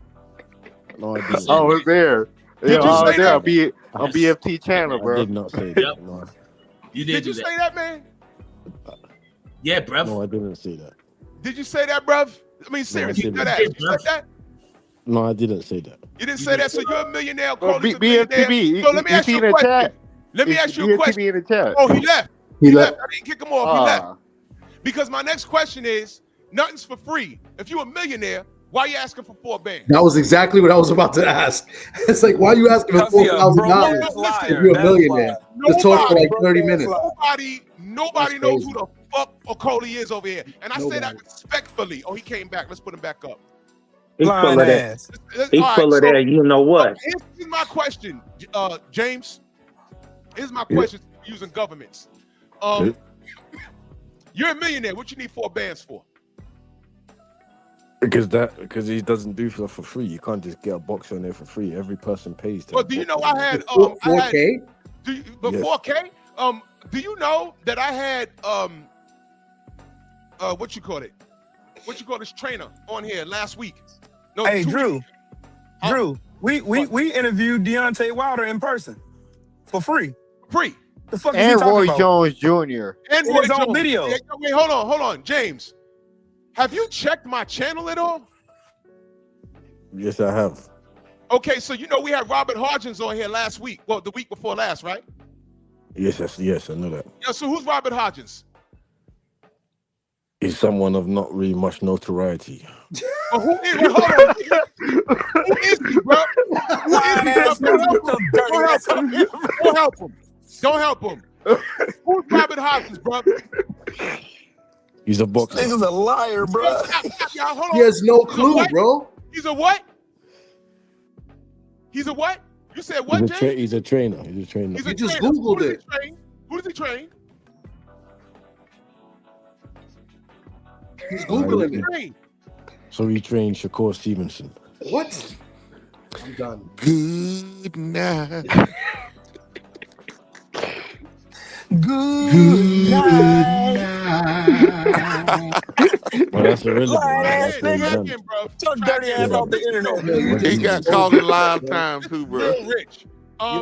No, I didn't. I was there. Did you say that? On BFT channel, bro. I did not say that. No. You Did you say that, man? Yeah, bruv. No, I didn't say that. Did you say that, bruv? I mean, seriously, didn't. you said that? No, I didn't say that. You didn't say that, so you're a millionaire. Well, Okoli's a millionaire. BFTB, So let me ask you a question. Let me ask you a question. in the chat. Oh, he left. He left. I didn't kick him off. He left. Because my next question is, nothing's for free. If you're a millionaire, why are you asking for 4 bands? That was exactly what I was about to ask. It's like, why are you asking for $4,000 if you're a millionaire? Just talk for like 30 minutes. Nobody knows who the fuck Okoli is over here. And I say that respectfully. Oh, he came back. Let's put him back up. He's full of that. He's full of that. You know what? Here's my question, James. Here's my question for using governments. You're a millionaire. What you need 4 bands for? Because he doesn't do stuff for free. You can't just get a box on there for free. Every person pays. Well, do you know I had 4K? 4K? Do you know that I had what you call it? What you call this trainer on here last week? No, Hey, 2 Drew. weeks. Drew, we interviewed Deontay Wilder in person for free. Free. The fuck is he And talking Roy about? Jones Jr. And In Roy his own Jones. video. Yeah, wait, hold on, James. Have you checked my channel at all? Yes, I have. Okay, so you know we had Robert Hodgins on here last week. Well, the week before last, right? Yes, I know that. Yeah. So who's Robert Hodgins? He's someone of not really much notoriety. But who is? Wait, hold on. Who is he, bro? Who is he, bro? Don't help him. Don't help him. Don't help him. Who's Robert Hodgins, bro? He's a boxer. This is a liar, bro. He has no clue, bro. He's a what? He's a what? You said what, Jay? He's a trainer. He's a trainer. He's a You just trainer. Googled Who does it. he train? Who does he train? He's Googling it. Train. So he trained Shakur Stevenson. What? I'm done. Good night. Good night. Well, that's irrelevant. Lying Man. ass That's what he's nigga. done. Your dirty ass off the internet. He got called in live time too, bro. Real rich.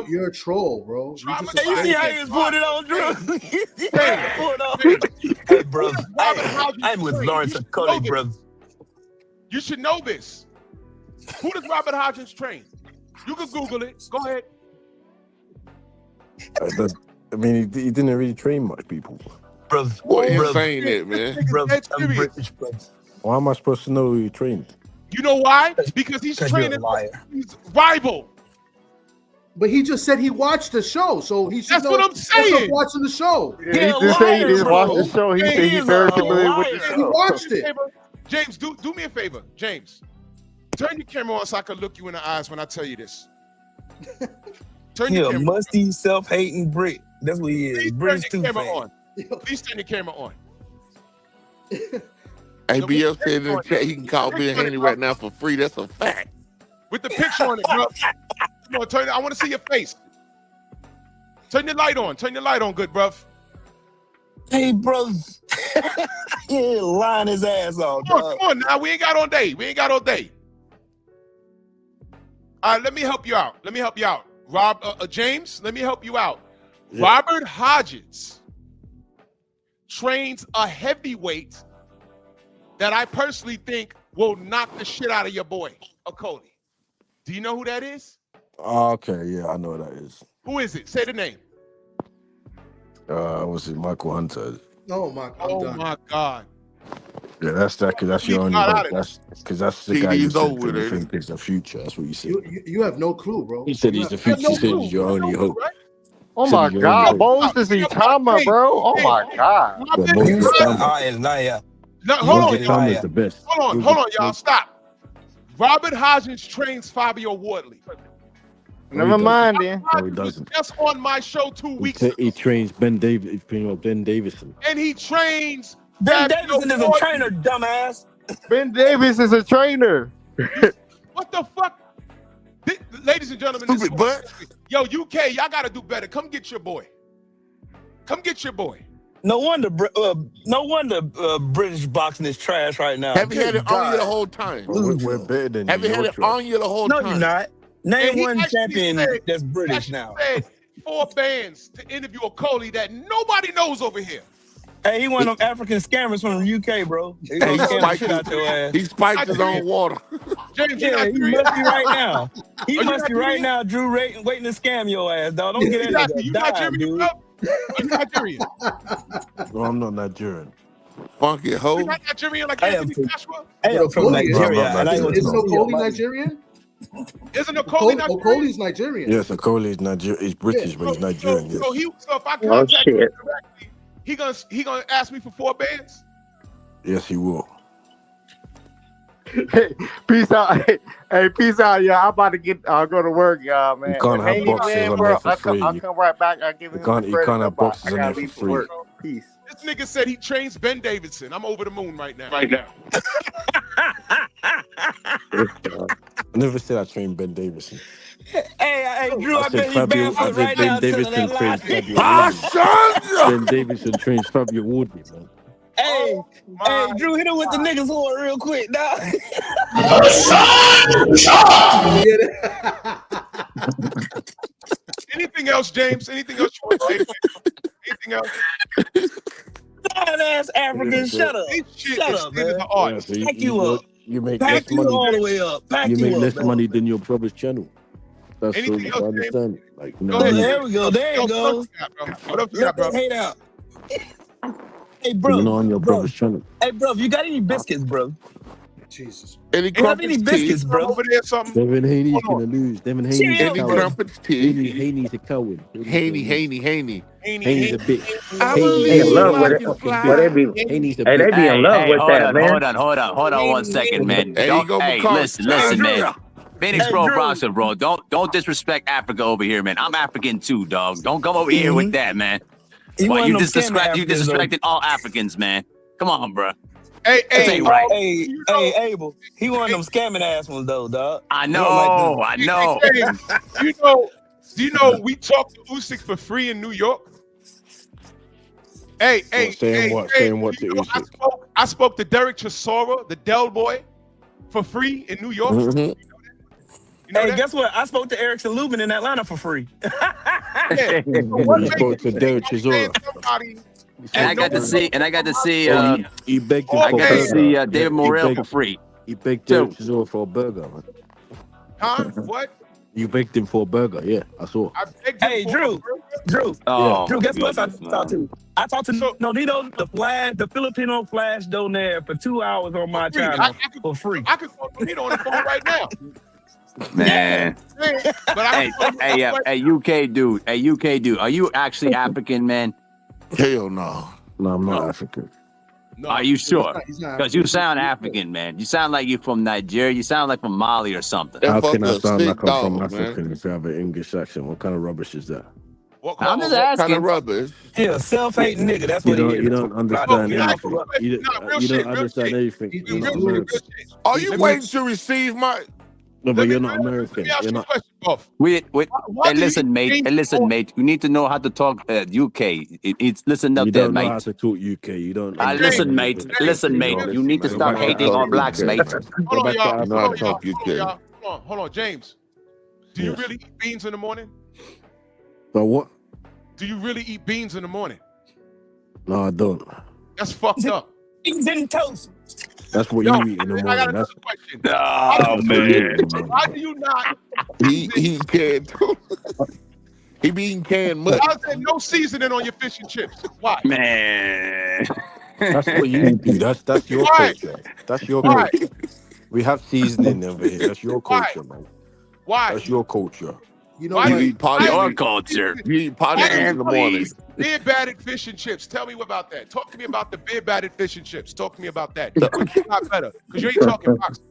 You're a troll, bro. You just Hey, you see how he was putting it on, Drew? Hey, bro. I'm with Lawrence Okolie, bro. You should know this. Who does Robert Hodgins train? You can Google it. Go ahead. I mean, he didn't really train much people. Bro, Boy, ain't saying that, man. Bro, Dead I'm serious. British, bro. Why am I supposed to know who he trained? You know why? Because he's Because you're a training liar. his rival. But he just said he watched the show, so he should That's know what I'm what's up saying. watching the show. He just said he didn't watch the show. He said he's very familiar with the He show. watched it. James, do me a favor. James, turn your camera on so I can look you in the eyes when I tell you this. Turn He your a camera on. musty, self-hating Brit. That's what he is. Please turn British your too camera fan. on. Please turn your camera on. Hey, BL said in the chat he can call Bill Haney right now for free. That's a fact. With the picture on it, bro. Come on, turn it. I want to see your face. Turn your light on. Turn your light on, good bruv. Hey, bro. Yeah, lying his ass off, Come dog. on now. We ain't got all day. We ain't got all day. All right, let me help you out. Let me help you out. James, let me help you out. Yeah. Robert Hodgins trains a heavyweight that I personally think will knock the shit out of your boy, Okolie. Do you know who that is? Okay, yeah, I know who that is. Who is it? Say the name. Was it Michael Hunter? Oh my! Oh my God. Yeah, that's that. Because that's He your only got out hope. of That's because that's the guy TD's you said over that you there. think is the future. That's what you said. You have no clue, bro. He said You he's the have- future. He said he's your only hope. Oh Said my he's your only God, hope. Moses is he talking about, bro? Oh my God. Yeah, You Moses said Thomas. I am liar. No, hold on, Moses y'all. Thomas is the best. Hold on, y'all. Stop. Robert Hodgins trains Fabio Wardley. Never mind then. No, he doesn't. Just on my show 2 weeks ago. He trains Ben Davis. He's trained Ben Davison. And he trains Ben Fabio Davison is a Wardley. trainer, dumbass. Ben Davis is a trainer. What the fuck? Ladies and gentlemen, this Stupid butt. Yo, UK, y'all gotta do better. Come get your boy. Come get your boy. No wonder British boxing is trash right now. Have you had Good it on you the God. whole time? We're better than Have you had it on you the whole No, time? you're not. And Name he one actually champion said- that's British actually now. said 4 bands to interview Okolie that nobody knows over here. Hey, he one of them African scammers from the UK, bro. He Hey, gonna he scam the spiked shit out your ass. He spiked his own water. James, you're Yeah, not he serious? must be right now. He Are you must be right Nigerian? now, Drew, waiting to scam your ass, dog. Don't get that Exactly. nigga You a dime, Nigerian, dude. bro? Are you Nigerian? No, I'm not Nigerian. Funky hoe. You're not Nigerian like I am Anthony from- Joshua? I am from Okolie is- Nigeria, I'm not and I Nigerian. go to Isn't see your Okolie money. Nigerian? Isn't Okolie Nigerian? Okolie's Nigerian. Yes, Okolie is Nigerian. He's British, but he's Nigerian. So Yes. if I Oh, contact him shit. directly, he gonna ask me for 4 bands? Yes, he will. Hey, peace out. Hey, peace out, y'all. I'm about to go to work, y'all, man. You can't have Haney, boxers man, on bro, there for I'll free. come right back. I'll give You him can't- the you credit. can't have but boxers I on gotta there leave for for free. work. Peace. This nigga said he trains Ben Davidson. I'm over the moon right now. I never said I trained Ben Davison. Hey, Drew, I I bet said you Fabio. I barefoot said right Ben now telling Davison that trains lie. Fabio Wardley. Ben Davison trains Fabio Wardley, man. Hey, Drew, hit him with the niggas horn real quick, dog. Anything else, James? Anything else you want to say? Anything else? Lying ass African, shut up. This shit Shut is up, state of man. the art. Yeah, so Pack you up. You make Pack less you money. all the way up. Pack You you make up, less man. money than your brother's channel. That's so Anything I else, understand it. Like, Go no, ahead. There we go. There you What go. else you got, bro? What else you got, Let bro? that hate out. Hey, So bro. you're not on your brother's channel. Hey, bro, you got any biscuits, bro? Jesus. Any You have any crumpets, biscuits, tea? bro? Over there, something. Devin Haney's Hold on. gonna lose. Devin Haney's a Cheerios, Any bro. coward. crumpets, tea? Haney's a coward. Haney. Haney, Haney's a bitch. I Haney's They in believe love a with I it. can fucking But bitch. they fly. be, Haney's a hey, they bitch. be in love with that, man. Hold on one second, man. There you go, Hey, McCall. listen, man. Yeah. Phoenix Hey, Pro Drew. Boxer, bro. Don't disrespect Africa over here, man. I'm African too, dog. Don't come over here with that, man. He Why one you of them scamming Africans, though. disrespecting all Africans, man? Come on, bro. Hey, This hey, ain't right. Hey, Abel. He one of them scamming ass ones, though, dog. I He don't like know, them. I know. Hey, do you know we talked to Usyk for free in New York? Hey, Saying what to you know, Usyk? I spoke to Derek Chisora, the Del boy, for free in New York. Mm-hmm. You know Hey, that? guess what? I spoke to Eric Lubin in Atlanta for free. Yeah. You spoke to Derek Chisora. And I got to see. Oh, he begged him I for a got to burger. see Yeah, David Morrell for free. He begged Derek Chisora for a burger, man. Huh? What? You begged him for a burger, yeah, I saw. I begged him Hey, for Drew. a burger? Drew. Oh, Drew, guess what I goodness, talked to? I talked to Nonito, the Filipino Flash Donaire for 2 hours on my channel for free. I could call Nonito on the phone right now. Man. But I Hey, UK dude. Hey, UK dude. Are you actually African, man? Hell no. No, I'm not African. Are you sure? He's not Because you sound African, man. You sound like you're from Nigeria. You sound like from Mali or something. How can I sound like I'm from dog, man. African if you have an English accent? What kind of rubbish is that? I'm just What asking. kind of rubbish? Yeah, self-hating nigga. That's what he is. You don't understand No, anything. You don't understand anything. You're not American. Are you waiting to receive my? No, but you're not American. You're not. Hey, listen, mate. Hey, listen, mate. You need to know how to talk UK. It's listen up You there, don't know mate. how to talk UK. You don't. Listen, mate. Listen, mate. You need to stop hating on blacks, mate. Hold on, y'all. No, I talk UK. Hold on, James. Do you really eat beans in the morning? But what? Do you really eat beans in the morning? No, I don't. That's fucked up. Beans and toast. That's what you eat in the I got morning. another That's question. Oh, man. Why do you not? He can't. He be eating canned mud. Why is there no seasoning on your fish and chips? Why? Man. That's what you do. That's your Why? culture. That's your Why? culture. We have seasoning over here. That's your culture, man. Why? That's your culture. You know Why what? do eat potty. Your culture. You eat potty in the morning. Beer batted fish and chips. Tell me about that. Talk to me about the beer batted fish and chips. Talk to me about that. Which is not better because you ain't talking boxing.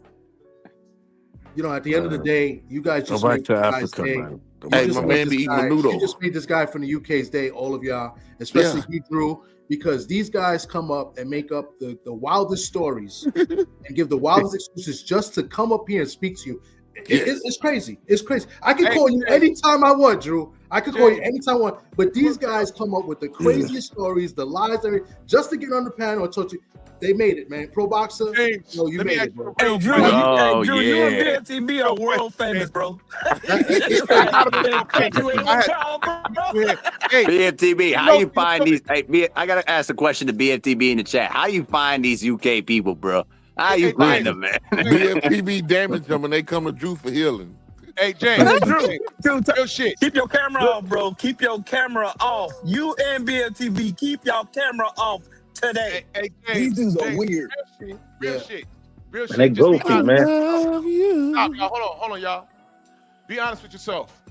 You know, at the end of the day, you guys Go just back made to this guy's Africa, day. man. You Hey, just my made man this be eating guy- noodles. You just made this guy from the UK's day, all of y'all, especially you, Drew, because these guys come up and make up the wildest stories and give the wildest excuses just to come up here and speak to you. It's crazy. It's crazy. I can call you anytime I want, Drew. I could call you anytime I want. But these guys come up with the craziest stories, the lies, just to get on the panel and talk to you. They made it, man. Pro boxer, you made it, bro. Hey, Drew, Oh, you yeah. and BFTB are world famous, bro. BFTB, how you find these? Hey, I gotta ask a question to BFTB in the chat. How you find these UK people, bro? How you find them, man? BFPB damage them and they come to Drew for healing. Hey, James. Drew, Real shit. keep your camera off, bro. Keep your camera off. You and BFTB, keep your camera off today. Hey, These James. dudes are weird. Real shit. Real shit. And they Just be goofy, honest. man. Stop, y'all. Hold on, y'all. Be honest with yourself.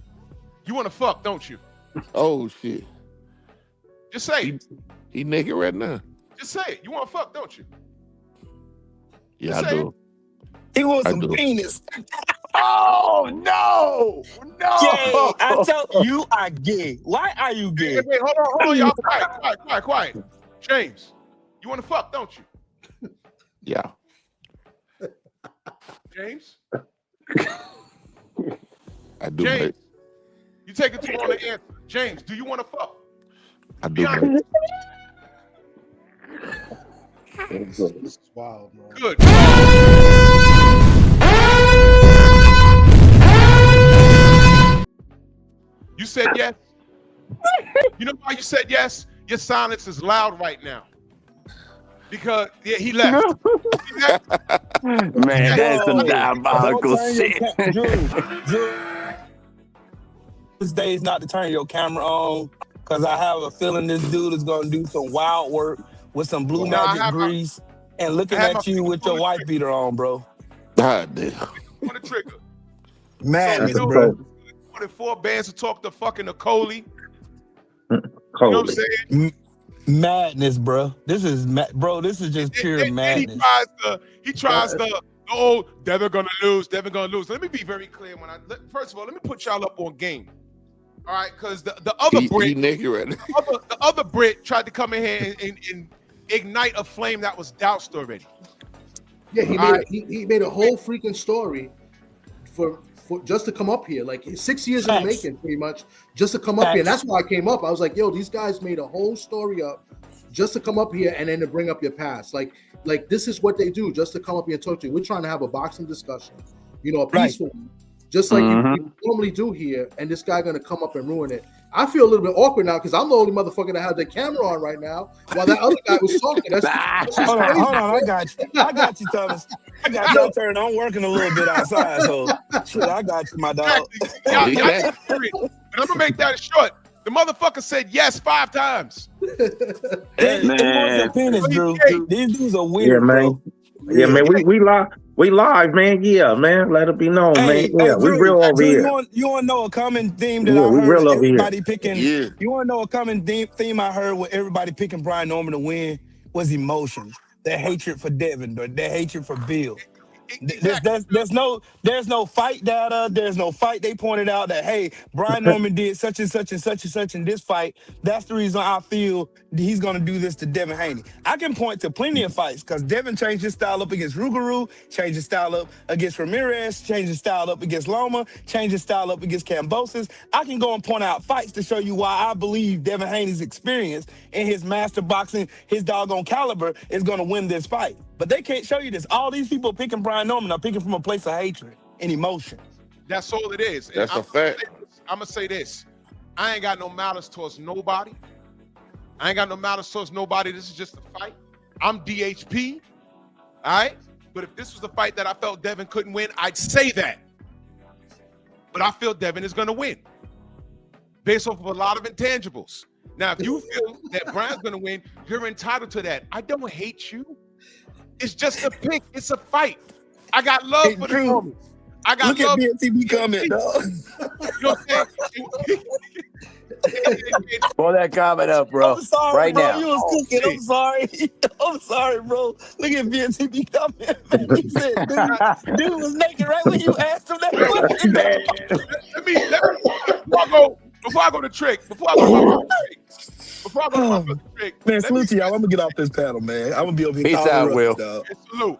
You want to fuck, don't you? Oh shit. Just say it. He naked right now. Just say it. You want to fuck, don't you? Yeah, Just I say do. He wants I some do. penis. Oh no! Gay. I tell you, are gay. Why are you gay? Hey, wait, hold on, y'all. Quiet. James, you want to fuck, don't you? Yeah. James? I do, James, mate. you take it too long to answer. James, do you want to fuck? I Be do, honest. mate. This is wild, man. Good. You said yes. You know why you said yes? Your silence is loud right now. Because he left. Man, that's some diabolical shit. Drew, this day is not to turn your camera on because I have a feeling this dude is going to do some wild work with some blue Nah, magic grease and looking had my at you finger with your wife beater on, bro. God damn. on the trigger. Madness, so, you know, bro. more than 4 bands to talk to fucking Nicole. You know what I'm saying? Madness, bro. This is bro. This is just pure madness. He tries the old Devin gonna lose. Let me be very clear. First of all, let me put y'all up on game. All right, because the other Brit, the other Brit tried to come in here and ignite a flame that was doused already. Yeah, he made a whole freaking story for just to come up here, like 6 years in the making, pretty much, just to come up here. And that's why I came up. I was like, yo, these guys made a whole story up just to come up here and then to bring up your past. Like this is what they do, just to come up here and talk to you. We're trying to have a boxing discussion, you know, a peaceful one, just like you normally do here. And this guy gonna come up and ruin it. I feel a little bit awkward now because I'm the only motherfucker that has the camera on right now while that other guy was talking. That's Hold on, I got you, Thomas. I got your turn. I'm working a little bit outside, so shit, I got you, my dog. And I'm gonna make that short. The motherfucker said yes 5 times. It wasn't penis, Drew. These dudes are weird, yeah, man. bro. Yeah, man. We live, man. Yeah, man. Let it be known, man. Yeah, we Drew, real over here. You want to know a common theme that Yeah, I we heard real with over here. everybody picking? Yeah. You want to know a common theme I heard with everybody picking Brian Norman to win was emotions. Their hatred for Devin, their hatred for Bill. There's no fight data. There's no fight. They pointed out that, hey, Brian Norman did such and such and such and such in this fight. That's the reason I feel he's going to do this to Devin Haney. I can point to plenty of fights because Devin changed his style up against Rougarou, changed his style up against Ramirez, changed his style up against Loma, changed his style up against Kambosos. I can go and point out fights to show you why I believe Devin Haney's experience and his master boxing, his doggone caliber is going to win this fight. But they can't show you this. All these people picking Brian Norman are picking from a place of hatred and emotion. That's all it is. That's a fact. I'm gonna say this. I ain't got no malice towards nobody. This is just a fight. I'm DHP. All right. But if this was a fight that I felt Devin couldn't win, I'd say that. But I feel Devin is gonna win based off of a lot of intangibles. Now, if you feel that Brian's gonna win, you're entitled to that. I don't hate you. It's just a pick. It's a fight. I got love for the moment. I got Look love. at BNTB comment, dog. You know what I'm saying? Pull that comment up, bro. I'm sorry, right bro. now. You was cooking. I'm sorry. I'm sorry, bro. Look at BNTB comment. He said, dude was naked right when you asked him that question. Let me before I go to trick. Man, salute to y'all. I'm gonna get off this panel, man. I'm gonna be over here. Peace out, Will. Salute.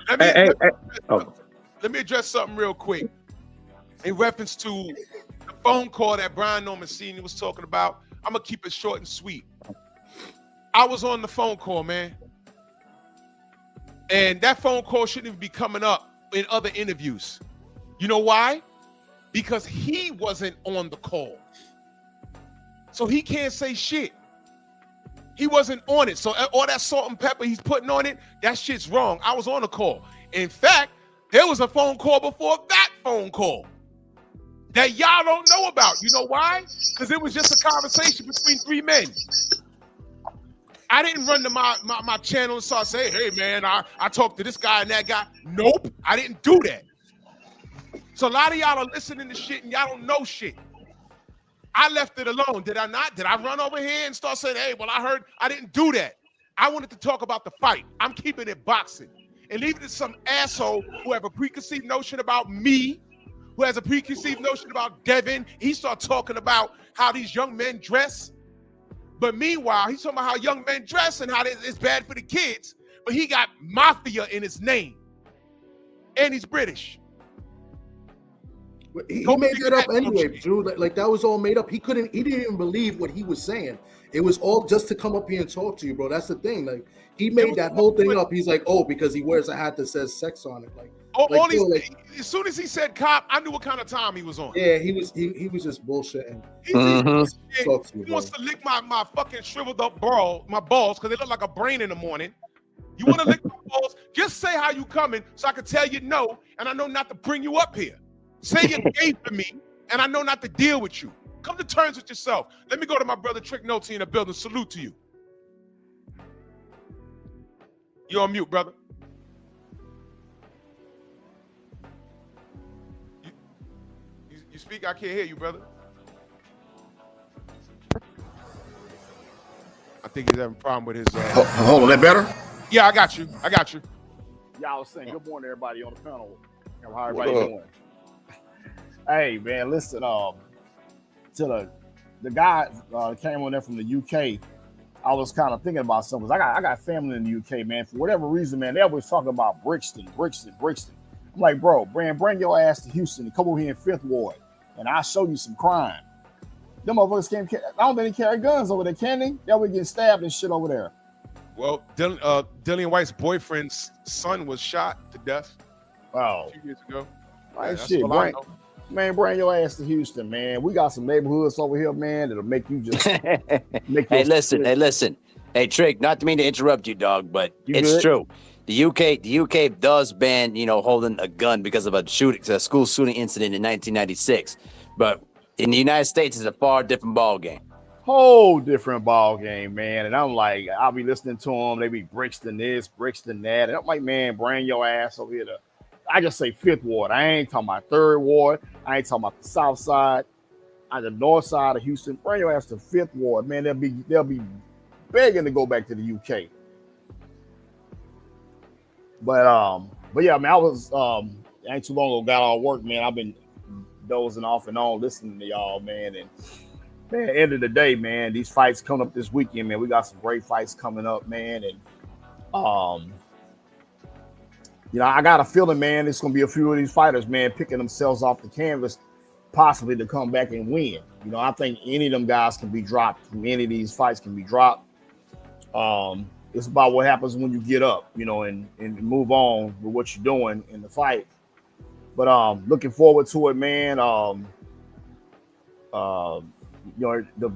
Let me address something real quick in reference to the phone call that Brian Norman Sr. was talking about. I'm gonna keep it short and sweet. I was on the phone call, man, and that phone call shouldn't even be coming up in other interviews. You know why? Because he wasn't on the call, so he can't say shit. He wasn't on it. So all that salt and pepper he's putting on it, that shit's wrong. I was on the call. In fact, there was a phone call before that phone call that y'all don't know about. You know why? Because it was just a conversation between 3 men. I didn't run to my channel and start saying, hey, man, I talked to this guy and that guy. Nope, I didn't do that. So a lot of y'all are listening to shit and y'all don't know shit. I left it alone. Did I not? Did I run over here and start saying, hey, well, I heard? I didn't do that. I wanted to talk about the fight. I'm keeping it boxing. And leave it to some asshole who have a preconceived notion about me, who has a preconceived notion about Devin. He started talking about how these young men dress. But meanwhile, he's talking about how young men dress and how it's bad for the kids. But he got mafia in his name. And he's British. He made that up anyway, Drew. Like that was all made up. He didn't even believe what he was saying. It was all just to come up here and talk to you, bro. That's the thing. Like he made that whole thing up. He's like, oh, because he wears a hat that says sex on it. As soon as he said cop, I knew what kind of time he was on. Yeah, he was just bullshitting. He wants to lick my fucking shriveled up balls because they look like a brain in the morning. You want to lick my balls? Just say how you coming so I can tell you no, and I know not to bring you up here. Say you're gay for me, and I know not to deal with you. Come to terms with yourself. Let me go to my brother Trick Notes in the building. Salute to you. You on mute, brother. You speak, I can't hear you, brother. I think he's having a problem with his Hold on, that better? Yeah, I got you. Yeah, I was saying good morning, everybody on the panel. How What everybody up? doing? Hey, man, listen. To the guy came on there from the UK. I was kind of thinking about something. 'Cause I got family in the UK, man. For whatever reason, man, they always talking about Brixton. I'm like, bro, bring your ass to Houston and come over here in Fifth Ward, and I'll show you some crime. Them motherfuckers can't. I don't think they carry guns over there, can they? They'll be getting stabbed and shit over there. Well, Dillian White's boyfriend's son was shot to death a few years ago. Like That's shit, all I know. bring your ass to Houston, man. We got some neighborhoods over here, man, that'll make you just make Hey, your listen. split. Hey, Trick, not to mean to interrupt you, dog, but You it's good? true. The UK does ban, holding a gun because of a school shooting incident in 1996. But in the United States, it's a far different ball game. Whole different ball game, man. And I'm like, I'll be listening to them. They be Brixton this, Brixton that. And I'm like, man, bring your ass over here to, I just say Fifth Ward. I ain't talking about Third Ward. I ain't talking about the South Side. On the North Side of Houston, bring your ass to Fifth Ward, man. They'll be begging to go back to the UK. But yeah, man, I was ain't too long ago got all work, man. I've been dozing off and on listening to y'all, man. And man, at the end of the day, man, these fights coming up this weekend, man. We got some great fights coming up, man. And I got a feeling, man, it's gonna be a few of these fighters, man, picking themselves off the canvas, possibly to come back and win. I think any of them guys can be dropped. Any of these fights can be dropped. It's about what happens when you get up, and move on with what you're doing in the fight. But looking forward to it, man. The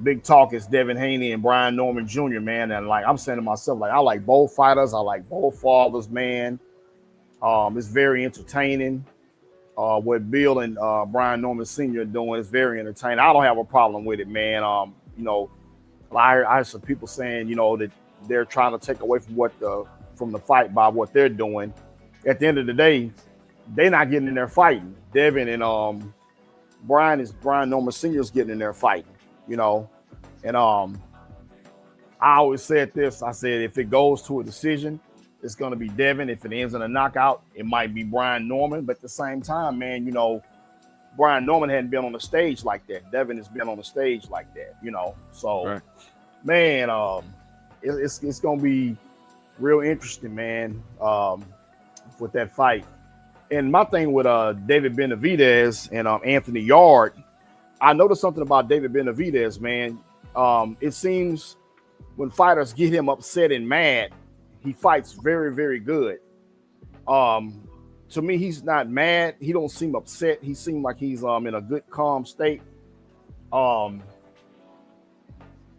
big talk is Devin Haney and Brian Norman Jr., man. And like I'm saying to myself, like I like both fighters. I like both fathers, man. It's very entertaining. What Bill and Brian Norman Sr. are doing is very entertaining. I don't have a problem with it, man. I heard some people saying, that they're trying to take away from the fight by what they're doing. At the end of the day, they're not getting in there fighting. Devin and Brian Norman Sr. is getting in there fighting, And I always said this. I said if it goes to a decision, it's going to be Devin. If it ends in a knockout, it might be Brian Norman. But at the same time, man, Brian Norman hadn't been on the stage like that. Devin has been on the stage like that, So, right. Man, it's going to be real interesting, man, with that fight. And my thing with David Benavidez and Anthony Yard, I noticed something about David Benavidez, man. It seems when fighters get him upset and mad, he fights very, very good. To me, he's not mad. He don't seem upset. He seems like he's in a good, calm state. I'm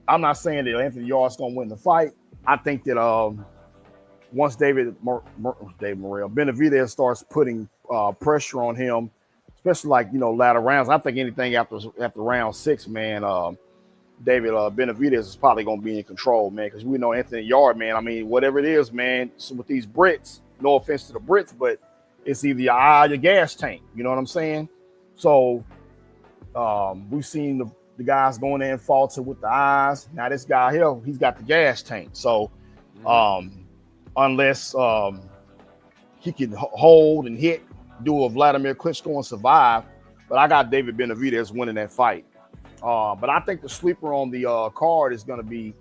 not saying that Anthony Yard's going to win the fight. I think that once Benavidez starts putting pressure on him, especially like latter rounds, I think anything after round 6, man, David Benavidez is probably going to be in control, man, because we know Anthony Yard, man. I mean, whatever it is, man, so with these Brits, no offense to the Brits, but it's either your eye or your gas tank. You know what I'm saying? So we've seen the guys going in and falter with the eyes. Now this guy here, he's got the gas tank. So unless he can hold and hit, do a Vladimir Klitschko and survive, but I got David Benavidez winning that fight. But I think the sleeper on the card is going to be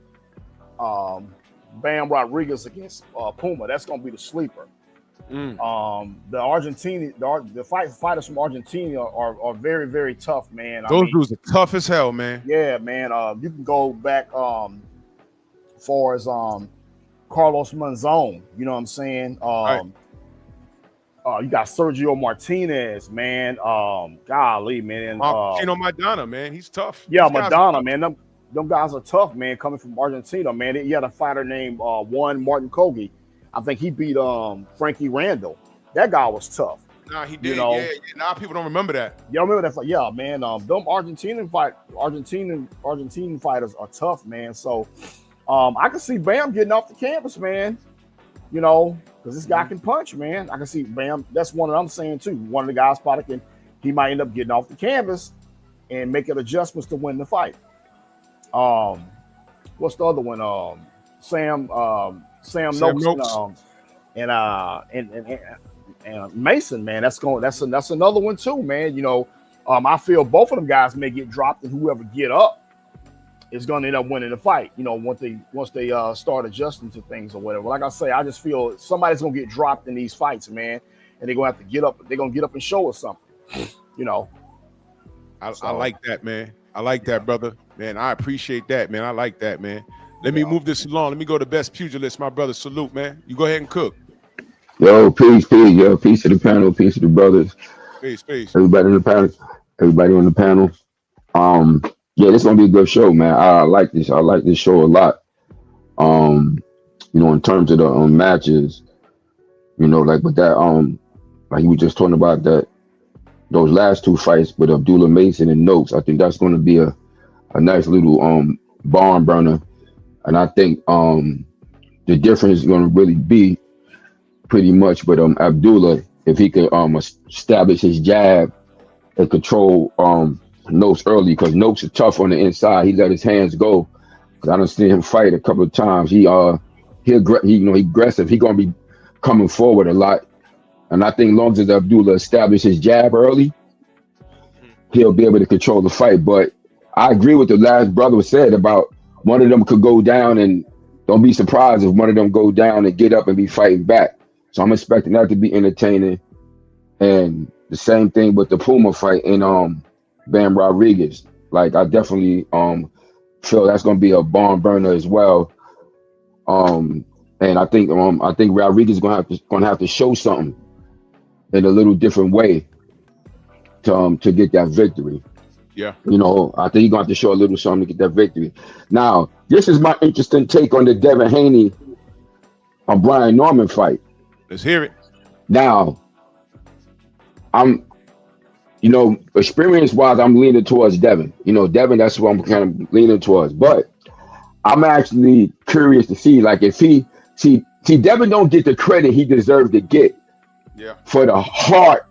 Bam Rodriguez against Puma. That's going to be the sleeper. The fighters from Argentina are very, very tough, man. Those dudes are tough as hell, man. Yeah, man. You can go back far as Carlos Monzon. You know what I'm saying? Right. You got Sergio Martinez, man. Golly, man. Maidana, man. He's tough. Yeah, Maidana, man. Them guys are tough, man, coming from Argentina, man. You had a fighter named Juan Martin Kogi. I think he beat Frankie Randall. That guy was tough. Nah, he did. Yeah. Now people don't remember that. You don't remember that fight? Yeah, man. Them Argentine fighters are tough, man. So I can see Bam getting off the canvas, man. You know, because this guy can punch, man. I can see Bam. That's one that I'm saying too. One of the guys probably he might end up getting off the canvas and making adjustments to win the fight. What's the other one? Sam Noakes, and Mason, man. That's another one too, man. You know, I feel both of them guys may get dropped, and whoever get up is going to end up winning the fight. You know, once they start adjusting to things or whatever. Like I say, I just feel somebody's going to get dropped in these fights, man, and they're going to have to get up. They're going to get up and show us something. You know, I like that, man. I like that, brother. Man, I appreciate that, man. I like that, man. Let me move this along. Let me go to best pugilist, my brother. Salute, man. You go ahead and cook. Yo, peace, yo, peace to the panel, peace to the brothers. Peace. Everybody on the panel. Yeah, this is gonna be a good show, man. I like this. I like this show a lot. You know, in terms of the matches, you know, like with that, like you were just talking about those last two fights with Abdullah Mason and Noakes. I think that's gonna be a nice little barn burner. And I think the difference is gonna really be pretty much with Abdullah, if he could establish his jab and control Noakes early, because Noakes is tough on the inside. He let his hands go. Cause I done seen him fight a couple of times. He aggressive. He gonna be coming forward a lot. And I think as long as Abdullah establishes his jab early, he'll be able to control the fight. But I agree with the last brother said about one of them could go down, and don't be surprised if one of them go down and get up and be fighting back. So I'm expecting that to be entertaining. And the same thing with the Puma fight in Bam Rodriguez. Like I definitely feel that's gonna be a barn burner as well. And I think Rodriguez is gonna have to show something in a little different way to get that victory. Yeah. You know, I think he's gonna have to show a little something to get that victory. Now, this is my interesting take on the Devin Haney Brian Norman fight. Let's hear it. Now, experience-wise, I'm leaning towards Devin. You know, Devin, that's what I'm kind of leaning towards. But I'm actually curious to see, like, if Devin don't get the credit he deserves to get for the heart,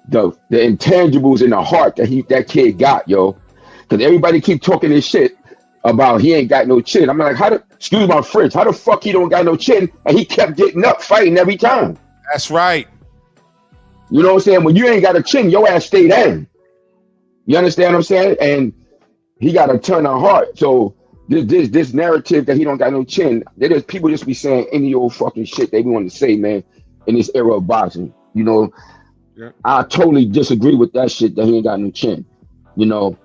the intangibles in the heart that kid got, yo. Because everybody keep talking this shit about he ain't got no chin. I'm like, excuse my French, how the fuck he don't got no chin? And he kept getting up fighting every time. That's right. You know what I'm saying? When you ain't got a chin, your ass stay down. You understand what I'm saying? And he got a ton of heart. So this narrative that he don't got no chin, there's people just be saying any old fucking shit they want to say, man, in this era of boxing. You know, I totally disagree with that shit that he ain't got no chin. You know,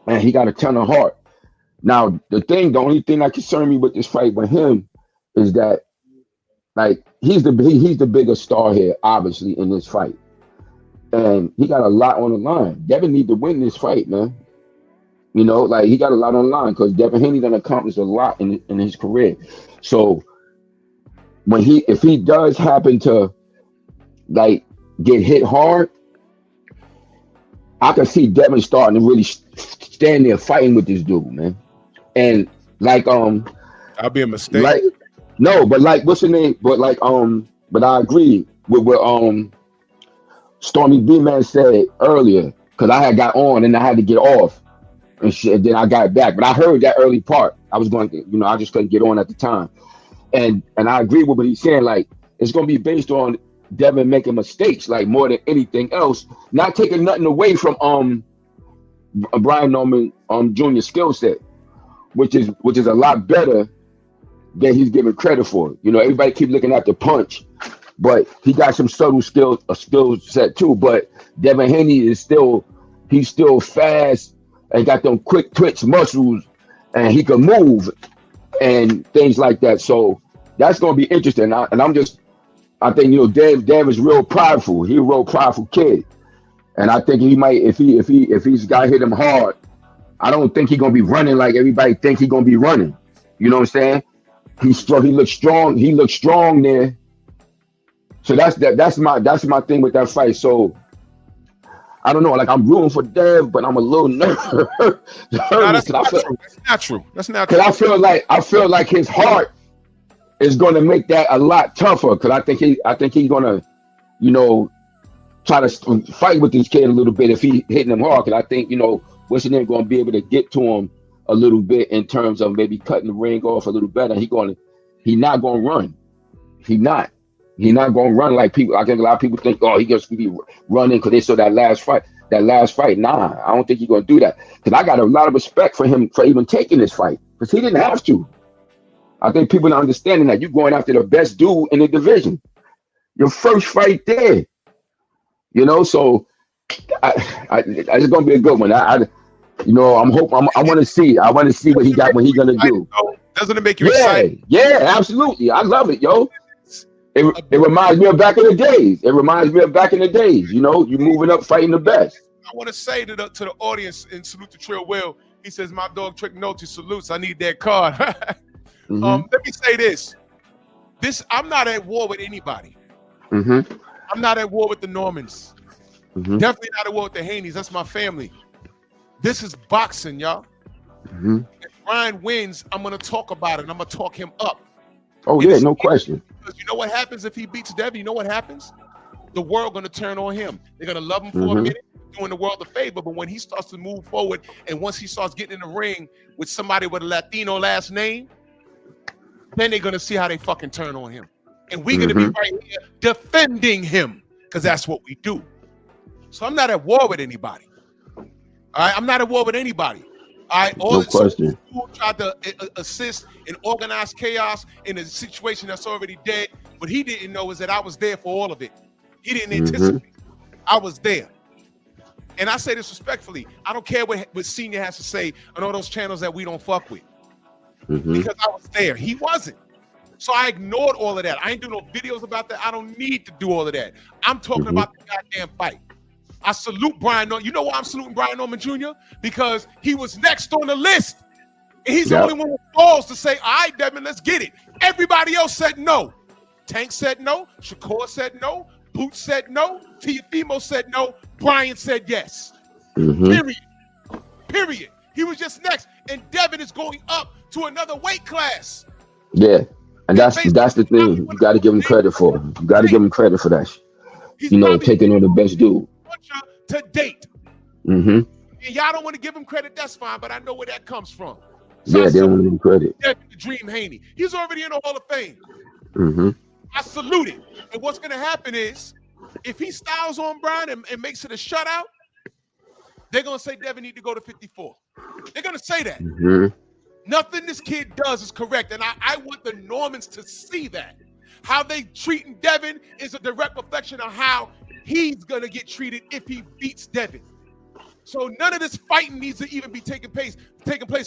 and he got a ton of heart. Now, the only thing that concerned me with this fight with him is that, like, he's the bigger star here, obviously, in this fight. And he got a lot on the line. Devin need to win this fight, man. You know, like, he got a lot on the line because Devin Haney done accomplished a lot in his career. So if he does happen to, like, get hit hard, I can see Devin starting to really stand there fighting with this dude, man. And like I'll be a mistake. Like no, but like what's her name? But like but I agree with what Stormy B Man said earlier, because I had got on and I had to get off and shit. Then I got back, but I heard that early part. I was going to, you know, I just couldn't get on at the time, and I agree with what he's saying. Like it's going to be based on Devin making mistakes, like more than anything else, not taking nothing away from Brian Norman Jr. skill set, which is a lot better than he's given credit for. You know, everybody keep looking at the punch, but he got some subtle skill set too. But Devin Haney is still fast and got them quick twitch muscles, and he can move and things like that. So that's gonna be interesting. I think, you know, Dev is real prideful. He's a real prideful kid, and I think he might, if he's got hit him hard, I don't think he's gonna be running like everybody think he's gonna be running. You know what I'm saying? He looks strong. He looks strong there. So that's my thing with that fight. So I don't know. Like I'm rooting for Dev, but I'm a little nervous. No, that's not true. That's not true. Because I feel like his heart it's going to make that a lot tougher because I think he's going to, you know, try to fight with this kid a little bit if he hitting him hard. Because I think, you know, what's his name going to be able to get to him a little bit in terms of maybe cutting the ring off a little better. He not going to run. He not. He not going to run like people. I think a lot of people think, oh, he just be running because they saw that last fight. Nah, I don't think he's going to do that. Because I got a lot of respect for him for even taking this fight because he didn't have to. I think people are understanding that you're going after the best dude in the division. Your first fight there. You know, so it's gonna be a good one. You know, I want to see. I want to see what he got. What he gonna do? Doesn't it make you Yeah, excited? yeah, absolutely. I love it, yo. It reminds me of back in the days. You know, you moving up, fighting the best. I want to say to the audience and salute to Trill Will. He says, "My dog Trick Nolte salutes. I need that card." Let me say this. I'm not at war with anybody. I'm not at war with the Normans. Definitely not at war with the Haneys. That's my family. This is boxing, y'all. If Brian wins, I'm going to talk about it. I'm going to talk him up. Oh, yeah, no question. Because you know what happens if he beats Devin? You know what happens? The world going to turn on him. They're going to love him for a minute, doing the world a favor. But when he starts to move forward and once he starts getting in the ring with somebody with a Latino last name, then they're going to see how they fucking turn on him. And we're going to be right here defending him because that's what we do. So I'm not at war with anybody. All right, I'm not at war with anybody. All right, all no question. People tried to assist and organize chaos in a situation that's already dead. What he didn't know is that I was there for all of it. He didn't anticipate. I was there. And I say this respectfully. I don't care what Senior has to say on all those channels that we don't fuck with. Because I was there. He wasn't. So I ignored all of that. I ain't doing no videos about that. I don't need to do all of that. I'm talking about the goddamn fight. I salute Brian Norman. You know why I'm saluting Brian Norman Jr.? Because he was next on the list. And he's the only one with balls to say, all right, Devin, let's get it. Everybody else said no. Tank said no. Shakur said no. Boots said no. Tiafimo said no. Brian said yes. Period. He was just next. And Devin is going up to another weight class. Yeah. And that's the thing. You got to give him credit for it. You got to give him credit for that. You know, taking on the best dude. To date. And y'all don't want to give him credit, that's fine, but I know where that comes from. So yeah, they don't want to give him credit. Devin the Dream Haney. He's already in the Hall of Fame. I salute it. And what's going to happen is, if he styles on Brian and makes it a shutout, they're going to say Devin need to go to 54. They're going to say that. Nothing this kid does is correct. And I want the Normans to see that. How they treating Devin is a direct reflection of how he's going to get treated if he beats Devin. So none of this fighting needs to even be taking place.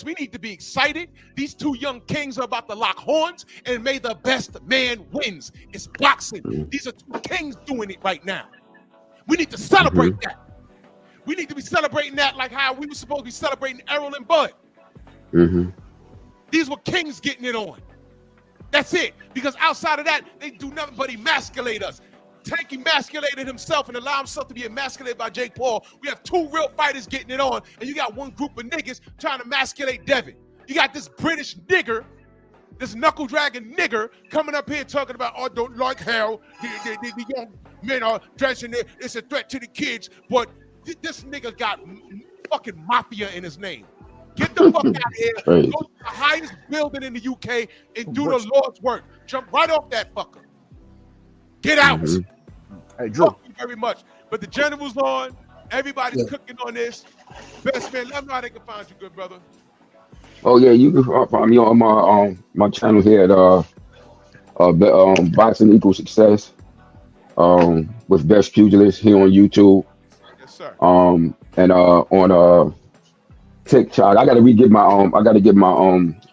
We need to be excited. These two young kings are about to lock horns, and may the best man wins. It's boxing. These are two kings doing it right now. We need to celebrate that. We need to be celebrating that like how we were supposed to be celebrating Errol and Bud. These were kings getting it on. That's it. Because outside of that, they do nothing but emasculate us. Tank emasculated himself and allowed himself to be emasculated by Jake Paul. We have two real fighters getting it on, and you got one group of niggas trying to emasculate Devin. You got this British nigger, this knuckle dragging nigger coming up here talking about, oh, don't like how the young men are dressing it. It's a threat to the kids. But this nigga got fucking mafia in his name. Get the fuck out of here. Go to the highest building in the UK and do the Lord's work. Jump right off that fucker. Get out. Hey, Drew. Thank you very much. But the general's on. Everybody's cooking on this. Best man, let them know how they can find you, good brother. Oh yeah, you can find me on my channel here at Boxing Equals Success with Best Pugilist here on YouTube. Yes, sir. And on TikTok, I gotta get my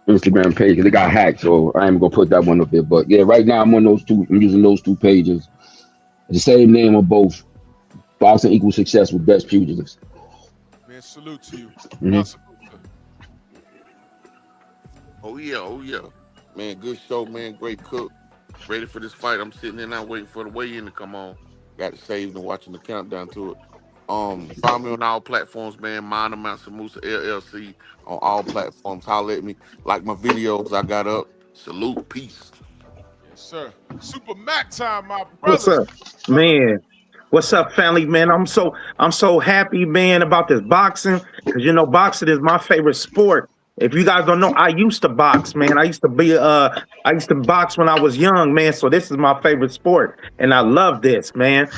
Instagram page because it got hacked, so I ain't gonna put that one up there. But yeah, right now I'm on those two. I'm using those two pages. The same name of both. Boxing Equals Success with Best Pugilist. Man, salute to you. Oh yeah. Man, good show, man. Great cook. Ready for this fight. I'm sitting there now waiting for the weigh-in to come on. Got it saved and watching the countdown to it. Find me on all platforms, man. Mind Amount Samusa LLC on all platforms. Holler at me. Like my videos I got up. Salute. Peace. Yes, sir. Super Mac time, my What's brothers. up, man? What's up, family, man? I'm so happy, man, about this boxing because boxing is my favorite sport. If you guys don't know, I used to box, man. I used to box when I was young, man. So this is my favorite sport, and I love this, man.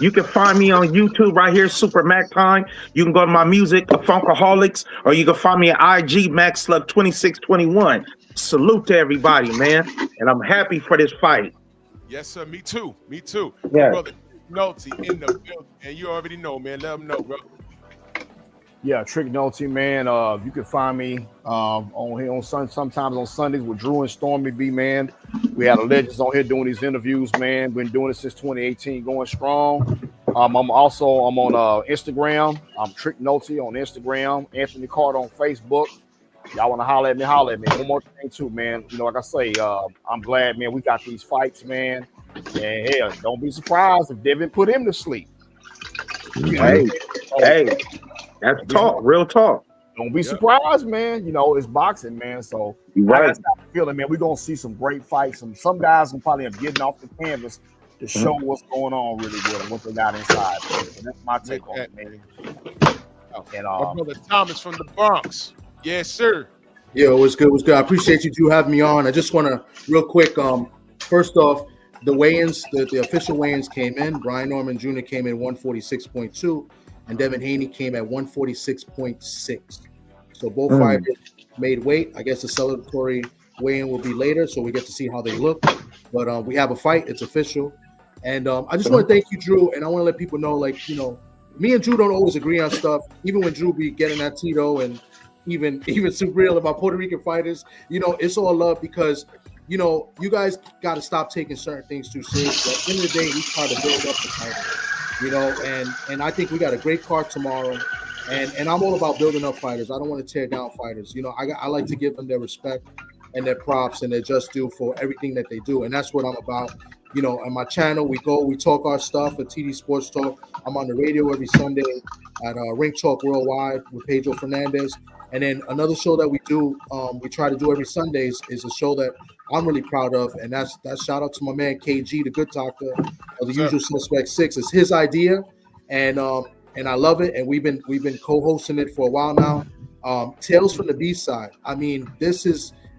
You can find me on YouTube right here, Super Mac Time. You can go to my music, Funkaholics, or you can find me at IG Max Slug 2621. Salute to everybody, man, and I'm happy for this fight. Yes, sir. Me too. Me too. Yeah. My brother Nolte in the building, and you already know, man. Let them know, bro. Yeah, Trick Nolte, man. You can find me on here on sometimes on Sundays with Drew and Stormy B, man. We had a legends on here doing these interviews, man. Been doing it since 2018, going strong. I'm on Instagram. I'm Trick Nolte on Instagram. Anthony Carter on Facebook. Y'all want to holler at me? Holler at me. One more thing too, man. Like I say, I'm glad, man. We got these fights, man. And hell, don't be surprised if Devin put him to sleep. Hey, that's talk, real talk. Don't be surprised, man. It's boxing, man. So right. That's how I'm feeling, man. We're gonna see some great fights. Some guys will probably end up getting off the canvas to show what's going on really good and what they got inside. So that's my take on it, man. And my brother Thomas from the Bronx. Yes, sir. Yeah, it was good. It was good. I appreciate you two having me on. I just want to real quick. First off, the weigh-ins, the official weigh-ins came in. Brian Norman Jr. came in 146.2, and Devin Haney came at 146.6. So both fighters made weight. I guess the celebratory weigh-in will be later, so we get to see how they look. But we have a fight. It's official. And I just want to thank you, Drew, and I want to let people know, me and Drew don't always agree on stuff. Even when Drew be getting at Tito and even Subriel about Puerto Rican fighters, it's all love because, you guys got to stop taking certain things too seriously. At the end of the day, we try to build up the fighter, and I think we got a great card tomorrow. And I'm all about building up fighters. I don't want to tear down fighters. I like to give them their respect and their props and their just due for everything that they do. And that's what I'm about. On my channel, we talk our stuff at TD Sports Talk. I'm on the radio every Sunday at Ring Talk Worldwide with Pedro Fernandez. And then another show that we do, we try to do every Sundays, is a show that I'm really proud of, and that's shout out to my man KG, the Good Talker, of the Usual Suspect 6. It's his idea, and I love it. And we've been co-hosting it for a while now. Tales from the B-side. I mean,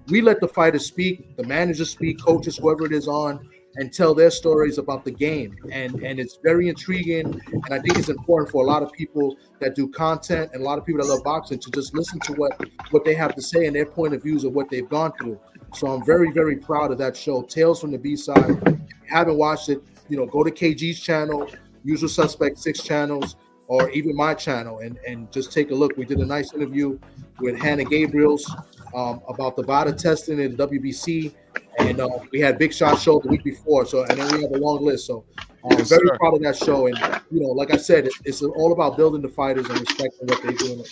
we let the fighters speak, the managers speak, coaches, whoever it is on, and tell their stories about the game. And it's very intriguing. And I think it's important for a lot of people that do content and a lot of people that love boxing to just listen to what they have to say and their point of views of what they've gone through. So I'm very, very proud of that show, Tales from the B-Side. If you haven't watched it, go to KG's channel, Usual Suspect 6 channels, or even my channel, and just take a look. We did a nice interview with Hannah Gabriels about the VADA testing in the WBC. And we had Big Shot show the week before, and then we have a long list. So I'm very proud of that show. And like I said, it's all about building the fighters and respecting what they're doing.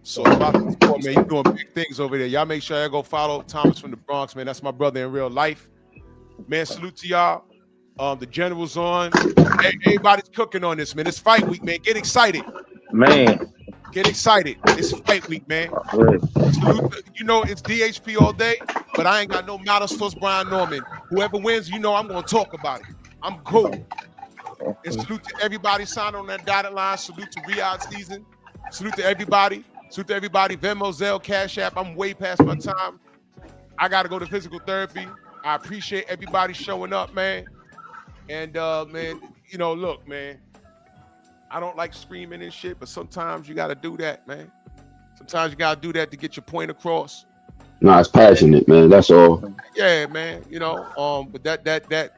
So about the sport, man, you're doing big things over there. Y'all make sure y'all go follow Thomas from the Bronx, man. That's my brother in real life. Man, salute to y'all. The general's on. Hey, everybody's cooking on this, man. It's fight week, man. Get excited, man. Get excited. It's fight week, man. Salute to, it's DHP all day, but I ain't got no Matias plus Brian Norman. Whoever wins, I'm going to talk about it. I'm cool. And salute to everybody signed on that dotted line. Salute to Riyadh season. Salute to everybody. Salute to everybody. Venmo, Zelle, Cash App. I'm way past my time. I got to go to physical therapy. I appreciate everybody showing up, man. And, man, look, man. I don't like screaming and shit, but sometimes you got to do that, man. Sometimes you got to do that to get your point across. No, it's passionate, man. That's all. Yeah, man. But that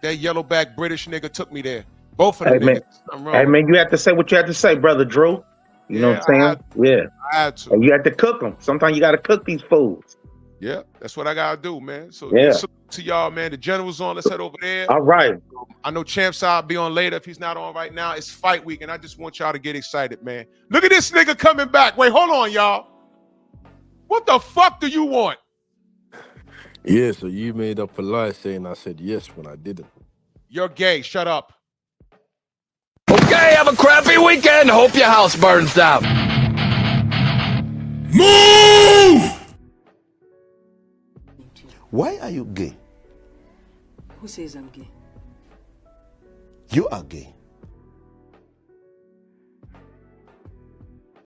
yellowback British nigga took me there. Both of them niggas. Hey, man, you have to say what you have to say, brother Drew. You know what I'm saying? I had to. And you have to cook them. Sometimes you got to cook these foods. Yeah, that's what I got to do, man. So, yeah. To y'all, man. The general's on. Let's head over there. All right. I know Champs will be on later if he's not on right now. It's fight week, and I just want y'all to get excited, man. Look at this nigga coming back. Wait, hold on, y'all. What the fuck do you want? Yeah, so you made up a lie saying I said yes when I didn't. You're gay. Shut up. Okay, have a crappy weekend. Hope your house burns down. Why are you gay? Who says I'm gay? You are gay.